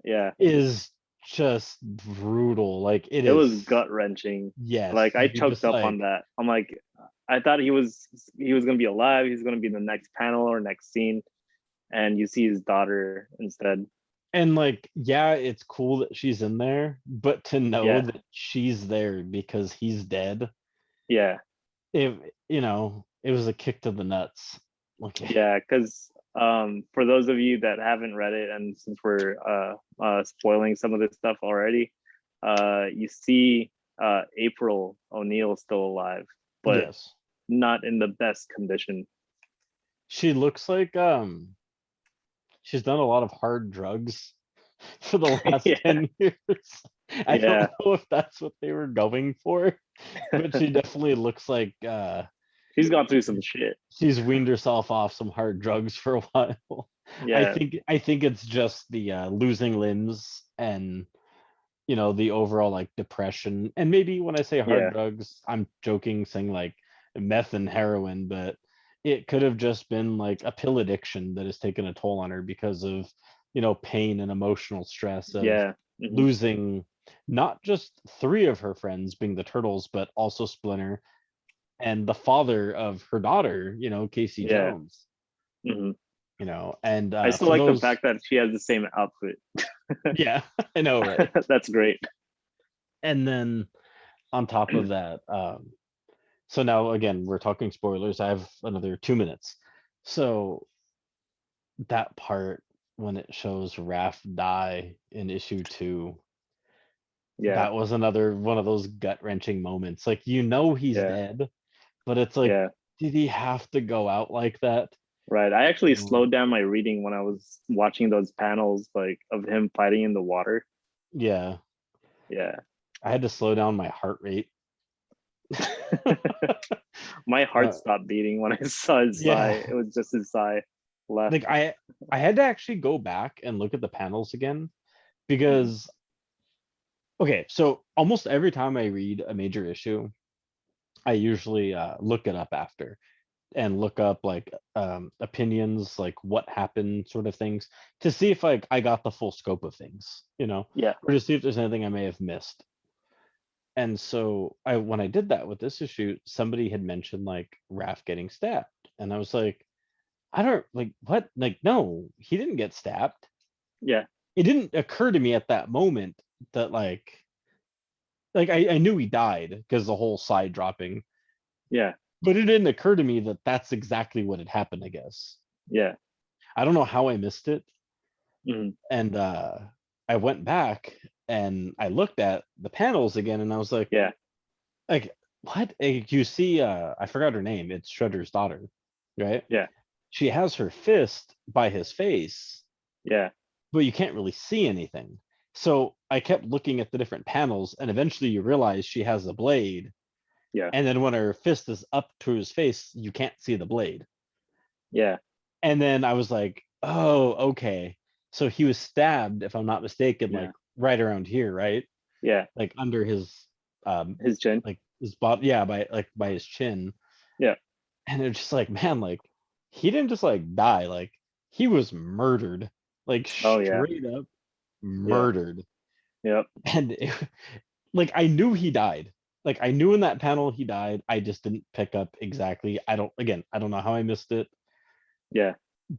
is just brutal. Like it was gut wrenching. Yes, like I choked up on that. I'm like, I thought he was gonna be alive. He's gonna be in the next panel or next scene, and you see his daughter instead. And like, it's cool that she's in there, but to know that she's there because he's dead, Yeah, it was a kick to the nuts. Like, yeah, because for those of you that haven't read it, and since we're spoiling some of this stuff already, you see April O'Neil still alive, but yes, not in the best condition. she looks like she's done a lot of hard drugs for the last Yeah, 10 years. I don't yeah, know if that's what they were going for, but she definitely looks like she's gone through some shit. she's weaned herself off some hard drugs for a while. Yeah, I think it's just the losing limbs and the overall like depression. And maybe when I say hard yeah, drugs, I'm joking saying like meth and heroin, but it could have just been like a pill addiction that has taken a toll on her because of pain and emotional stress of yeah, hmm, losing not just three of her friends being the turtles, but also Splinter and the father of her daughter, Casey yeah. Jones. Hmm. And I still for like the those, fact that she has the same outfit. yeah, I know, right? That's great. And then on top of that, so now again, we're talking spoilers. I have another 2 minutes. So that part when it shows Raph die in issue 2, Yeah, that was another one of those gut wrenching moments. Like he's yeah, dead, but it's like, yeah. did he have to go out like that? Right. I actually Mm. slowed down my reading when I was watching those panels, like of him fighting in the water. Yeah, Yeah. I had to slow down my heart rate. My heart uh, stopped beating when I saw his sigh. yeah, It was just his sigh left. like I had to actually go back and look at the panels again Mhm. because okay, so almost every time I read a major issue, I usually look it up after and look up like opinions, like what happened, sort of things, to see if like I got the full scope of things, Yeah. or to see if there's anything I may have missed. And so I when I did that with this issue, somebody had mentioned like Raph getting stabbed, and I was like, I don't like what, like no, he didn't get stabbed. Yeah. It didn't occur to me at that moment that like I knew he died because the whole side dropping, Yeah. but it didn't occur to me that that's exactly what had happened. I guess Yeah. I don't know how I missed it, Mhm. and I went back and I looked at the panels again, and I was Yeah. like what? You see, I forgot her name. It's Shredder's daughter, right? Yeah. She has her fist by his face, Yeah. but you can't really see anything. So I kept looking at the different panels, and eventually you realize she has a blade. Yeah. And then when her fist is up to his face, you can't see the blade. Yeah. And then I was like, oh, okay. So he was stabbed, if I'm not mistaken, Yeah. like right around here, right? Yeah. Like under his His chin. like his body, yeah, by his chin. Yeah. And it's just like, man, like he didn't just like die, like he was murdered, like Oh yeah. straight up Yeah. murdered. Yep. And like I knew he died. Like I knew in that panel he died. I just didn't pick up exactly. I don't know how I missed it, Yeah.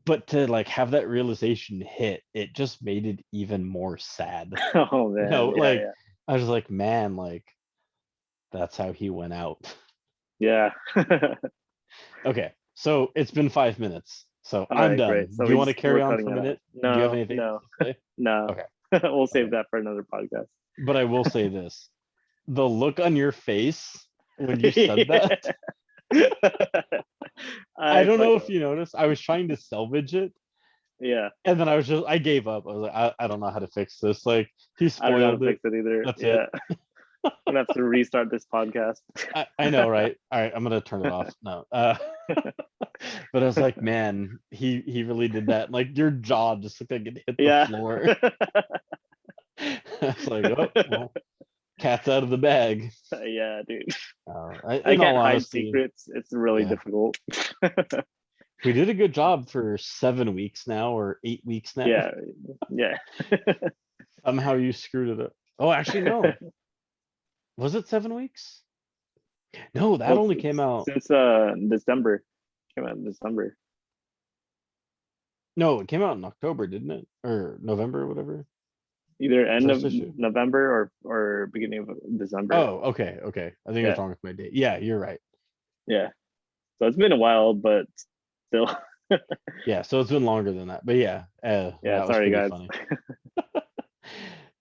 but to like have that realization hit, it just made it even more sad. Oh man. Yeah. Like Yeah. I was like, man, like that's how he went out. Yeah. Okay, so it's been 5 minutes, so All I'm right, done. great. So Do you want to we're carry on cutting for a it off. minute? Do you have No, anything else no, to say? no. Okay, We'll save okay. that for another podcast. But I will say this: the look on your face when you said that, Yeah. I I don't know if fucking you noticed, I was trying to salvage it, yeah. and then I gave up. I was like, I don't know how to fix this. Like he I don't know how to spoiled it. fix it either. That's it. Yeah. I'm gonna have to restart this podcast. I know, right? All right, I'm gonna turn it off. No. But I was like, man, he really did that. Like your jaw just looked like it hit the Yeah. floor. I was like, oh well, cat's out of the bag. Yeah, dude. I In all can't hide honesty, secrets. It's really yeah, difficult. we did a good job for 7 weeks now or 8 weeks now. Yeah. Yeah. Somehow you screwed it up. Oh, actually, no. Was it 7 weeks? No, that Well, only came out. since December. Came out in December. No, it came out in October, didn't it? Or November, or whatever. either end First of issue. November or beginning of December. Oh, okay, okay. I think I was Yeah, wrong with my date. Yeah, you're right. yeah. So it's been a while, but still. Yeah, so it's been longer than that. But yeah, Yeah, that was sorry pretty guys. funny.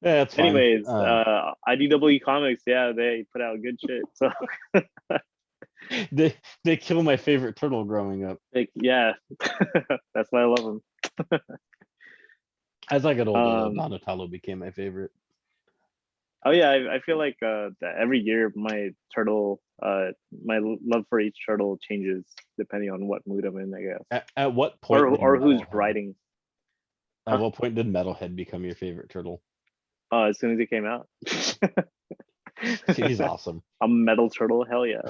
Yeah, that's fine. Anyways, IDW Comics, yeah, they put out good shit. So they they kill my favorite turtle growing up. like, yeah, that's why I love them. As I got older, though, Um, Donatello became my favorite. oh yeah, I feel like that every year my love for each turtle changes depending on what mood I'm in, I guess, At what point did or who's Metalhead? writing. At Huh? what point did Metalhead become your favorite turtle? As soon as it came out. He's awesome. A metal turtle, hell yeah.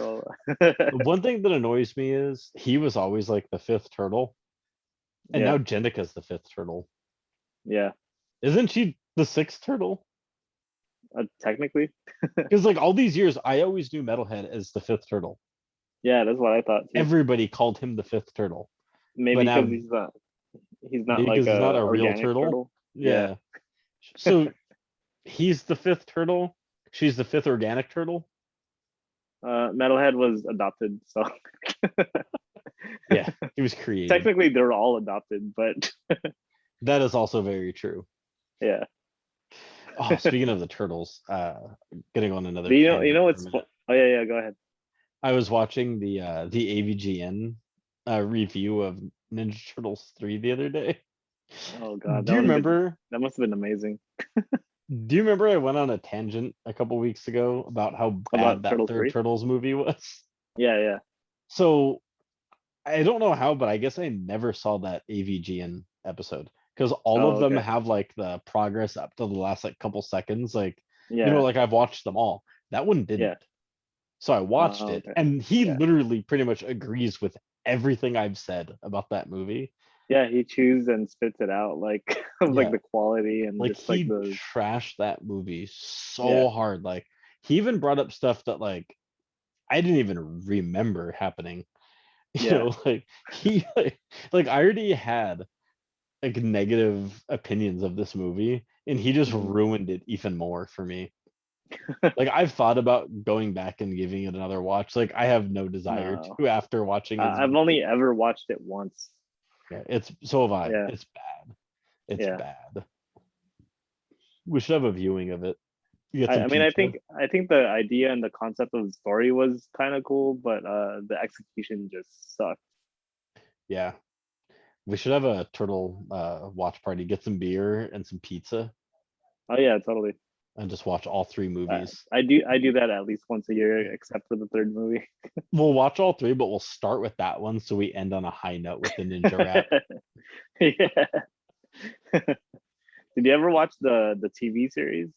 One thing that annoys me is he was always like the fifth turtle, and Yeah, now Jenica's the fifth turtle. yeah. Isn't she the sixth turtle? Technically, Because like all these years, I always knew Metalhead as the fifth turtle. yeah, that's what I thought too. Everybody called him the fifth turtle, but Maybe now because he's not maybe like because he's not a a real organic turtle. turtle. Yeah. Yeah. So he's the fifth turtle. She's the fifth organic turtle. Metalhead was adopted, so Yeah, he was created. technically they're all adopted, but That is also very true. yeah. Oh, speaking of the turtles, getting on another But you tangent know for a what's minute. oh yeah, go ahead. I was watching the AVGN review of Ninja Turtles 3 the other day. Oh god, Do you remember? that must have been amazing. Do you remember I went on a tangent a couple weeks ago about how bad About that Turtles third 3. Turtles movie was? Yeah, yeah. So I don't know how, but I guess I never saw that AVGN episode because all Oh, of them okay. have like the progress up to the last like couple seconds. Like, Yeah, like I've watched them all. That one yeah. didn't. So I watched it, Okay. and he Yeah. literally pretty much agrees with everything I've said about that movie. Yeah, he chews and spits it out like of like Yeah, the quality and like just like he the trashed that movie yeah, so hard. Like he even brought up stuff that like I didn't even remember happening. yeah. Like he like I already had like negative opinions of this movie, and he just Mhm. ruined it even more for me. Like I've thought about going back and giving it another watch. Like I have no desire No. to after watching his I've only ever watched it once. yeah, it's so have I. Yeah, It's bad. It's yeah. bad. We should have a viewing of it. You get some I mean, pizza. I think the idea and the concept of the story was kind of cool, but the execution just sucked. Yeah. We should have a turtle watch party. Get some beer and some pizza Oh yeah, totally. and just watch all three movies. I do that at least once a year, except for the third movie. We'll watch all three, but we'll start with that one so we end on a high note with the ninja rap. Yeah. Did you ever watch the TV series,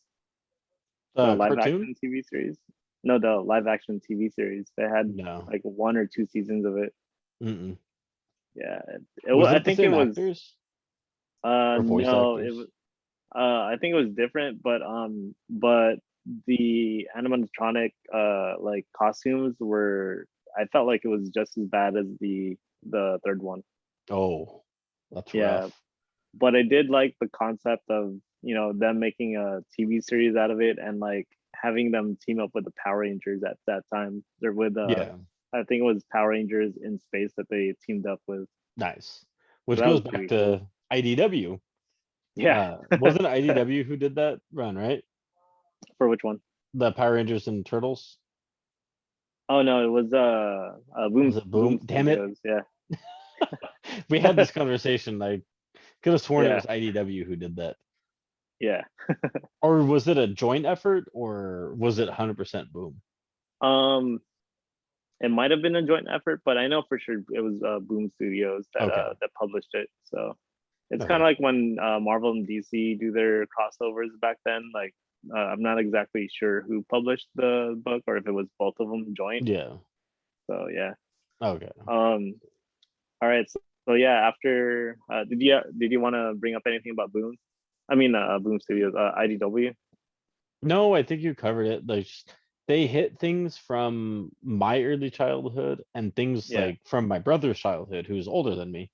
the live Cartoon? action TV series? No, the live action TV series. They had No. like 1 or 2 seasons of it. Mm-mm. Yeah, Was I it the think it same was. actors or voice No, it actors? was. I think it was different, but the animatronic like costumes were. I felt like it was just as bad as the third one. Oh, that's Yeah, rough. but I did like the concept of them making a TV series out of it and like having them team up with the Power Rangers at that time. They're with Yeah, I think it was Power Rangers in space that they teamed up with. nice. So Which that goes was back pretty cool. to IDW. Yeah. Wasn't it IDW who did that run, right? For which one? The Power Rangers and Turtles. Oh no, it was Was it Boom Boom? Damn it. Studios. Yeah. We had this conversation. I could have sworn it Yeah. was IDW who did that. Yeah. Or was it a joint effort or was it 100% Boom? Um it might have been a joint effort, but I know for sure it was Boom Studios Okay. that published it. So it's kind Okay. of like when Marvel and DC do their crossovers back then. Like I'm not exactly sure who published the book or if it was both of them joint. Yeah. So yeah. Okay. Um. All right. So yeah. After did you want to bring up anything about Boom? I mean Boom Studios, IDW. No, I think you covered it. Like they hit things from my early childhood and things Yeah. like from my brother's childhood, who's older than me.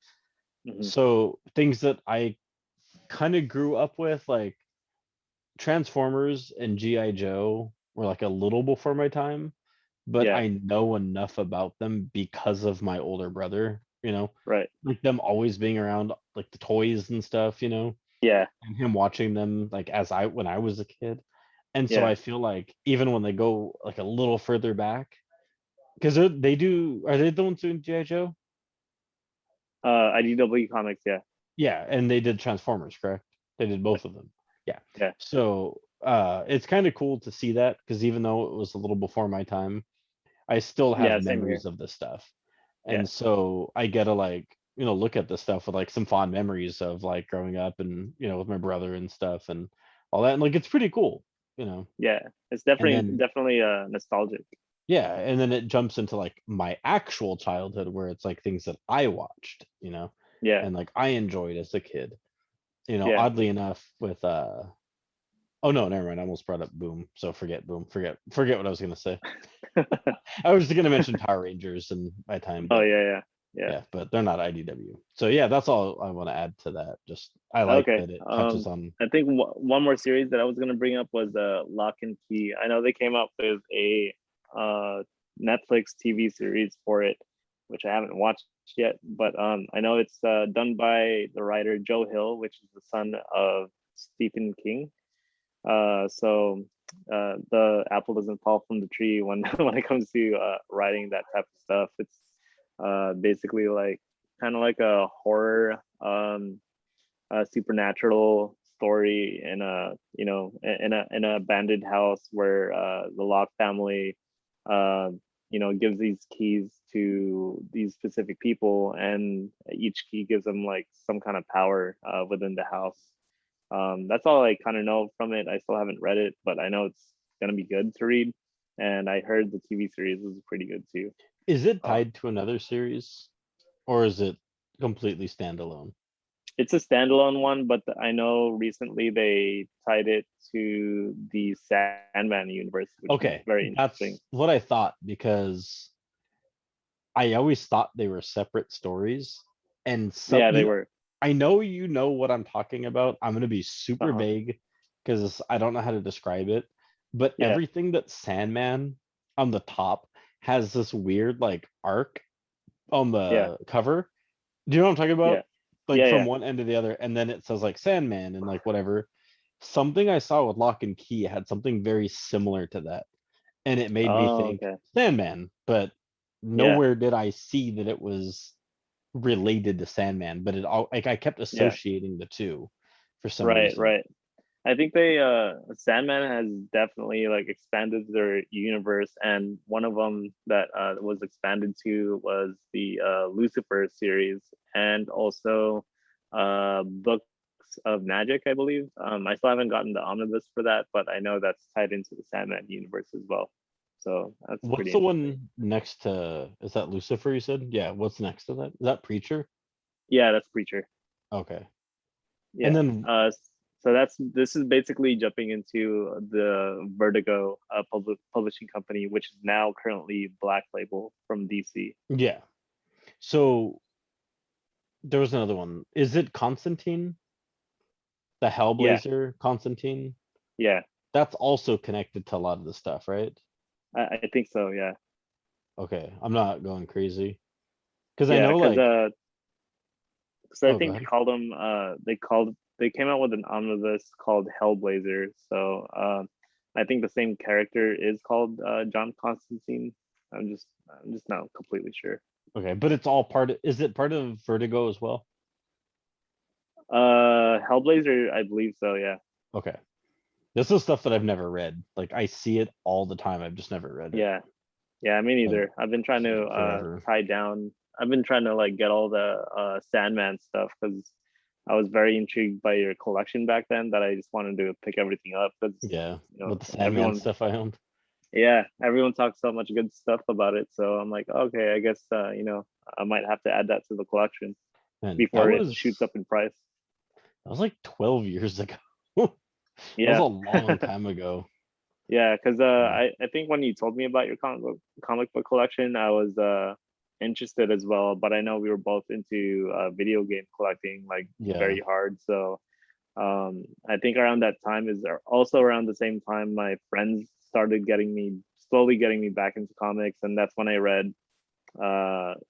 Hmm. So things that I kind of grew up with, like Transformers and GI Joe were like a little before my time, but Yeah, I know enough about them because of my older brother, right. like them always being around, like the toys and stuff, Yeah, and him watching them like when I was a kid. And so yeah. I feel like even when they go like a little further back, because they do, are they the ones doing GI Joe? IDW Comics, yeah, Yeah, and they did Transformers, correct? They did yeah, both of them. Yeah. yeah, So it's kind of cool to see that because even though it was a little before my time, I still have yeah. Same here. memories of this stuff. Yeah, And so I get to like, look at this stuff with like some fond memories of like growing up and, with my brother and stuff and all that. And like it's pretty cool, you know. yeah. It's And definitely then definitely nostalgic. yeah, and then it jumps into like my actual childhood where it's like things that I watched, Yeah, and like I enjoyed as a kid. yeah. Oddly enough with oh no, never mind. I almost brought up Boom. So forget Boom. Forget what I was gonna say. I was gonna mention Power Rangers in my time, Oh but yeah, yeah, yeah. yeah, but they're not IDW. So yeah, that's all I want to add to that. Just I like Okay. that it touches on. I think one more series that I was gonna bring up was Lock and Key. I know they came up with a uh Netflix TV series for it, which I haven't watched yet, but I know it's done by the writer Joe Hill, which is the son of Stephen King. So the apple doesn't fall from the tree when when it comes to writing that type of stuff. It's basically like kind of like a horror a supernatural story in a in a abandoned house where the Locke family uh, gives these keys to these specific people, and each key gives them like some kind of power within the house. That's all I kind of know from it. I still haven't read it, but I know it's gonna be good to read, and I heard the TV series was pretty good too. Is it Um, tied to another series, or is it completely standalone? it's a standalone one, but I know recently they tied it to the Sandman universe, which is Okay, very interesting. that's what I thought because I always thought they were separate stories, and Yeah, they were. I know you know what I'm talking about. I'm gonna be super Uh-huh. vague because I don't know how to describe it, but Yeah, everything that Sandman on the top has this weird like arc on yeah, the cover. Do you know what I'm talking yeah, about? Like yeah, from yeah. one end to the other, and then it says like Sandman and like whatever. Something I saw with Lock and Key had something very similar to that, and it made me Oh, think okay. Sandman, but Yeah, nowhere did I see that it was related to Sandman, but it all like I kept yeah. associating the two for some Right, reason. right. I think they Sandman has definitely like expanded their universe, and one of them that was expanded to was the Lucifer series, and also Books of Magic, I believe. I still haven't gotten the omnibus for that, but I know that's tied into the Sandman universe as well. So that's What's pretty the interesting. one next to, is that Lucifer you said? Yeah, what's next to that? Is that Preacher? Yeah, that's Preacher. Okay. And Yeah. then So this is basically jumping into the Vertigo publishing company, which is now currently Black Label from DC. yeah. So there was another one. Is it Constantine? The Yeah, Hellblazer Constantine? yeah, That's also connected to a lot of the stuff, right? I think so. Yeah, Okay. I'm not going crazy. Because I yeah, know because like, I oh, go think ahead. they came out with an omnibus called Hellblazer. So I think the same character is called John Constantine. I'm just not completely sure. Okay, but it's all is it part of Vertigo as well? Hellblazer, I believe so. Yeah. Okay. This is stuff that I've never read. Like I see it all the time. I've just never read it. Yeah, yeah, me Been neither. I've been trying to forever. tie down. I've been trying to like get all the Sandman stuff because I was very intrigued by your collection back then. That I just wanted to pick everything up because Yeah, you know with the Sandman everyone, stuff I owned. yeah, everyone talks so much good stuff about it. So I'm like, okay, I guess I might have to add that to the collection And before it shoots up in price. that was like 12 years ago. That was Yeah, a long time ago. yeah, because Yeah. I think when you told me about your comic book collection, I was interested as well. But I know we were both into video game collecting like Yeah. very hard. So I think around that time is also around the same time my friends started slowly getting me back into comics, and that's when I read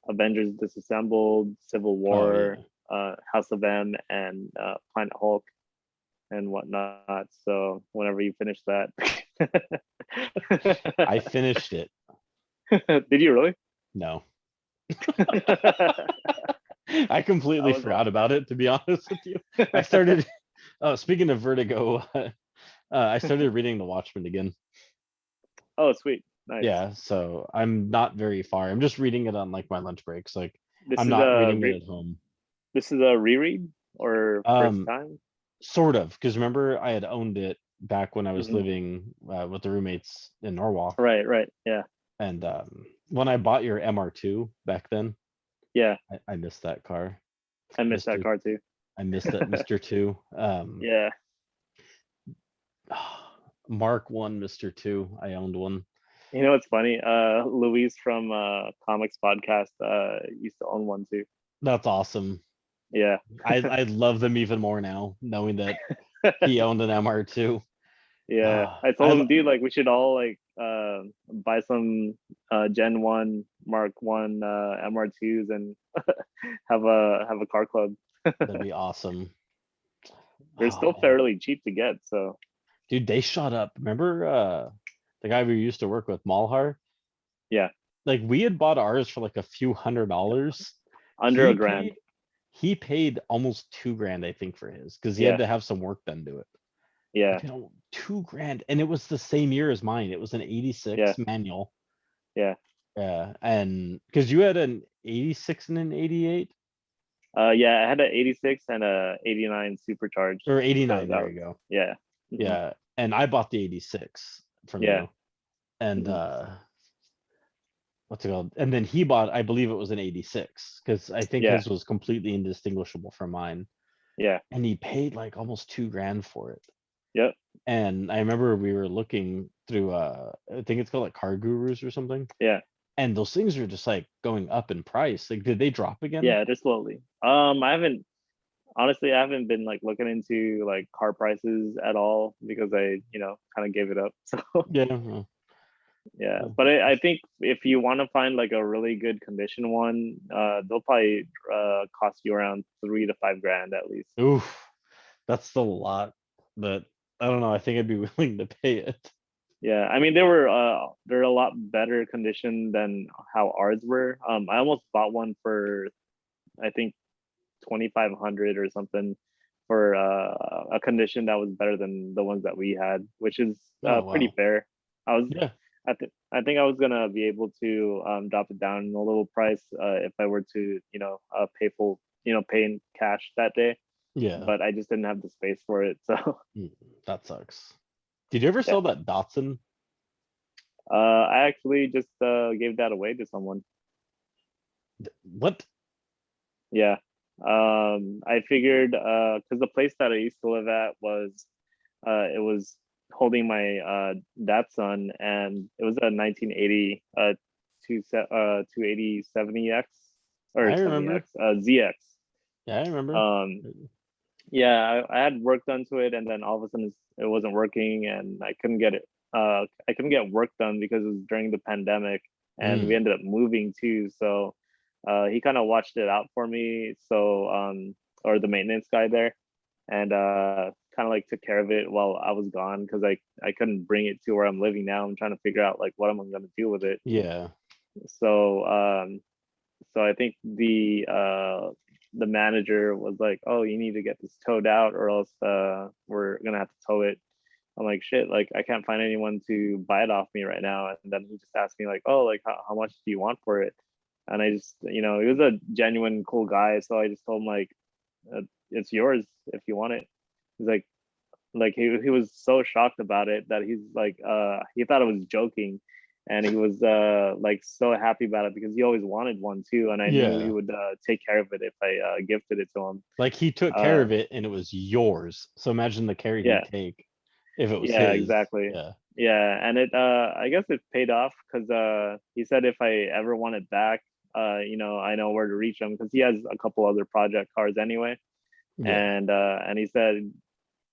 Avengers Disassembled, Civil Oh War, yeah. House of M, and Planet Hulk and whatnot. So whenever you finish that, I finished it. did you really? No. I I completely was forgot about it, to be honest with you. I started oh, speaking of Vertigo, I started reading The Watchmen again. oh, sweet, nice. Yeah, so I'm not very far. I'm just reading it on like my lunch breaks. Like This I'm is not a reading it at home. this is a reread or first Um, time? sort of, because remember I had owned it back when I was Hmm. living with the roommates in Norwalk, Right, right, yeah, and when I bought your MR2 back then, yeah. I missed that car, I missed that Mister. card too. I missed it, Mister Two. Yeah, Mark One, Mister Two. I owned one. you know what's funny? Luis from Comics Podcast used to own one too. That's awesome. Yeah. I love them even more now, knowing that he owned an MR2. Yeah, I I told him, dude, like we should all like buy some Gen 1 Mark 1 MR2s and have a car club. That'd be awesome. They're Oh still man, fairly cheap to get, so dude, they shot up. Remember the guy we used to work with, Malhar? yeah, Like we had bought ours for like a few $100s. under a He grand. paid he paid almost 2 grand, I think, for his because he had Yeah, to have some work done to it. He yeah, paid 2 grand, and it was the same year as mine. It was an yeah, '86 manual. yeah. Yeah, and because you had an '86 and an '88 Yeah, I had a 86 and a 89 supercharged. or So '89. that There was, you go. yeah. Hmm. Yeah, and I bought the '86 from Yeah. you, and Hmm. what's it called? And then he bought, I believe it was an '86 because I think Yeah. his was completely indistinguishable from mine, Yeah. and he paid like almost 2 grand for it. Yep. And I remember we were looking through I think it's called like Car Gurus or something, Yeah. and those things are just like going up in price. Like, did they drop again? Yeah, just slowly. I haven't honestly, I haven't been like looking into like car prices at all because I, kind of gave it up. So Yeah. yeah, but I think if you want to find like a really good condition one, they'll probably cost you around 3 to 5 grand at least. Oof, that's still a lot, but I don't know. I think I'd be willing to pay it. Yeah, I mean they're a lot better condition than how ours were. I almost bought one for I think 2,500 or something for a condition that was better than the ones that we had, which is Oh pretty wow. fair. I was Yeah. I think I was gonna be able to drop it down a little price if I were to pay full pay in cash that day, Yeah. but I just didn't have the space for it. So Mm, that sucks. Did you ever yeah, sell that Datsun? I actually just gave that away to someone. What? Yeah. I figured because the place that I used to live at was it was holding my dad's son, and it was a 1980 280 70X or I 70X remember. ZX. Yeah, I remember. Um, yeah, I had work done to it, and then all of a sudden it wasn't working, and I couldn't get it. I couldn't get work done because it was during the pandemic, and we Mm, ended up moving too. So he kind of watched it out for me. So or the maintenance guy there, and kind of like took care of it while I was gone because I couldn't bring it to where I'm living now. I'm trying to figure out like what am I going to do with it. yeah. So so I think the manager was like, "Oh, you need to get this towed out, or else we're gonna have to tow it." I'm like, "Shit! Like I can't find anyone to buy it off me right now." And then he just asked me like, "Oh, like how much do you want for it?" And I just, he was a genuine cool guy, so I just told him like, "It's yours if you want it." He's like he was so shocked about it that he's like he thought I was joking, and he was like so happy about it because he always wanted one too, and I knew he Yeah. would take care of it if I gifted it to him. Like he took care uh of it and it was yours. So imagine the care he'd yeah, take if it was yeah, his. exactly. Yeah. Yeah, and it I guess it paid off because he said if I ever want it back, I know where to reach him because he has a couple other project cars anyway. Yeah. And he said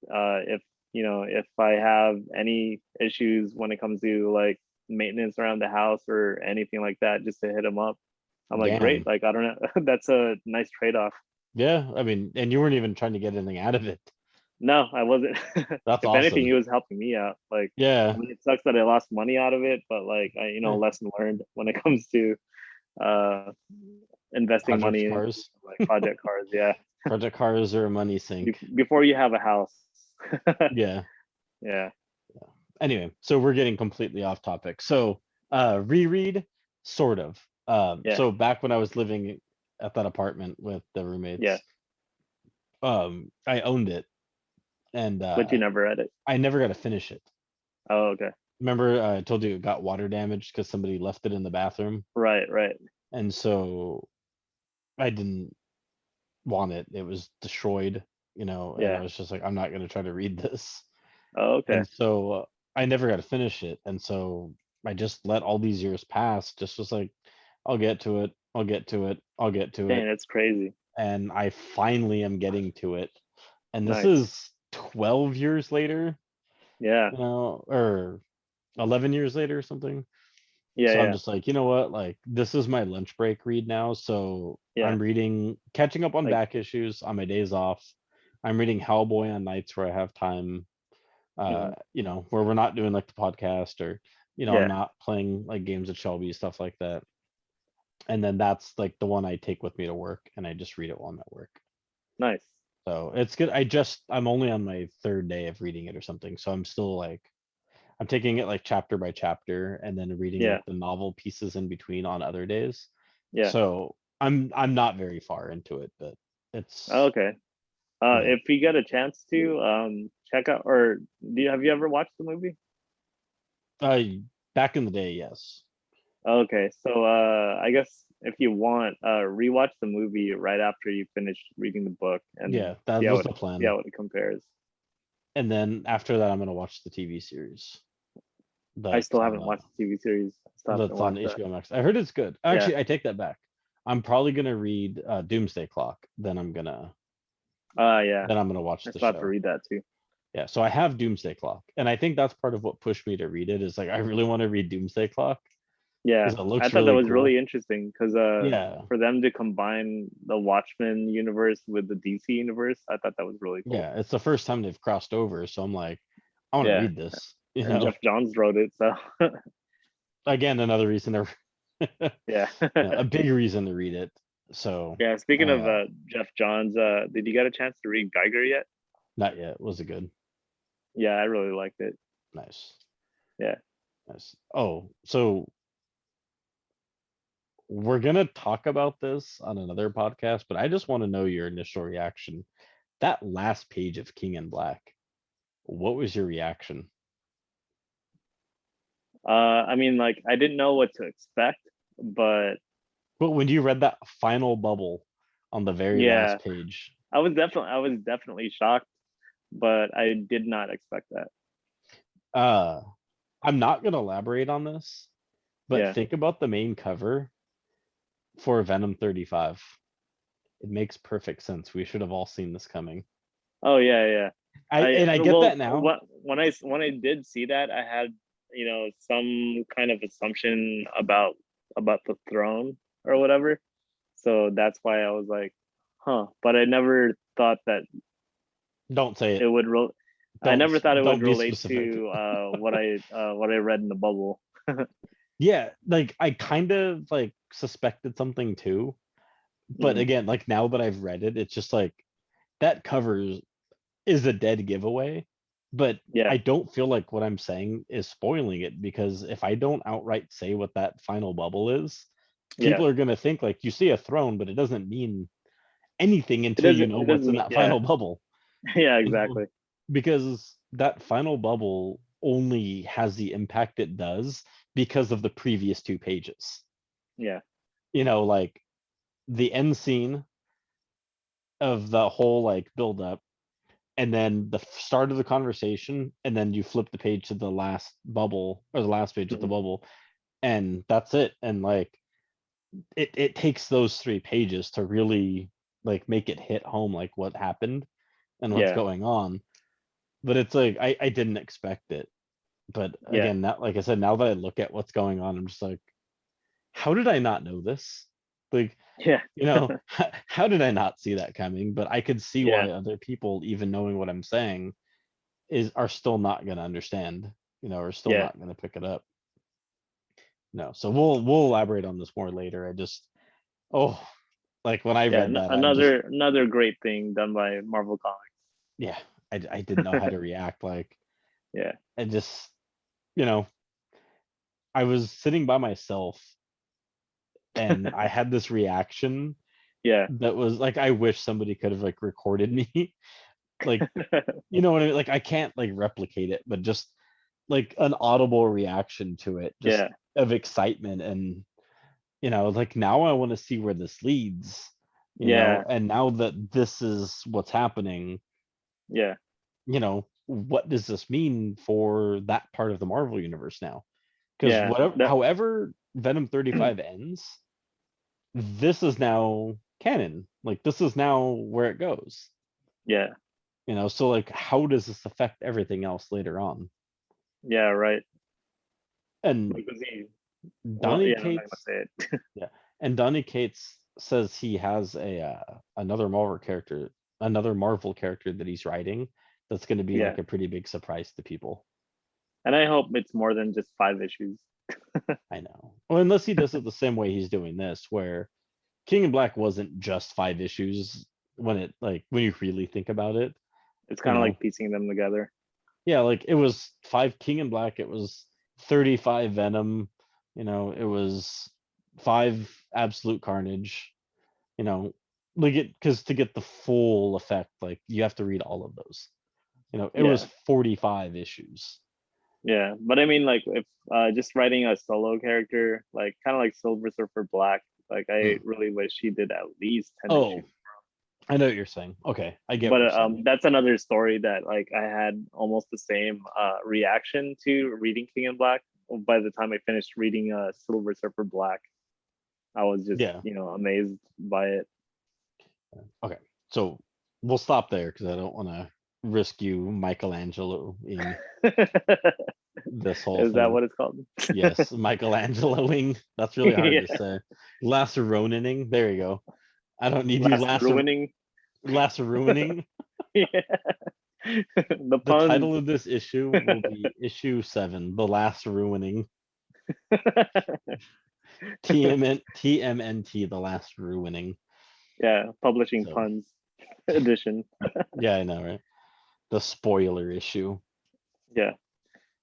if if I have any issues when it comes to like maintenance around the house or anything like that, just to hit him up. I'm like, great. Damn. Like, I don't know. That's a nice trade-off. Yeah, I mean, and you weren't even trying to get anything out of it. No, I wasn't. That's If anything, he awesome. was helping me out. Like, I Yeah, mean, it sucks that I lost money out of it, but like, yeah. lesson learned when it comes to uh investing Project money into cars. like project cars. Yeah, Project cars are a money sink. before you have a house. Yeah. Yeah, Anyway, so we're getting completely off topic. So reread, sort of. yeah, So back when I was living at that apartment with the yeah. roommates, I owned it and But you never read it. I never got to finish it. Oh, okay. Remember, I told you it got water damage because somebody left it in the bathroom, Right, right. and so I didn't want it. It was destroyed, and I Yeah. was just like, I'm not gonna try to read this. Oh, okay. And so I never got to finish it, and so I just let all these years pass. Just was like, I'll get to it. I'll get to it. I'll get to Dang, it, that's crazy. and I finally am getting to it. And this Nice. is 12 years later, Yeah. or 11 years later or something. Yeah, So I'm yeah. just like, you know what? Like, this is my lunch break read now. So Yeah. I'm reading, catching up on Like, back issues on my days off. I'm reading Hellboy on nights where I have time, mhm. where we're not doing like the podcast, or, I'm Yeah. not playing like games at Shelby, stuff like that. And then that's like the one I take with me to work and I just read it while I'm at work. Nice. So it's good. I'm only on my third day of reading it or something. So I'm still like, I'm taking it like chapter by chapter and then reading Yeah. like the novel pieces in between on other days. Yeah. So I'm not very far into it, but Oh, it's okay. yeah. If we get a chance to check out, or have you ever watched the movie? Back in the day, yes. Okay, so I guess if you want, rewatch the movie right after you finish reading the book and Yeah, that was the see plan. how it compares. And then after that I'm gonna watch the TV series. I That's still on haven't watched the TV series. I still have to that's watch on that. HBO Max. I heard it's good. Yeah. Actually, I take that back. I'm probably gonna read Doomsday Clock, Yeah. then I'm gonna watch I the still have to show. read that too. Yeah, so I have Doomsday Clock, and I think that's part of what pushed me to read it. Is like I really want to read Doomsday Clock Yeah, because it I looks thought that really was cool. really interesting because Yeah, for them to combine the Watchmen universe with the DC universe, I thought that was really cool. yeah, it's the first time they've crossed over, so I'm like, I want to Yeah, read this. and Jeff Johns wrote it, so Again, another reason to, yeah. a big reason to read it. So Yeah, speaking I of Jeff Johns, did you get a chance to read Geiger yet? not yet. Was it good? Yeah, I really liked it. Nice, Yeah. nice. Oh, so we're gonna talk about this on another podcast, but I just want to know your initial reaction. That last page of King in Black. What was your reaction? I mean, like, I didn't know what to expect, but But when you read that final bubble on the very yeah, last page, I was definitely shocked, but I did not expect that. uh, I'm not gonna elaborate on this, but Yeah. think about the main cover for Venom 35. It makes perfect sense. We should have all seen this coming. Oh yeah, yeah. I get Well, that now. what when I did see that, I had some kind of assumption about the throne or whatever. So that's why I was like, huh. But I never thought that Don't say it it. would. I never thought it would Don't be relate specific. to what I read in the bubble. Yeah, like I kind of like suspected something too, but Hmm. again, like now that I've read it, it's just like that cover is a dead giveaway. But Yeah, I don't feel like what I'm saying is spoiling it, because if I don't outright say what that final bubble is, yeah. people are going to think like you see a throne, but it doesn't mean anything It until you doesn't. know It what's doesn't in mean. that Yeah, final bubble. yeah. You know, Exactly. because that final bubble only has the impact it does because of the previous two pages. Yeah. Like the end scene of the whole like build up, and then the start of the conversation, and then you flip the page to the last bubble, or the last page of the Hmm. bubble, and that's it. And like it takes those 3 pages to really like make it hit home like what happened and what's Yeah. going on. but it's like I didn't expect it. But Yeah, again, now, like I said, now that I look at what's going on, I'm just like, how did I not know this? Like, yeah, how did I not see that coming? But I could see yeah, why other people, even knowing what I'm saying, are still not going to understand, or still yeah, not going to pick it up. No, so we'll elaborate on this more later. I just, oh, like when I yeah. read that, I'm just, Another great thing done by Marvel yeah, I didn't know how to Comics. react. Like, Yeah, I just, you know, I was sitting by myself and I had this reaction yeah, that was like, I wish somebody could have like recorded me. Like, you know what I mean? Like, I can't like replicate it, but just like an audible reaction to it, just yeah, of excitement. And, like now I want to see where this leads, yeah, and now that this is what's happening, yeah, what does this mean for that part of the Marvel universe now? Because yeah. whatever, That, however Venom 35 ends, this is now canon. Like this is now where it goes. yeah, So like how does this affect everything else later on? yeah, right. And Like, was he? Well, Donny yeah, I'm not gonna Cates, say it. yeah, and Donny Cates says he has a another Marvel character that he's writing that's going to be Yeah, like a pretty big surprise to people. and I hope it's more than just 5 issues. I know. Well, unless he does it the same way he's doing this, where King in Black wasn't just 5 issues when you really think about it, It's you kind of know. like piecing them together. Yeah, like it was 5 King in Black, it was 35 Venom, it was 5 Absolute Carnage, you know, like it because to get the full effect, like you have to read all of those. It was Yeah, 45 issues. yeah. But I mean, like, if just writing a solo character, like kind of like Silver Surfer Black, like I Mm. really wish he did at least 10 issues. Oh, I know what you're saying. Okay, I get what But you're saying. that's another story that like I had almost the same reaction to reading King in Black. By the time I finished reading Silver Surfer Black, I was just Yeah. amazed by it. Okay. So we'll stop there because I don't want to risk you Michelangelo-ing this whole Is that thing. what it's called? Yes, Michelangeloing. That's really hard to Yeah, say. Laceroning. There you go. I don't need you last ruining. Laceroning. Yeah, the The puns. title of this issue will be issue 7, The Last Ruining. TMNT, The Last Ruining. Yeah, publishing So puns edition. yeah, I know, right? The spoiler issue. Yeah.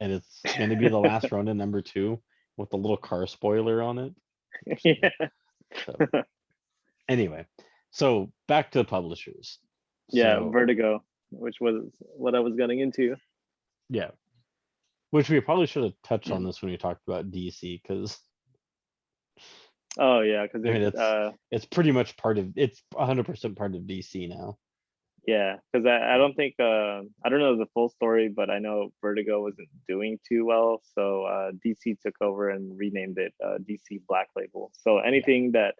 And it's gonna be The Last Ronin #2 with the little car spoiler on it. Yeah. So anyway, so back to publishers. Yeah, So Vertigo, which was what I was getting into. yeah, which we probably should have touched on this when we talked about DC, because Oh yeah, because I mean it it's pretty much it's 100% part of DC now. yeah, because I don't think I don't know the full story, but I know Vertigo wasn't doing too well, so DC took over and renamed it DC Black Label. So Yeah, anything that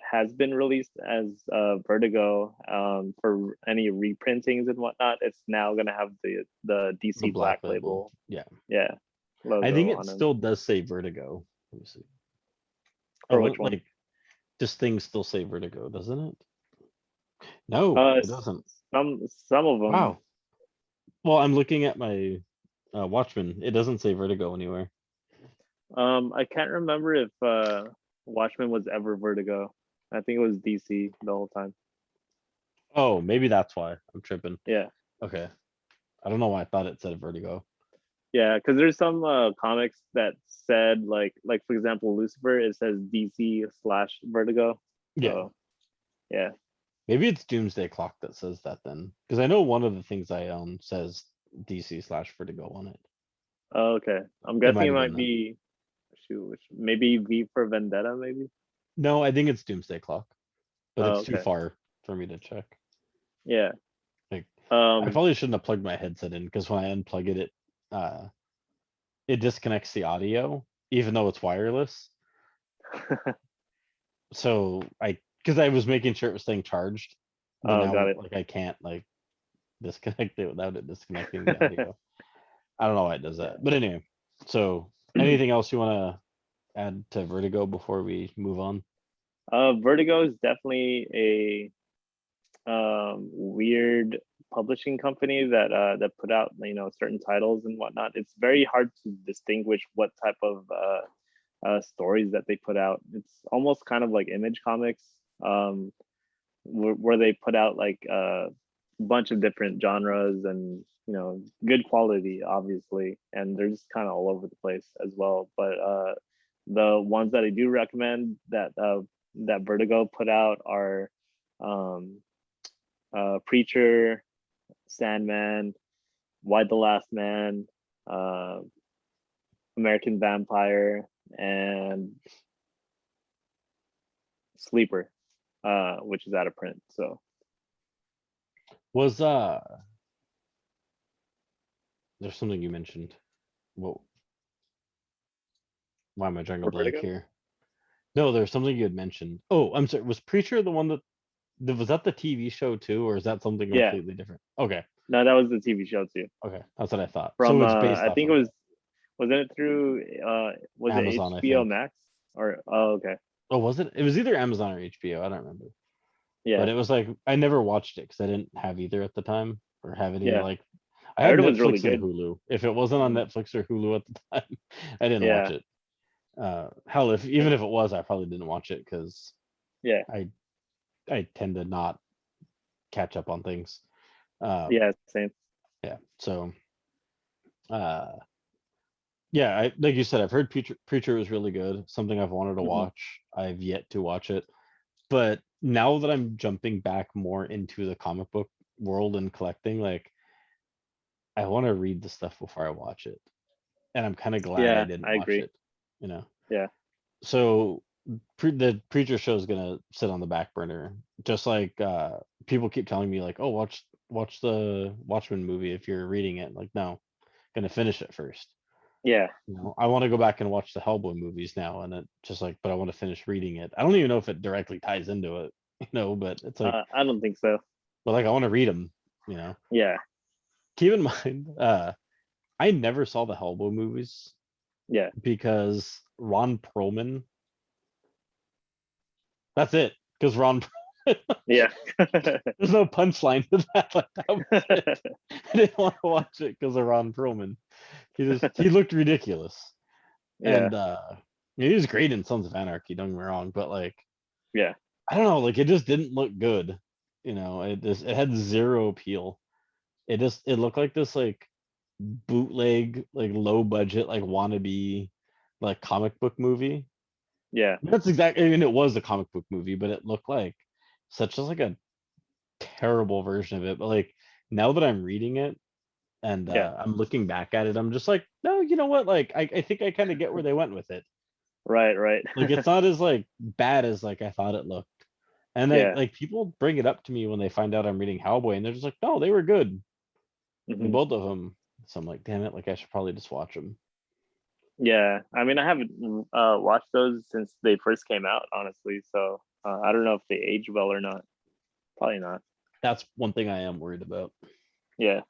has been released as Vertigo for any reprintings and whatnot, it's now gonna have the the DC Black Black Label. Label, Yeah, yeah, I think logo it on them. still does say Vertigo. Let me see. For Oh, which one? like this things still say Vertigo, doesn't it? No, Uh, it doesn't. some of them. Wow. Well, I'm looking at my Watchmen. It doesn't say Vertigo anywhere. I can't remember if Watchmen was ever Vertigo. I think it was DC the whole time. Oh, maybe that's why I'm tripping. Yeah, Okay. I don't know why I thought it said Vertigo. yeah, because there's some comics that said like for example Lucifer, it says DC slash Vertigo. Yeah. So yeah. Maybe it's Doomsday Clock that says that then. Because I know one of the things I own says DC/Vertigo on it. Oh, okay, I'm It guessing might it have been might that. be maybe V for Vendetta, maybe. No, I think it's Doomsday Clock, but Oh, it's too okay, far for me to check. yeah. Like, I Um, probably shouldn't have plugged my headset in because when I unplug it, uh, it disconnects the audio, even though it's wireless. So because I was making sure it was staying charged, but oh, got now it. like I can't like disconnect it without it disconnecting the audio. I don't know why it does that. But anyway, so anything else you want to add to Vertigo before we move on? Vertigo is definitely a weird publishing company that put out certain titles and whatnot. It's very hard to distinguish what type of stories that they put out. It's almost kind of like Image Comics, where they put out like a bunch of different genres and good quality, obviously, and they're just kind of all over the place as well. But the ones that I do recommend that Vertigo put out are um, Preacher, Sandman, Why the Last Man, uh, American Vampire, and Sleeper, which is out of print. So Was there's something you mentioned. Whoa, why am I drawing a for blank Vertigo, here? No, there's something you had mentioned. Oh, I'm sorry. Was Preacher the one that was that the TV show too, or is that something yeah, completely different? Okay, no, that was the TV show too. okay, that's what I thought. So From it's based I off think of wasn't it through was it Amazon, I HBO think. Max or oh okay, Oh, was it? It was either Amazon or HBO. I don't remember. yeah, But it was like I never watched it because I didn't have either at the time, or have any yeah, like I I had heard it was really Netflix and good. Hulu. If it wasn't on Mhm. Netflix or Hulu at the time, I didn't watch Yeah, it. Hell, if even if it was, I probably didn't watch it because yeah, I I tend to not catch up on things. yeah, same. Yeah. So uh yeah, like you said, I've heard Preacher was really good. Something I've wanted to Hmm. watch. I've yet to watch it. But now that I'm jumping back more into the comic book world and collecting, like I want to read the stuff before I watch it. And I'm kind of glad I Yeah, didn't I watch agree. it, you know. Yeah, So the Preacher show is gonna sit on the back burner, just like people keep telling me like, oh, watch the Watchmen movie if you're reading it. Like, no, gonna finish it first. yeah. You know, I want to go back and watch the Hellboy movies now, and it just like, but I want to finish reading it. I don't even know if it directly ties into it, but it's like, I don't think so. but like I want to read them, you know. Yeah, Keep in mind, I never saw the Hellboy movies yeah, because Ron Perlman. That's it. Because Ron, yeah. there's no punchline to that. Like that was it. I didn't want to watch it because of Ron Perlman. He looked ridiculous, Yeah, and he was great in Sons of Anarchy. Don't get me wrong, but like yeah, I don't know, like it just didn't look good. It had zero appeal. It looked like this like bootleg, like low budget, like wannabe, like comic book movie. yeah, That's exactly. I mean, it was a comic book movie, but it looked like such as like a terrible version of it. But like now that I'm reading it and yeah. I'm looking back at it, I'm just like, no, you know what? Like I think I kind of get where they went with it. Right, right. Like it's not as like bad as like I thought it looked. And Yeah. like people bring it up to me when they find out I'm reading Hellboy, and they're just like, no, they were good, like Hmm. both of them. So I'm like, damn it, like I should probably just watch them. Yeah. I mean, I haven't watched those since they first came out, honestly. So I don't know if they age well or not. Probably not. That's one thing I am worried about. Yeah.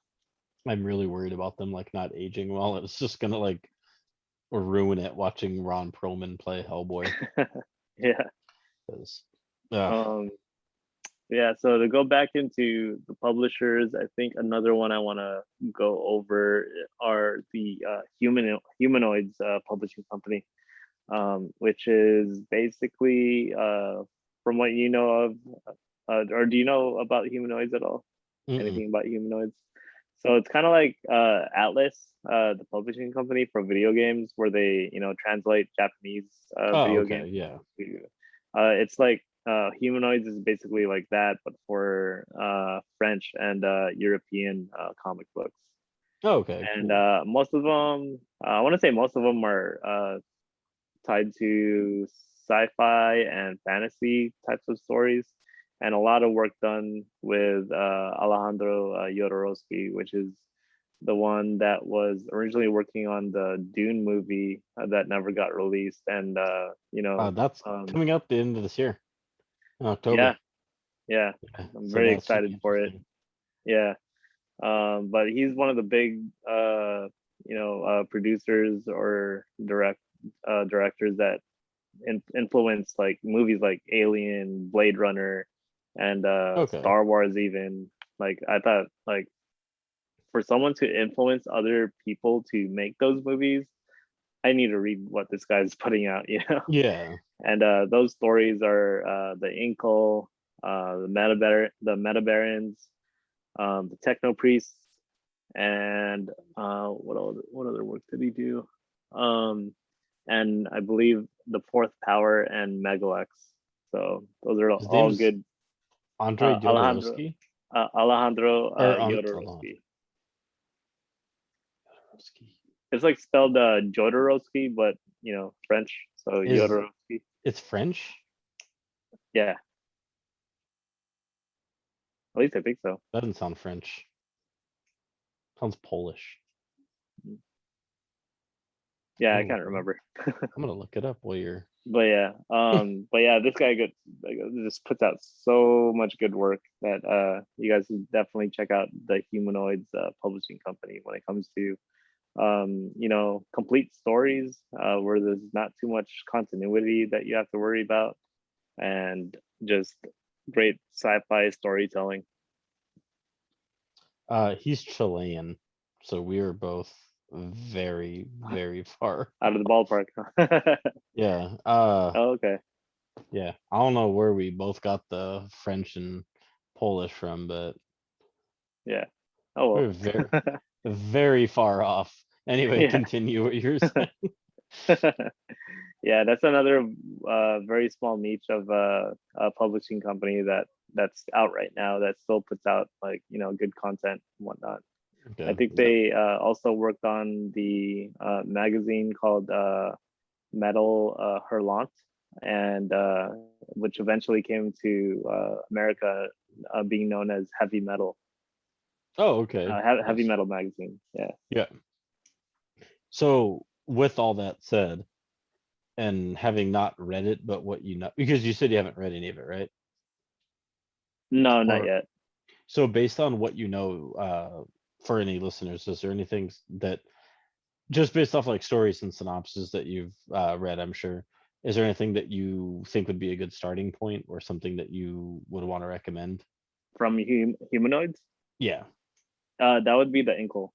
I'm really worried about them like not aging well. It's just gonna like ruin it watching Ron Perlman play Hellboy. Yeah. 'Cause, Um, yeah. So to go back into the publishers, I think another one I want to go over are the humanoids publishing company, which is basically from what you know of, or do you know about humanoids at all? mm-mm. Anything about humanoids? So it's kind of like Atlas, the publishing company for video games, where they translate Japanese Oh, video okay, games. yeah. It's like humanoids is basically like that, but for French and European comic books. Oh, okay, And cool. most of them, I want to say most of them are tied to sci-fi and fantasy types of stories, and a lot of work done with Alejandro Jodorowsky, which is the one that was originally working on the Dune movie that never got released, and That's coming out the end of this year in yeah, October. yeah, Yeah, I'm so very that should be excited for it. interesting. Yeah, But he's one of the big producers or directors that influence like movies like Alien, Blade Runner, and Okay. Star Wars. Even like I thought, like for someone to influence other people to make those movies, I need to read what this guy's putting out. Yeah. And those stories are the Inkle, the Meta Barons, the Techno Priests, and what other work did he do? And I believe the Fourth Power and Megalex. So those are His all name's good. Andrei Alejandro Jodorowsky Alejandro or on hold on. Jodorowsky. Jodorowsky. It's like spelled Jodorowsky, but French. So Is Jodorowsky. it's French? Yeah, at least I think so. Doesn't sound French. Sounds Polish. Yeah, I Oh, can't remember. I'm gonna look it up while you're. But yeah, this guy just puts out so much good work that you guys should definitely check out the Humanoids publishing company when it comes to complete stories where there's not too much continuity that you have to worry about, and just great sci-fi storytelling. He's Chilean, so we are both very, very far. Out of the ballpark. Yeah. Oh, okay. Yeah. I don't know where we both got the French and Polish from, but Yeah. Oh we're very, well. very far off. Anyway, Yeah. continue what you're saying. Yeah, that's another very small niche of a publishing company that's out right now that still puts out like good content and whatnot. I Okay. think Yeah. they also worked on the magazine called Metal Hurlant, and which eventually came to America, being known as Heavy Metal, Oh, okay. Heavy Nice. Metal magazine. Yeah. Yeah. So with all that said, and having not read it, but what you know, because you said you haven't read any of it, right? No, not Or yet. so based on what you know, for any listeners, is there anything that just based off like stories and synopses that you've read, I'm sure, is there anything that you think would be a good starting point or something that you would want to recommend? From Humanoids, Yeah. that would be the Inkle,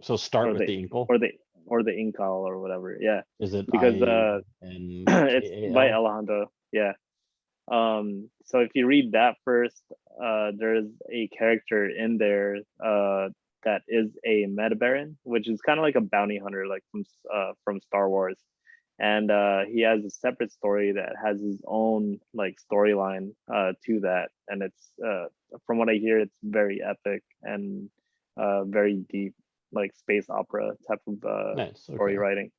So start or with the the Inkle. or the or the Inkal or whatever. Yeah, Is it because it's by INKAL? Alejandro. Yeah. So if you read that first, there's a character in there that is a Metabaron, which is kind of like a bounty hunter, like from Star Wars, and he has a separate story that has his own like storyline to that, and it's from what I hear, it's very epic and very deep, like space opera type of Nice. story Okay. writing.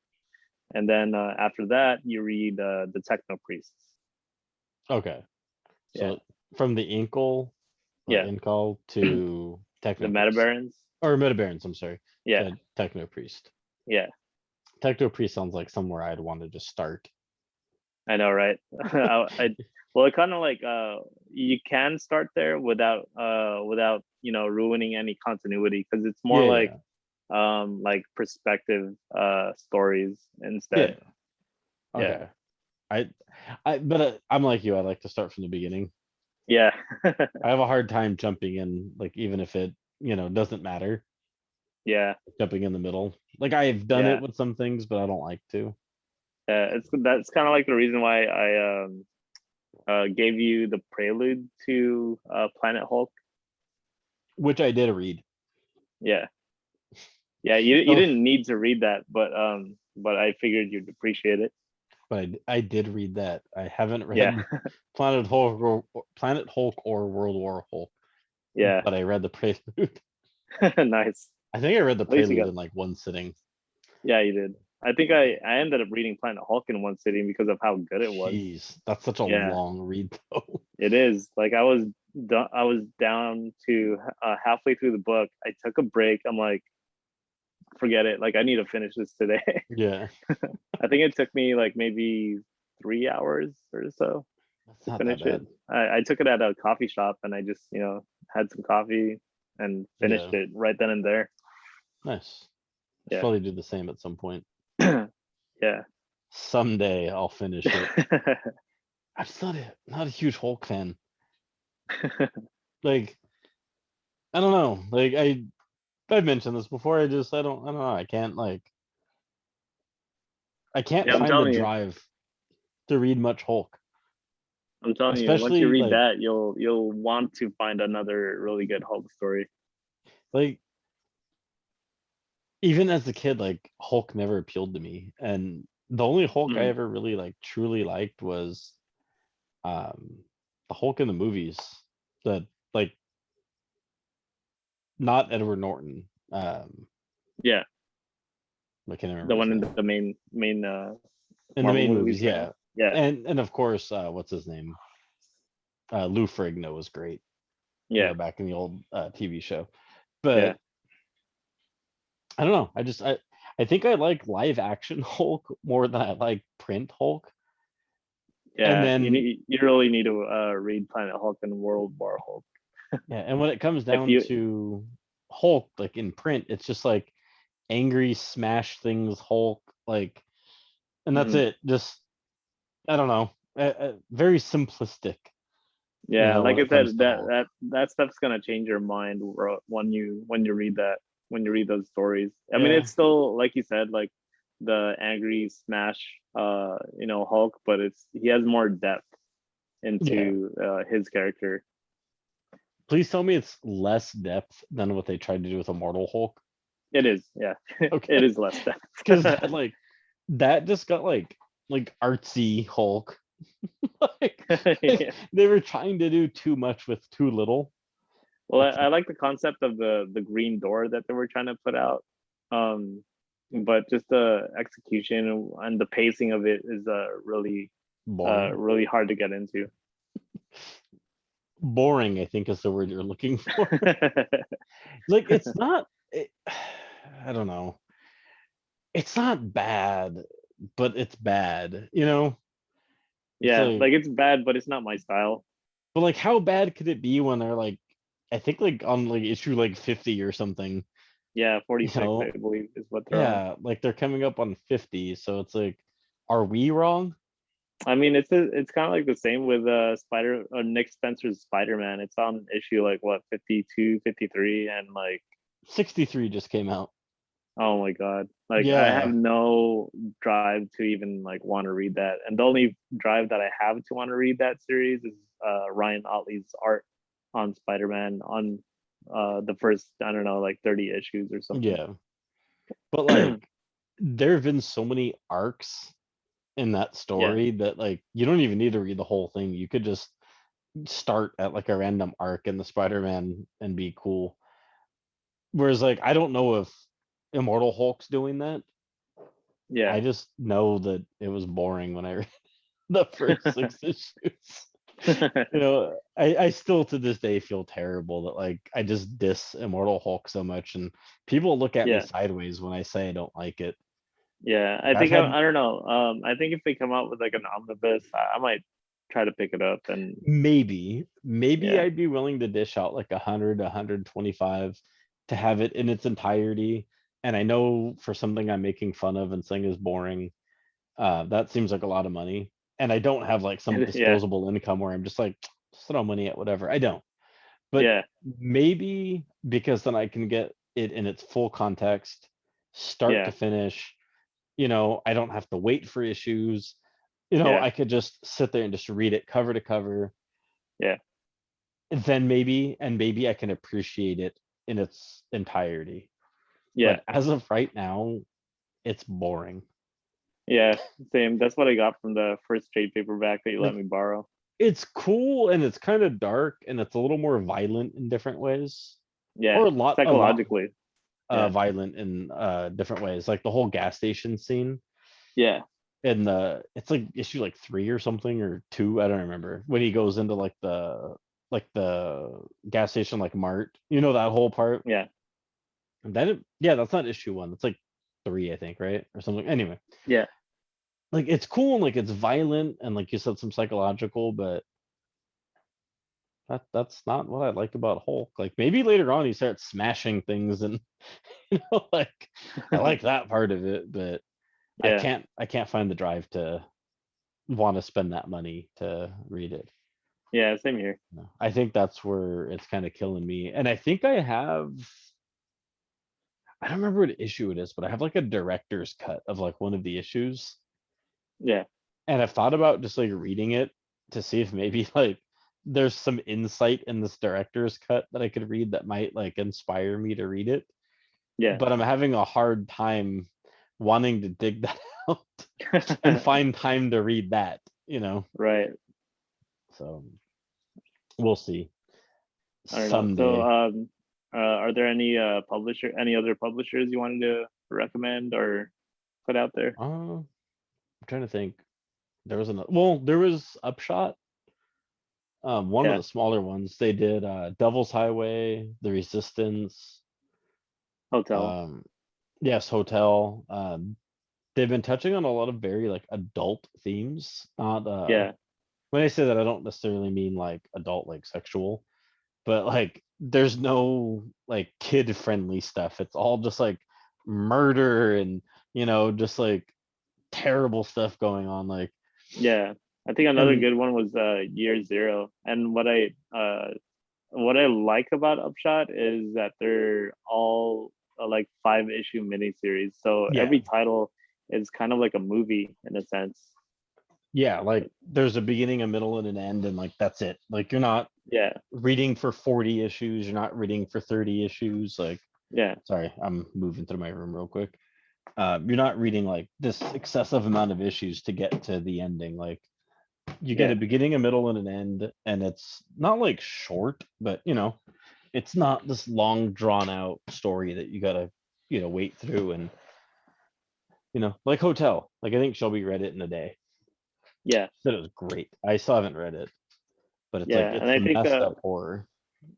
And then after that, you read the Techno Priests. Okay. Yeah, So from the Inkle or yeah, Inkal to the Techno Priest. Metabarons. Or Metabarons, I'm sorry. Yeah, To Techno Priest. yeah, Techno Priest sounds like somewhere I'd want to just start. I know, right? Well, it kind of like you can start there without ruining any continuity, because it's more Yeah. like perspective stories Yeah. instead. Yeah, Okay. I but I'm like you, I like to start from the beginning. yeah, I have a hard time jumping in, like even if it, doesn't matter, yeah, jumping in the middle. Like I've done it yeah. with some things, but I don't like to. That's kind of like the reason why I gave you the prelude to Planet Hulk. Which I did read. Yeah, yeah. You So didn't need to read that, but I figured you'd appreciate it. but I did read that. I haven't Yeah, read Planet Hulk or World War Hulk, yeah. but I read the prelude. Nice. I think I read the At least you prelude got. in like one sitting. Yeah, you did. I think I ended up reading Planet Hulk in one sitting because of how good it was. Jeez, that's such a Yeah, long read though. it is. Like I was down to halfway through the book. I took a break. I'm like, forget it. Like I need to finish this today. Yeah, I think it took me like maybe 3 hours or so that's to not that finish it. bad. I took it at a coffee shop and I just had some coffee, and finished Yeah, it right then and there. nice. I should Yeah. probably do the same at some point. Yeah. Someday I'll finish it. I'm just not a huge Hulk fan. Like, I don't know. Like I've mentioned this before. I don't know. I can't Yeah, I'm find the telling you. drive to read much Hulk. I'm telling you, once you Especially read that, you'll want to find another really good Hulk story. like even as a kid, like Hulk never appealed to me. And the only Hulk I Mm, ever really like truly liked was um the Hulk in the movies. The like not Edward Norton. yeah, I can't the remember his one in name. the main In the Marvel main movies, movies, right? yeah. Yeah, And of course, what's his name? Lou Ferrigno was great, yeah, back in the old TV show. yeah, But I don't know. I think I like live action Hulk more than I like print Hulk. And yeah. then You really need to read Planet Hulk and World War Hulk. yeah, and when it comes If down you, to Hulk, like in print, it's just like angry smash things Hulk, like, and that's mhm. it. Just I don't know, very simplistic, Yeah, like when I it comes said, to Hulk. that stuff's gonna change your mind when you read that, when you read those stories. I mean, Yeah, it's still like you said, like the angry smash, Hulk, but he has more depth yeah. into his character. Please tell me it's less depth than what they tried to do with Immortal Hulk. It is, yeah, it Okay, is less because depth. that just got like artsy Hulk. like, Yeah. they were trying to do too much with too little. Well, It's I like the concept of the green door that they were trying to put out, um, but just the execution and the pacing of it is boring. really hard to get into. Boring, I think, is the word you're looking for. Like it's not I don't know. It's not bad, but it's bad. It's Yeah, like like it's bad, but it's not my style. but like how bad could it be when they're like I think like on like issue like 50 or something, Yeah, you 46, know? I believe, is what they're on. Yeah, like they're coming up on 50, so it's like are we wrong? I mean, it's kind of like the same with Nick Spencer's Spider-Man. It's on issue like what 52, 53, and like 63 just came out. oh my god, like I have Yeah. no drive to even like want to read that. And the only drive that I have to want to read that series is Ryan Otley's art on Spider-Man on the first, I don't know, like 30 issues or something. Yeah. But like there have been so many arcs in that Yeah, story that like you don't even need to read the whole thing. You could just start at like a random arc in the Spider-Man and be cool. Whereas like I don't know if Immortal Hulk's doing that. yeah. I just know that it was boring when I read the first 6 issues. I still to this day feel terrible that like I just diss Immortal Hulk so much and people look at me Yeah, sideways when I say I don't like it. yeah. Like I've had I don't know. I think if they come out with like an omnibus, I might try to pick it up. And maybe yeah, I'd be willing to dish out like 100, 125 to have it in its entirety. And I know for something I'm making fun of and saying is boring, that seems like a lot of money. And I don't have like some yeah, disposable income where I'm just like just throw money at whatever. I don't. But yeah, maybe because then I can get it in its full context, start to yeah, finish. I don't have to wait for issues. yeah, I could just sit there and just read it cover to cover. yeah, Then maybe I can appreciate it in its entirety. yeah, But as of right now, it's boring. yeah. Same. That's what I got from the first trade paperback that you let Like me borrow. it's cool and it's kind of dark and it's a little more violent in different ways. Yeah, Or a lot psychologically. Yeah, violent in different ways. Like the whole gas station scene yeah, in it's like issue like 3 or something or 2, I don't remember. When he goes into like the gas station like Mart. That whole part. yeah, Yeah, that's not issue 1. That's like 3, I think, right? Or something. Anyway, yeah, like it's cool and like it's violent and like you said some psychological, but that's not what I like about Hulk. Like maybe later on he starts smashing things and like I like that part of it, but Yeah, I can't find the drive to want to spend that money to read it. yeah, same here. No. I think that's where it's kind of killing me. And I think I have I don't remember what issue it is, but I have like a director's cut of like one of the issues. Yeah, And I've thought about just like reading it to see if maybe like there's some insight in this director's cut that I could read that might like inspire me to read it. yeah. But I'm having a hard time wanting to dig that out and find time to read that, you know. Right. So we'll see I don't know. So, someday. are there any other publishers you wanted to recommend or put out there? I'm trying to think. There was another. Well, there was Upshot. One of Yeah, the smaller ones. They did Devil's Highway, The Resistance. Hotel. Um, yes, Hotel. They've been touching on a lot of very like adult themes. Not Yeah, when I say that, I don't necessarily mean like adult like sexual, but like there's no like kid friendly stuff. It's all just like murder and just like terrible stuff going on. Like yeah. I think another and good one was Year Zero. And what I like about Upshot is that they're all like 5 issue miniseries. So yeah, every title is kind of like a movie in a sense. yeah, like there's a beginning, a middle, and an end, and like that's it. Like you're not Yeah, reading for 40 issues, you're not reading for 30 issues. Like yeah, sorry, I'm moving through my room real quick. You're not reading like this excessive amount of issues to get to the ending. Like you get yeah, a beginning, a middle, and an end, and it's not like short, but it's not this long drawn out story that you gotta wait through. And like Hotel, like I think Shelby read it in a day. yeah, Said it was great. I still haven't read it, but it's like yeah. it's some messed up horror.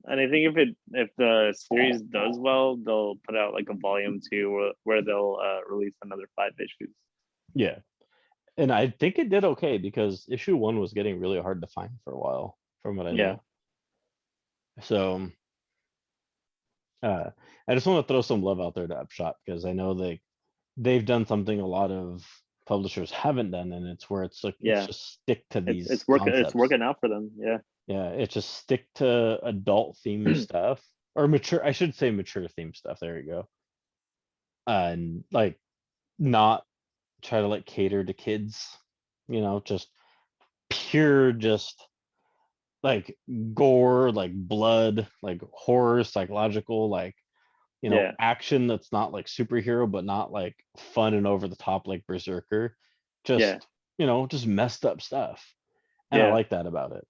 And I think if the series does well, they'll put out like a volume 2 where they'll release another 5 issues. Yeah, and I think it did okay because issue one was getting really hard to find for a while, from what I Yeah, know. So uh, I just want to throw some love out there to Upshot because I know they've done something a lot of publishers haven't done, and it's where it's like it's yeah. just stick to these It's concepts. working out for them. Yeah, Yeah, it's just stick to adult theme stuff or mature. I should say mature theme stuff. There you go. And like not try to like cater to kids. Just pure, just like gore, like blood, like horror, psychological, like yeah, action that's not like superhero, but not like fun and over the top like Berserker. yeah, Just, just messed up stuff. And I yeah, like that about it.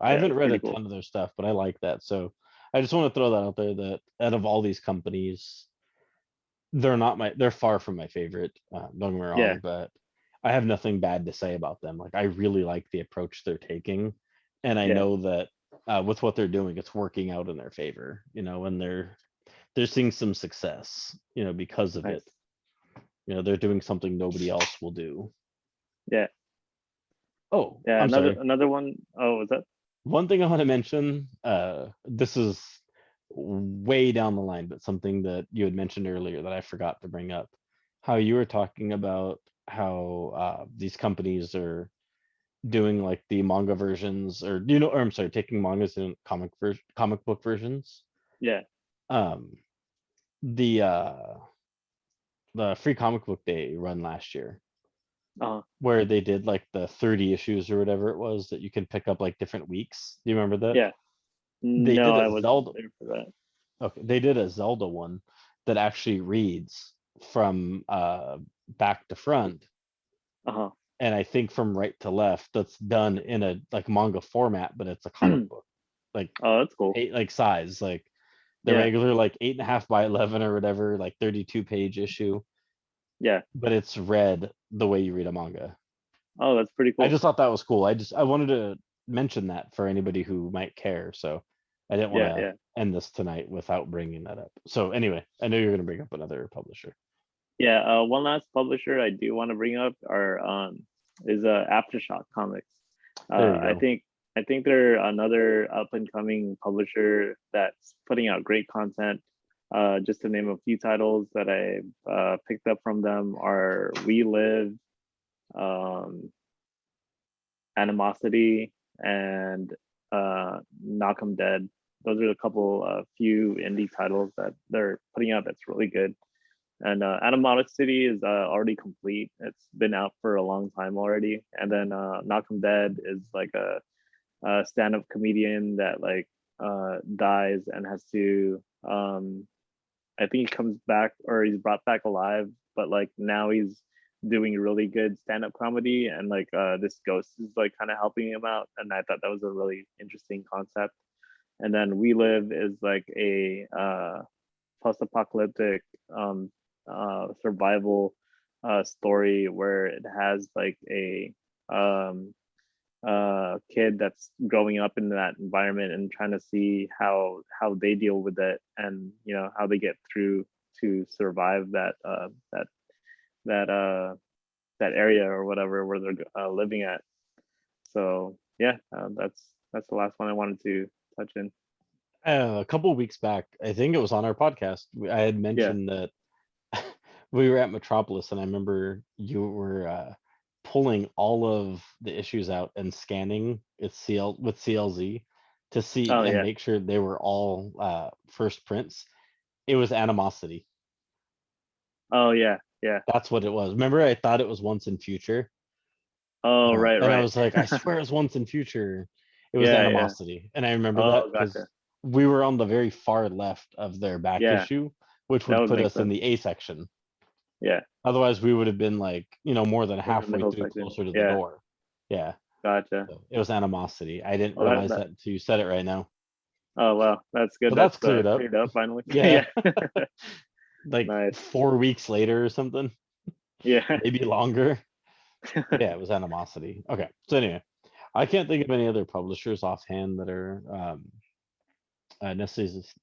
I yeah. haven't It's read a pretty cool. ton of their stuff, but I like that. So I just want to throw that out there that out of all these companies, they're far from my favorite. Don't get me Yeah, wrong, but I have nothing bad to say about them. Like I really like the approach they're taking. And I yeah. know that with what they're doing, it's working out in their favor, and they're seeing some success, because of it. Nice. They're doing something nobody else will do. Yeah, Oh, yeah. I'm sorry. Another one. Oh, was that? One thing I want to mention, this is way down the line, but something that you had mentioned earlier that I forgot to bring up. How you were talking about how these companies are doing like the manga versions, or I'm sorry, taking mangas and comic book versions. Yeah. Um, the uh, the free comic book day run last year, where they did like the 30 issues or whatever it was that you can pick up like different weeks. Do you remember that? Yeah. They No, did I a wasn't Zelda. there for that. Okay, they did a Zelda one that actually reads from back to front, Uh and I think from right to left. That's done in a like manga format, but it's a huh. comic book, like Oh, that's cool. eight like size, like the Yeah, regular like 8.5 by 11 or whatever, like 32-page issue, yeah. but it's read the way you read a manga. Oh, that's pretty I cool. just thought that was cool. I wanted to mention that for anybody who might care. So I didn't want Yeah, to yeah, end this tonight without bringing that up. So anyway, I know you're going to bring up another publisher. yeah. One last publisher I do want to bring up are is Aftershock Comics. There you I go. think I think they're another up and coming publisher that's putting out great content. Just to name a few titles that I picked up from them are We Live, um, Animosity, and Knock 'em Dead. Those are a couple few indie titles that they're putting out that's really good. And Animosity is already complete. It's been out for a long time already. And then Knock 'em Dead is like a stand-up comedian that like dies and has to I think he comes back or he's brought back alive, but like now he's doing really good stand-up comedy and like this ghost is like kind of helping him out, and I thought that was a really interesting concept. And then We Live is like a post-apocalyptic survival story where it has like a um kid that's growing up in that environment and trying to see how they deal with it, and you know how they get through to survive that that area or whatever where they're living at. So yeah, that's the last one I wanted to touch in. A couple of weeks back, I think it was on our podcast, I had Yeah. mentioned that we were at Metropolis, and I remember you were pulling all of the issues out and scanning its CL with CLZ to see Oh and yeah. make sure they were all first prints. It was Animosity. Oh yeah. Yeah. That's what it was. Remember, I thought it was Once in Future, Oh right. and I Right. was like, I swear it was Once in Future. It was Yeah. Yeah. Animosity, and I remember that Oh because gotcha. we were on the very far left of their back Yeah, issue, which that would would put make us in sense. the A section. Yeah, Otherwise, we would have been like, more than in the halfway middle through, section. closer to the Yeah, door. Yeah, gotcha. so it was Animosity. I didn't Oh realize that. that until you said it right now. Oh wow, that's good. So that's That's cleared up. cleared up finally. Yeah, Yeah. like Nice. 4 weeks later or something, Yeah. maybe longer. Yeah, it was Animosity. Okay, so anyway, I can't think of any other publishers offhand that are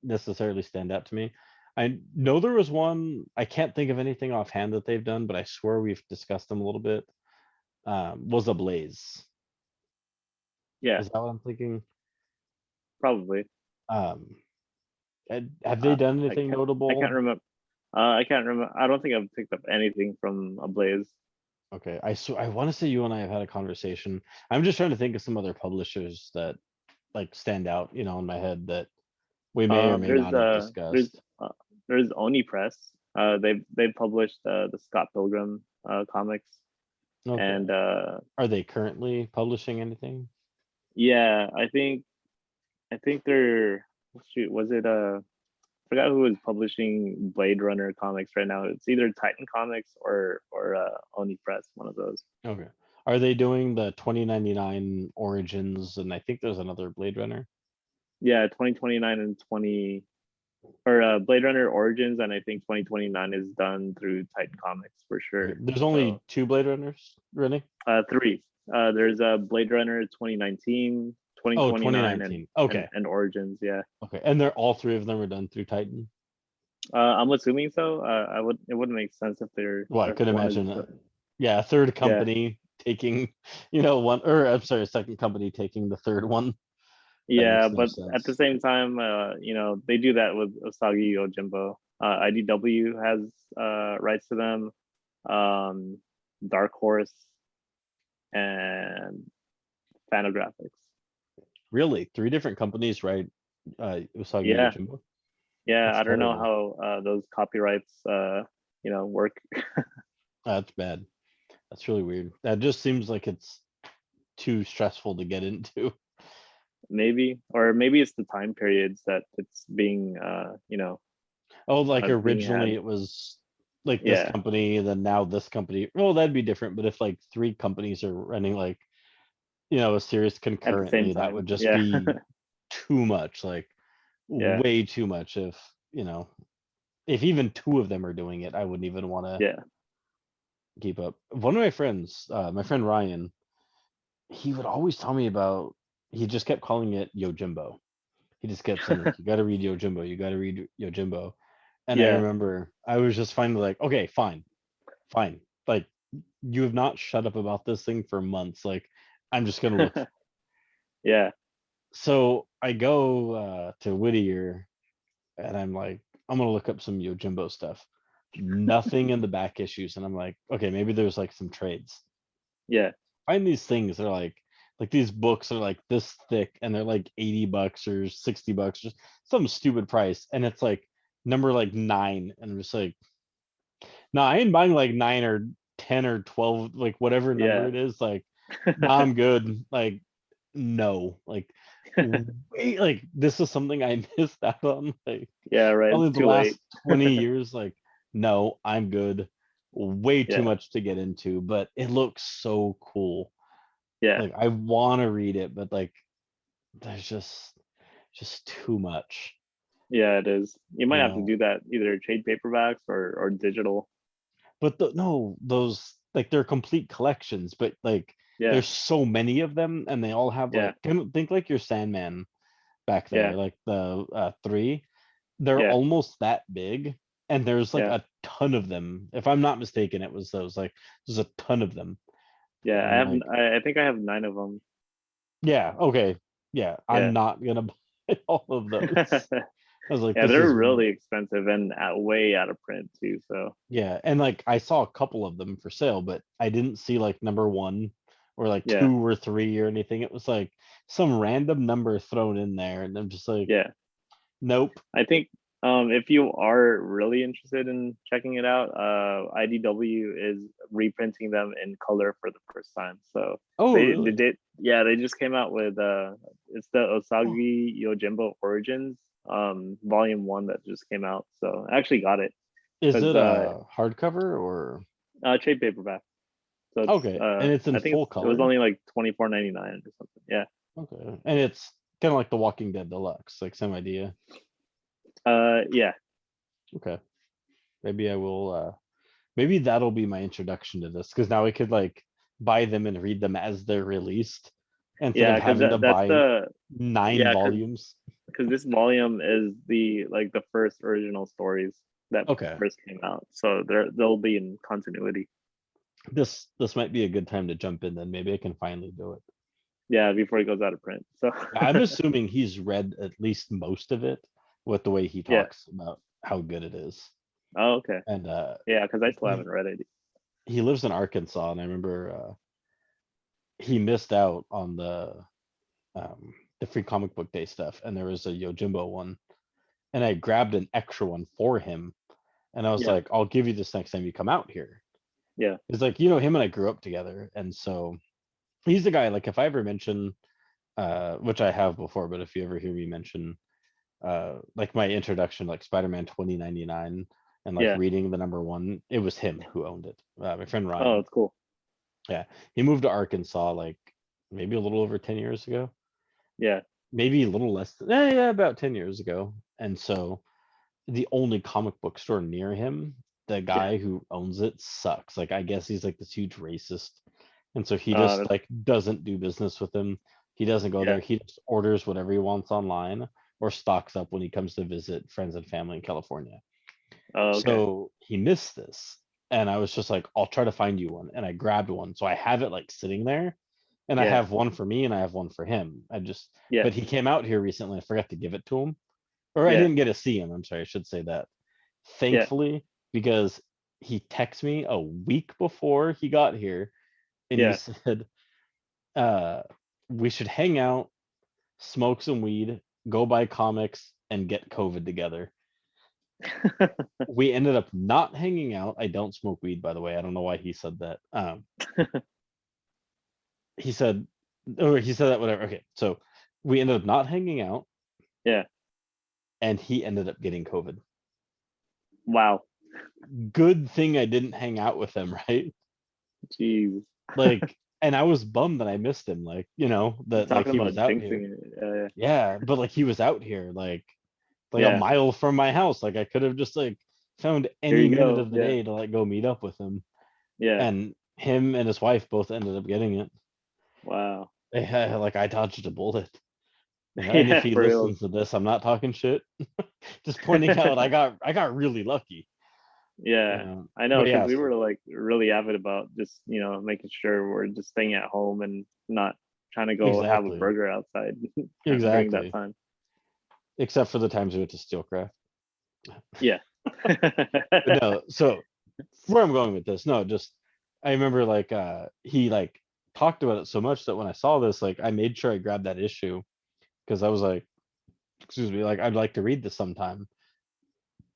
necessarily stand out to me. I know there was one. I can't think of anything offhand that they've done, but I swear we've discussed them a little bit. Was Ablaze. Yeah, Is that what I'm thinking? probably. Um, have they done I anything can't. I can't notable? remember. I can't remember. I don't think I've picked up anything from Ablaze. Okay, I want to say you and I have had a conversation. I'm just trying to think of some other publishers that like stand out, in my head that we may or may There's not have discussed. there's Oni Press. They've published the Scott Pilgrim comics, Okay, and are they currently publishing anything? yeah, I think they're shoot. Was it forgot who was publishing Blade Runner comics right now. It's either Titan Comics or Oni Press, one of those. Okay, are they doing the 2099 Origins? And I think there's another Blade Runner. Yeah, 2029 and 20 or Blade Runner Origins, and I think 2029 is done through Titan Comics for Okay, sure. there's So only two Blade Runners, really? three. There's Blade Runner 2019, Oh, 2029, 2019. Okay, and Origins. Yeah, okay, and they're all three of them are done through Titan. I'm assuming so. I would it wouldn't make sense Well, I if could one is imagine yeah, a third yeah. company taking, one, or I'm sorry, a second company taking the third one. That Yeah, makes no but at the sense. same time, they do that with Osagi Yojimbo. IDW has rights to them. Um, Dark Horse and Fanographics. Really, three different companies, right? Usagi Yeah, Yojimbo. yeah. That's I don't know terrible. how those copyrights, work. That's bad. That's really weird. That just seems like it's too stressful to get into. Maybe, or maybe it's the time periods that it's being, Oh, like being originally had. it was like this Yeah, company, then now this company. Well, that'd be different. But if like three companies are running like, a series at the same concurrently, that time. would just Yeah, be too much, like yeah, way too much. If even two of them are doing it, I wouldn't even want to yeah. keep up. One of my friends, my friend Ryan, he would always tell me about. He just kept calling it Yojimbo. He just kept saying like, "You got to read Yojimbo. You got to read Yojimbo." And I Yeah. remember I was just finally like, "Okay, fine, fine. Like, you have not shut up about this thing for months. Like, I'm just gonna look." Yeah. So I go to Whittier and I'm like, I'm gonna look up some Yojimbo stuff. Nothing in the back issues, and I'm like, okay, maybe there's like some trades. Yeah. Find these things. They're like these books are like this thick, and they're like $80 or $60, just some stupid price, and it's like number like 9, and I'm just like, no, I ain't buying like 9 or 10 or 12, like whatever number Yeah. it is. Like, no, I'm good. Like, no, like, wait, like this is something I missed out on. Like, Yeah. Right. It's only the too last late. 20 years. Like, no, I'm good. Way too Yeah. much to get into, but it looks so cool. Yeah. Like, I want to read it, but like, there's just too much, Yeah. It is. You might you have to know. do that either trade paperbacks or digital. But no, those like they're complete collections, but like Yeah. there's so many of them, and they all have Yeah. like think like your Sandman back there, Yeah. like the three. They're Yeah. almost that big, and there's like Yeah. a ton of them. If I'm not mistaken, it was those like there's a ton of them, Yeah. I and have. like I think I have 9 of them. yeah, okay, yeah, I'm Yeah. not gonna buy all of those. I was like, Yeah. this They're is really expensive and way out of print too. So yeah, and like I saw a couple of them for sale, but I didn't see like number 1 or like yeah. 2 or 3 or anything. It was like some random number thrown in there, and I'm just like, Yeah. nope. I think if you are really interested in checking it out, IDW is reprinting them in color for the first time. So Oh, they really? did, yeah, they just came out with it's the Oh, Osagi Yojimbo Origins volume 1 that just came out. So I actually got it is because it a hardcover or trade paperback. So it's okay? And it's in I think full it was color. only like 24.99 or something. Yeah. Okay, and it's kind of like The Walking Dead Deluxe, like same idea. Yeah. Okay, maybe I will. Maybe that'll be my introduction to this because now I could like buy them and read them as they're released instead of Yeah, because having to that's buy the nine yeah, volumes. because this volume is the like the first original stories that Okay, first came out, so they'll be in continuity. this might be a good time to jump in then. Maybe I can finally do it. Yeah, before it goes out of print. So I'm assuming he's read at least most of it with the way he yeah. talks about how good it is. Oh, okay. And Yeah, because I still he haven't read it. he lives in Arkansas, and I remember he missed out on the free comic book day stuff, and there was a Yojimbo one, and I grabbed an extra one for him, and I was Yeah, like, I'll give you this next time you come out here. yeah, It's like, him and I grew up together, and so he's the guy, like if I ever mention which I have before, but if you ever hear me mention like my introduction, like Spider-Man 2099 and like yeah. reading the number 1, it was him who owned it. My friend Oh, Ryan. it's cool. Yeah. He moved to Arkansas like maybe a little over 10 years ago. Yeah. Maybe a little less than yeah, about 10 years ago. And so the only comic book store near him, the Yeah. guy who owns it sucks. Like I guess he's like this huge racist. And so he just That's like doesn't do business with him. He doesn't go yeah. there. He just orders whatever he wants online or stocks up when he comes to visit friends and family in California. Oh, okay. So he missed this. And I was just like, I'll try to find you one. And I grabbed one. So I have it like sitting there. And I Yeah. have one for me and I have one for him. Yeah. But he came out here recently. I forgot to give it to him. Or I Yeah. didn't get to see him. I'm sorry. I should say that. Yeah. Thankfully, because he texted me a week before he got here and he Yeah. said, uh, we should hang out, smoke some weed, go buy comics, and get COVID together. We ended up not hanging out. I don't smoke weed, by the way. I don't know why he said that. He said, or he said that, whatever. Okay. So we ended up not hanging out, Yeah. and he ended up getting COVID. Wow. Good thing I didn't hang out with him, right? Jeez. Like, and I was bummed that I missed him. Like, that like Talking he about was out jinxing here. it. Yeah. Yeah, but like he was out here, like a Yeah. mile from my house. Like I could have just like found Here any you minute go. of the Yeah. day to like go meet up with him. Yeah. And him and his wife both ended up getting it. Wow. Like I dodged a bullet. And if Yeah, he for real. listens to this, I'm not talking shit. Just pointing out I got really lucky. Yeah, I know But because yeah, we so were like really avid about just making sure we're just staying at home and not trying to go have a Exactly. burger outside during that Exactly. time. Except for the times we went to Steelcraft. Yeah. But no, so where I'm going with this, no, just I remember like he like talked about it so much that when I saw this, like I made sure I grabbed that issue because I was like, excuse me, like I'd like to read this sometime.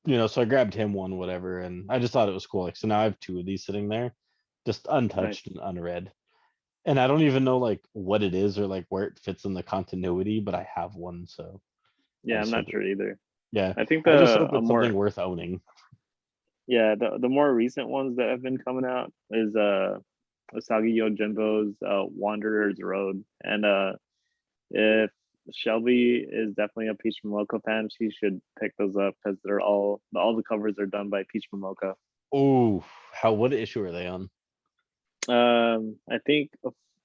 So I grabbed him one, whatever, and I just thought it was cool. Like, so now I have two of these sitting there, just untouched Nice. and unread. And I don't even know like what it is or like where it fits in the continuity, but I have one, so I Yeah, I'm just not hope it. sure either. Yeah, I think I just the hope a it's something more worth owning. yeah, the more recent ones that have been coming out is Usagi Yojimbo's Wanderer's Road. And if Shelby is definitely a Peach Momoko fan, she should pick those up because they're all the covers are done by Peach Momoko. Oh, what issue are they on? I think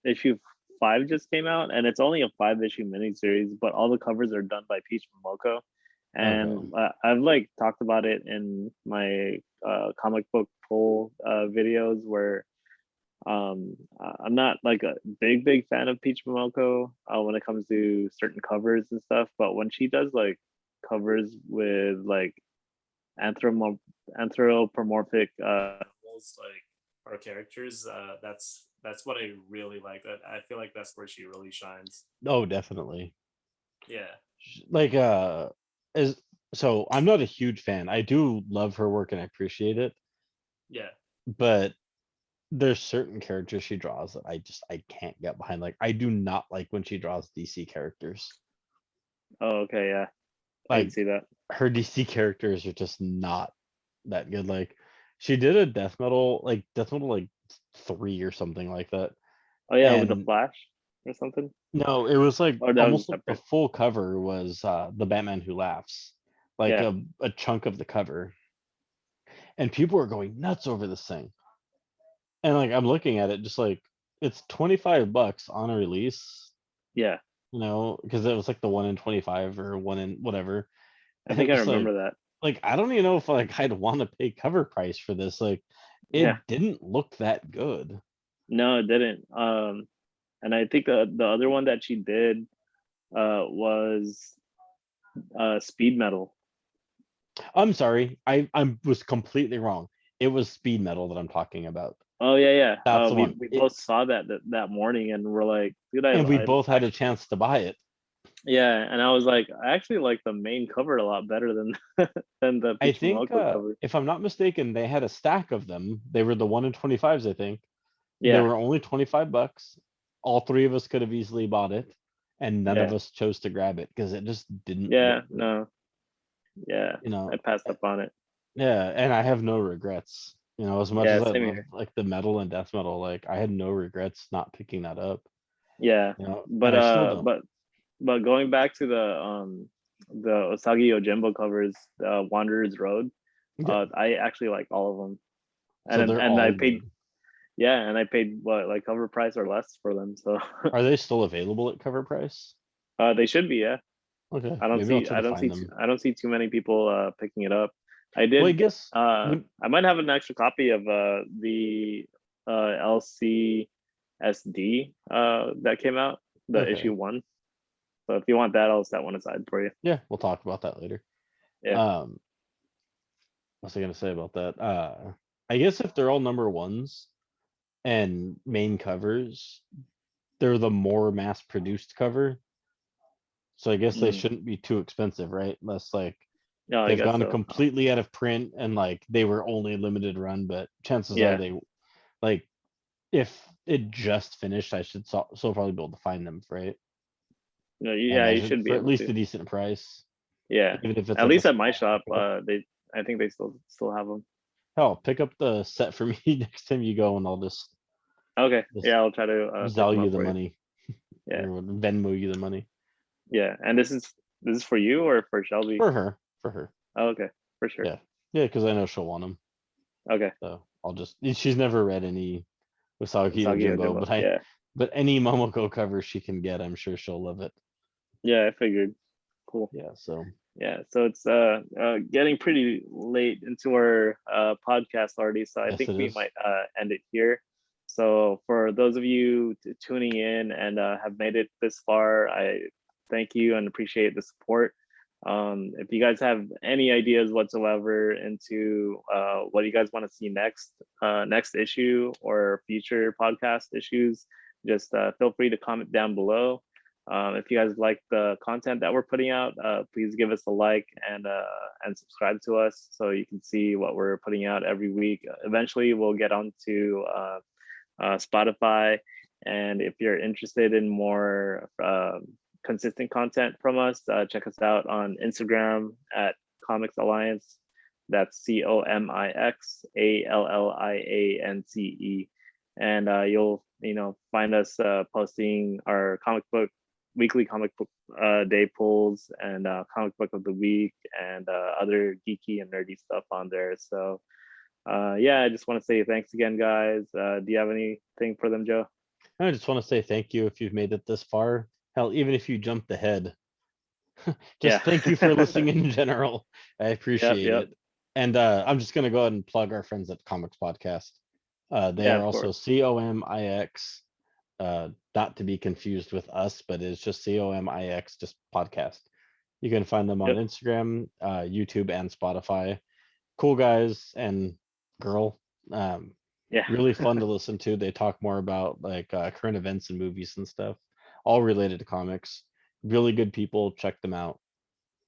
issue 5 just came out, and it's only a 5 issue miniseries, but all the covers are done by Peach Momoko. Okay. And I've like talked about it in my comic book poll videos where I'm not like a big fan of Peach Momoko when it comes to certain covers and stuff, but when she does like covers with like anthropomorphic animals like our characters, that's what I really like. That I feel like that's where she really shines. Oh, definitely. Yeah. Like is so I'm not a huge fan. I do love her work and I appreciate it, Yeah. but there's certain characters she draws that I can't get behind. Like I do not like when she draws DC characters. Oh, okay. Yeah, I can Like see that. her DC characters are just not that good. Like she did a Death Metal like 3 or something like that. Oh yeah, with the And Flash or something. no, it was like Or that was almost like the separate. full cover was the Batman Who Laughs. Like Yeah. a chunk of the cover. And people were going nuts over this thing. And like I'm looking at it just like it's $25 on a release, Yeah. because it was like the 1 in 25 or 1 in whatever. I And think I'm I just remember that. like I don't even know if like I'd want to pay cover price for this. Like Yeah. it didn't look that good. No, it didn't. And I think the other one that she did was Speed Metal. I'm sorry. I was completely wrong. It was Speed Metal that I'm talking about. Oh yeah, yeah. That's the one. We both saw that morning, and we're like, dude, And we I both had a actually, chance to buy it. yeah. And I was like, I actually like the main cover a lot better than than the I Peach think Momoko cover. if I'm not mistaken, they had a stack of them. They were the 1 in 25s, I think. They Yeah, were only $25. All three of us could have easily bought it, and none of yeah, us chose to grab it because it just didn't look yeah. good. No, yeah. You I know, passed up on it. yeah, and I have no regrets. As much Yeah, as I same love here. like the metal and death metal, like I had no regrets not picking that up. Yeah, And I still don't. but going back to the Osagi Yojimbo covers, Wanderer's Road, Yeah, I actually like all of them, so they're and I all paid, good. yeah, and I paid what, like cover price or less for them, so Are they still available at cover price? they should be, yeah. Okay, maybe I'll try to find them. I don't see too many people picking it up. I Well, I did guess when I might have an extra copy of the LCSD that came out, the okay, issue 1. So if you want that, I'll set one aside for you. yeah, we'll talk about that later. Yeah. Um, what's I gonna say about that? I guess if they're all number ones and main covers, they're the more mass produced cover. So I guess they Mm. shouldn't be too expensive, right? Unless like No, I they've guess gone so. completely out of print and like they were only limited run, but chances are Yeah. they like if it just finished, I should so probably be able to find them, right? No, I yeah, you imagine should be for at able least to. a decent price, Yeah. even if it's At like a least at my small shop, markup. I think they still have them. Hell, pick up the set for me next time you go, and I'll Okay. just Yeah, I'll try to pick Zell them you up the for you. money Yeah. or Venmo you the money Yeah. And this is for you or for Shelby? for her. For her, Oh, okay. For sure. yeah, yeah, because I know she'll want them. Okay. So I'll just. She's never read any Usagi or Soggy Jimbo, Ojimbo. but Yeah. any Momoko cover she can get, I'm sure she'll love it. Yeah, I figured. Cool. Yeah. So Yeah. So it's getting pretty late into our podcast already. So I yes, think it we is. might end it here. So for those of you tuning in and have made it this far, I thank you and appreciate the support. If you guys have any ideas whatsoever into what you guys want to see next issue or future podcast issues, just feel free to comment down below. If you guys like the content that we're putting out, please give us a like and subscribe to us so you can see what we're putting out every week. Eventually, we'll get onto Spotify, and if you're interested in more consistent content from us, check us out on Instagram at comiXalliance. That's COMIXALLIANCE, and you'll find us posting our weekly comic book day pulls and comic book of the week and other geeky and nerdy stuff on there. So yeah, I just want to say thanks again, guys. Do you have anything for them, Joe? I just want to say thank you if you've made it this far. Hell, even if you jumped ahead, Yeah. just thank you for listening in general. I Yep, appreciate yep. it. And I'm just gonna go ahead and plug our friends at Comics Podcast. They Yeah, are of also course. COMIX, not to be confused with us, but it's just COMIX, just podcast. You can find them on Yep. Instagram, YouTube, and Spotify. Cool guys and girl. Um, Yeah. really fun to listen to. They talk more about like current events and movies and stuff, all related to comics. Really good people. Check them out.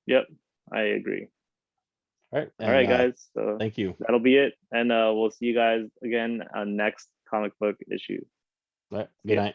Yep. I agree. All right, All and right, guys. So thank you. that'll be it. And we'll see you guys again on next comic book issue. All right, See good ya. night.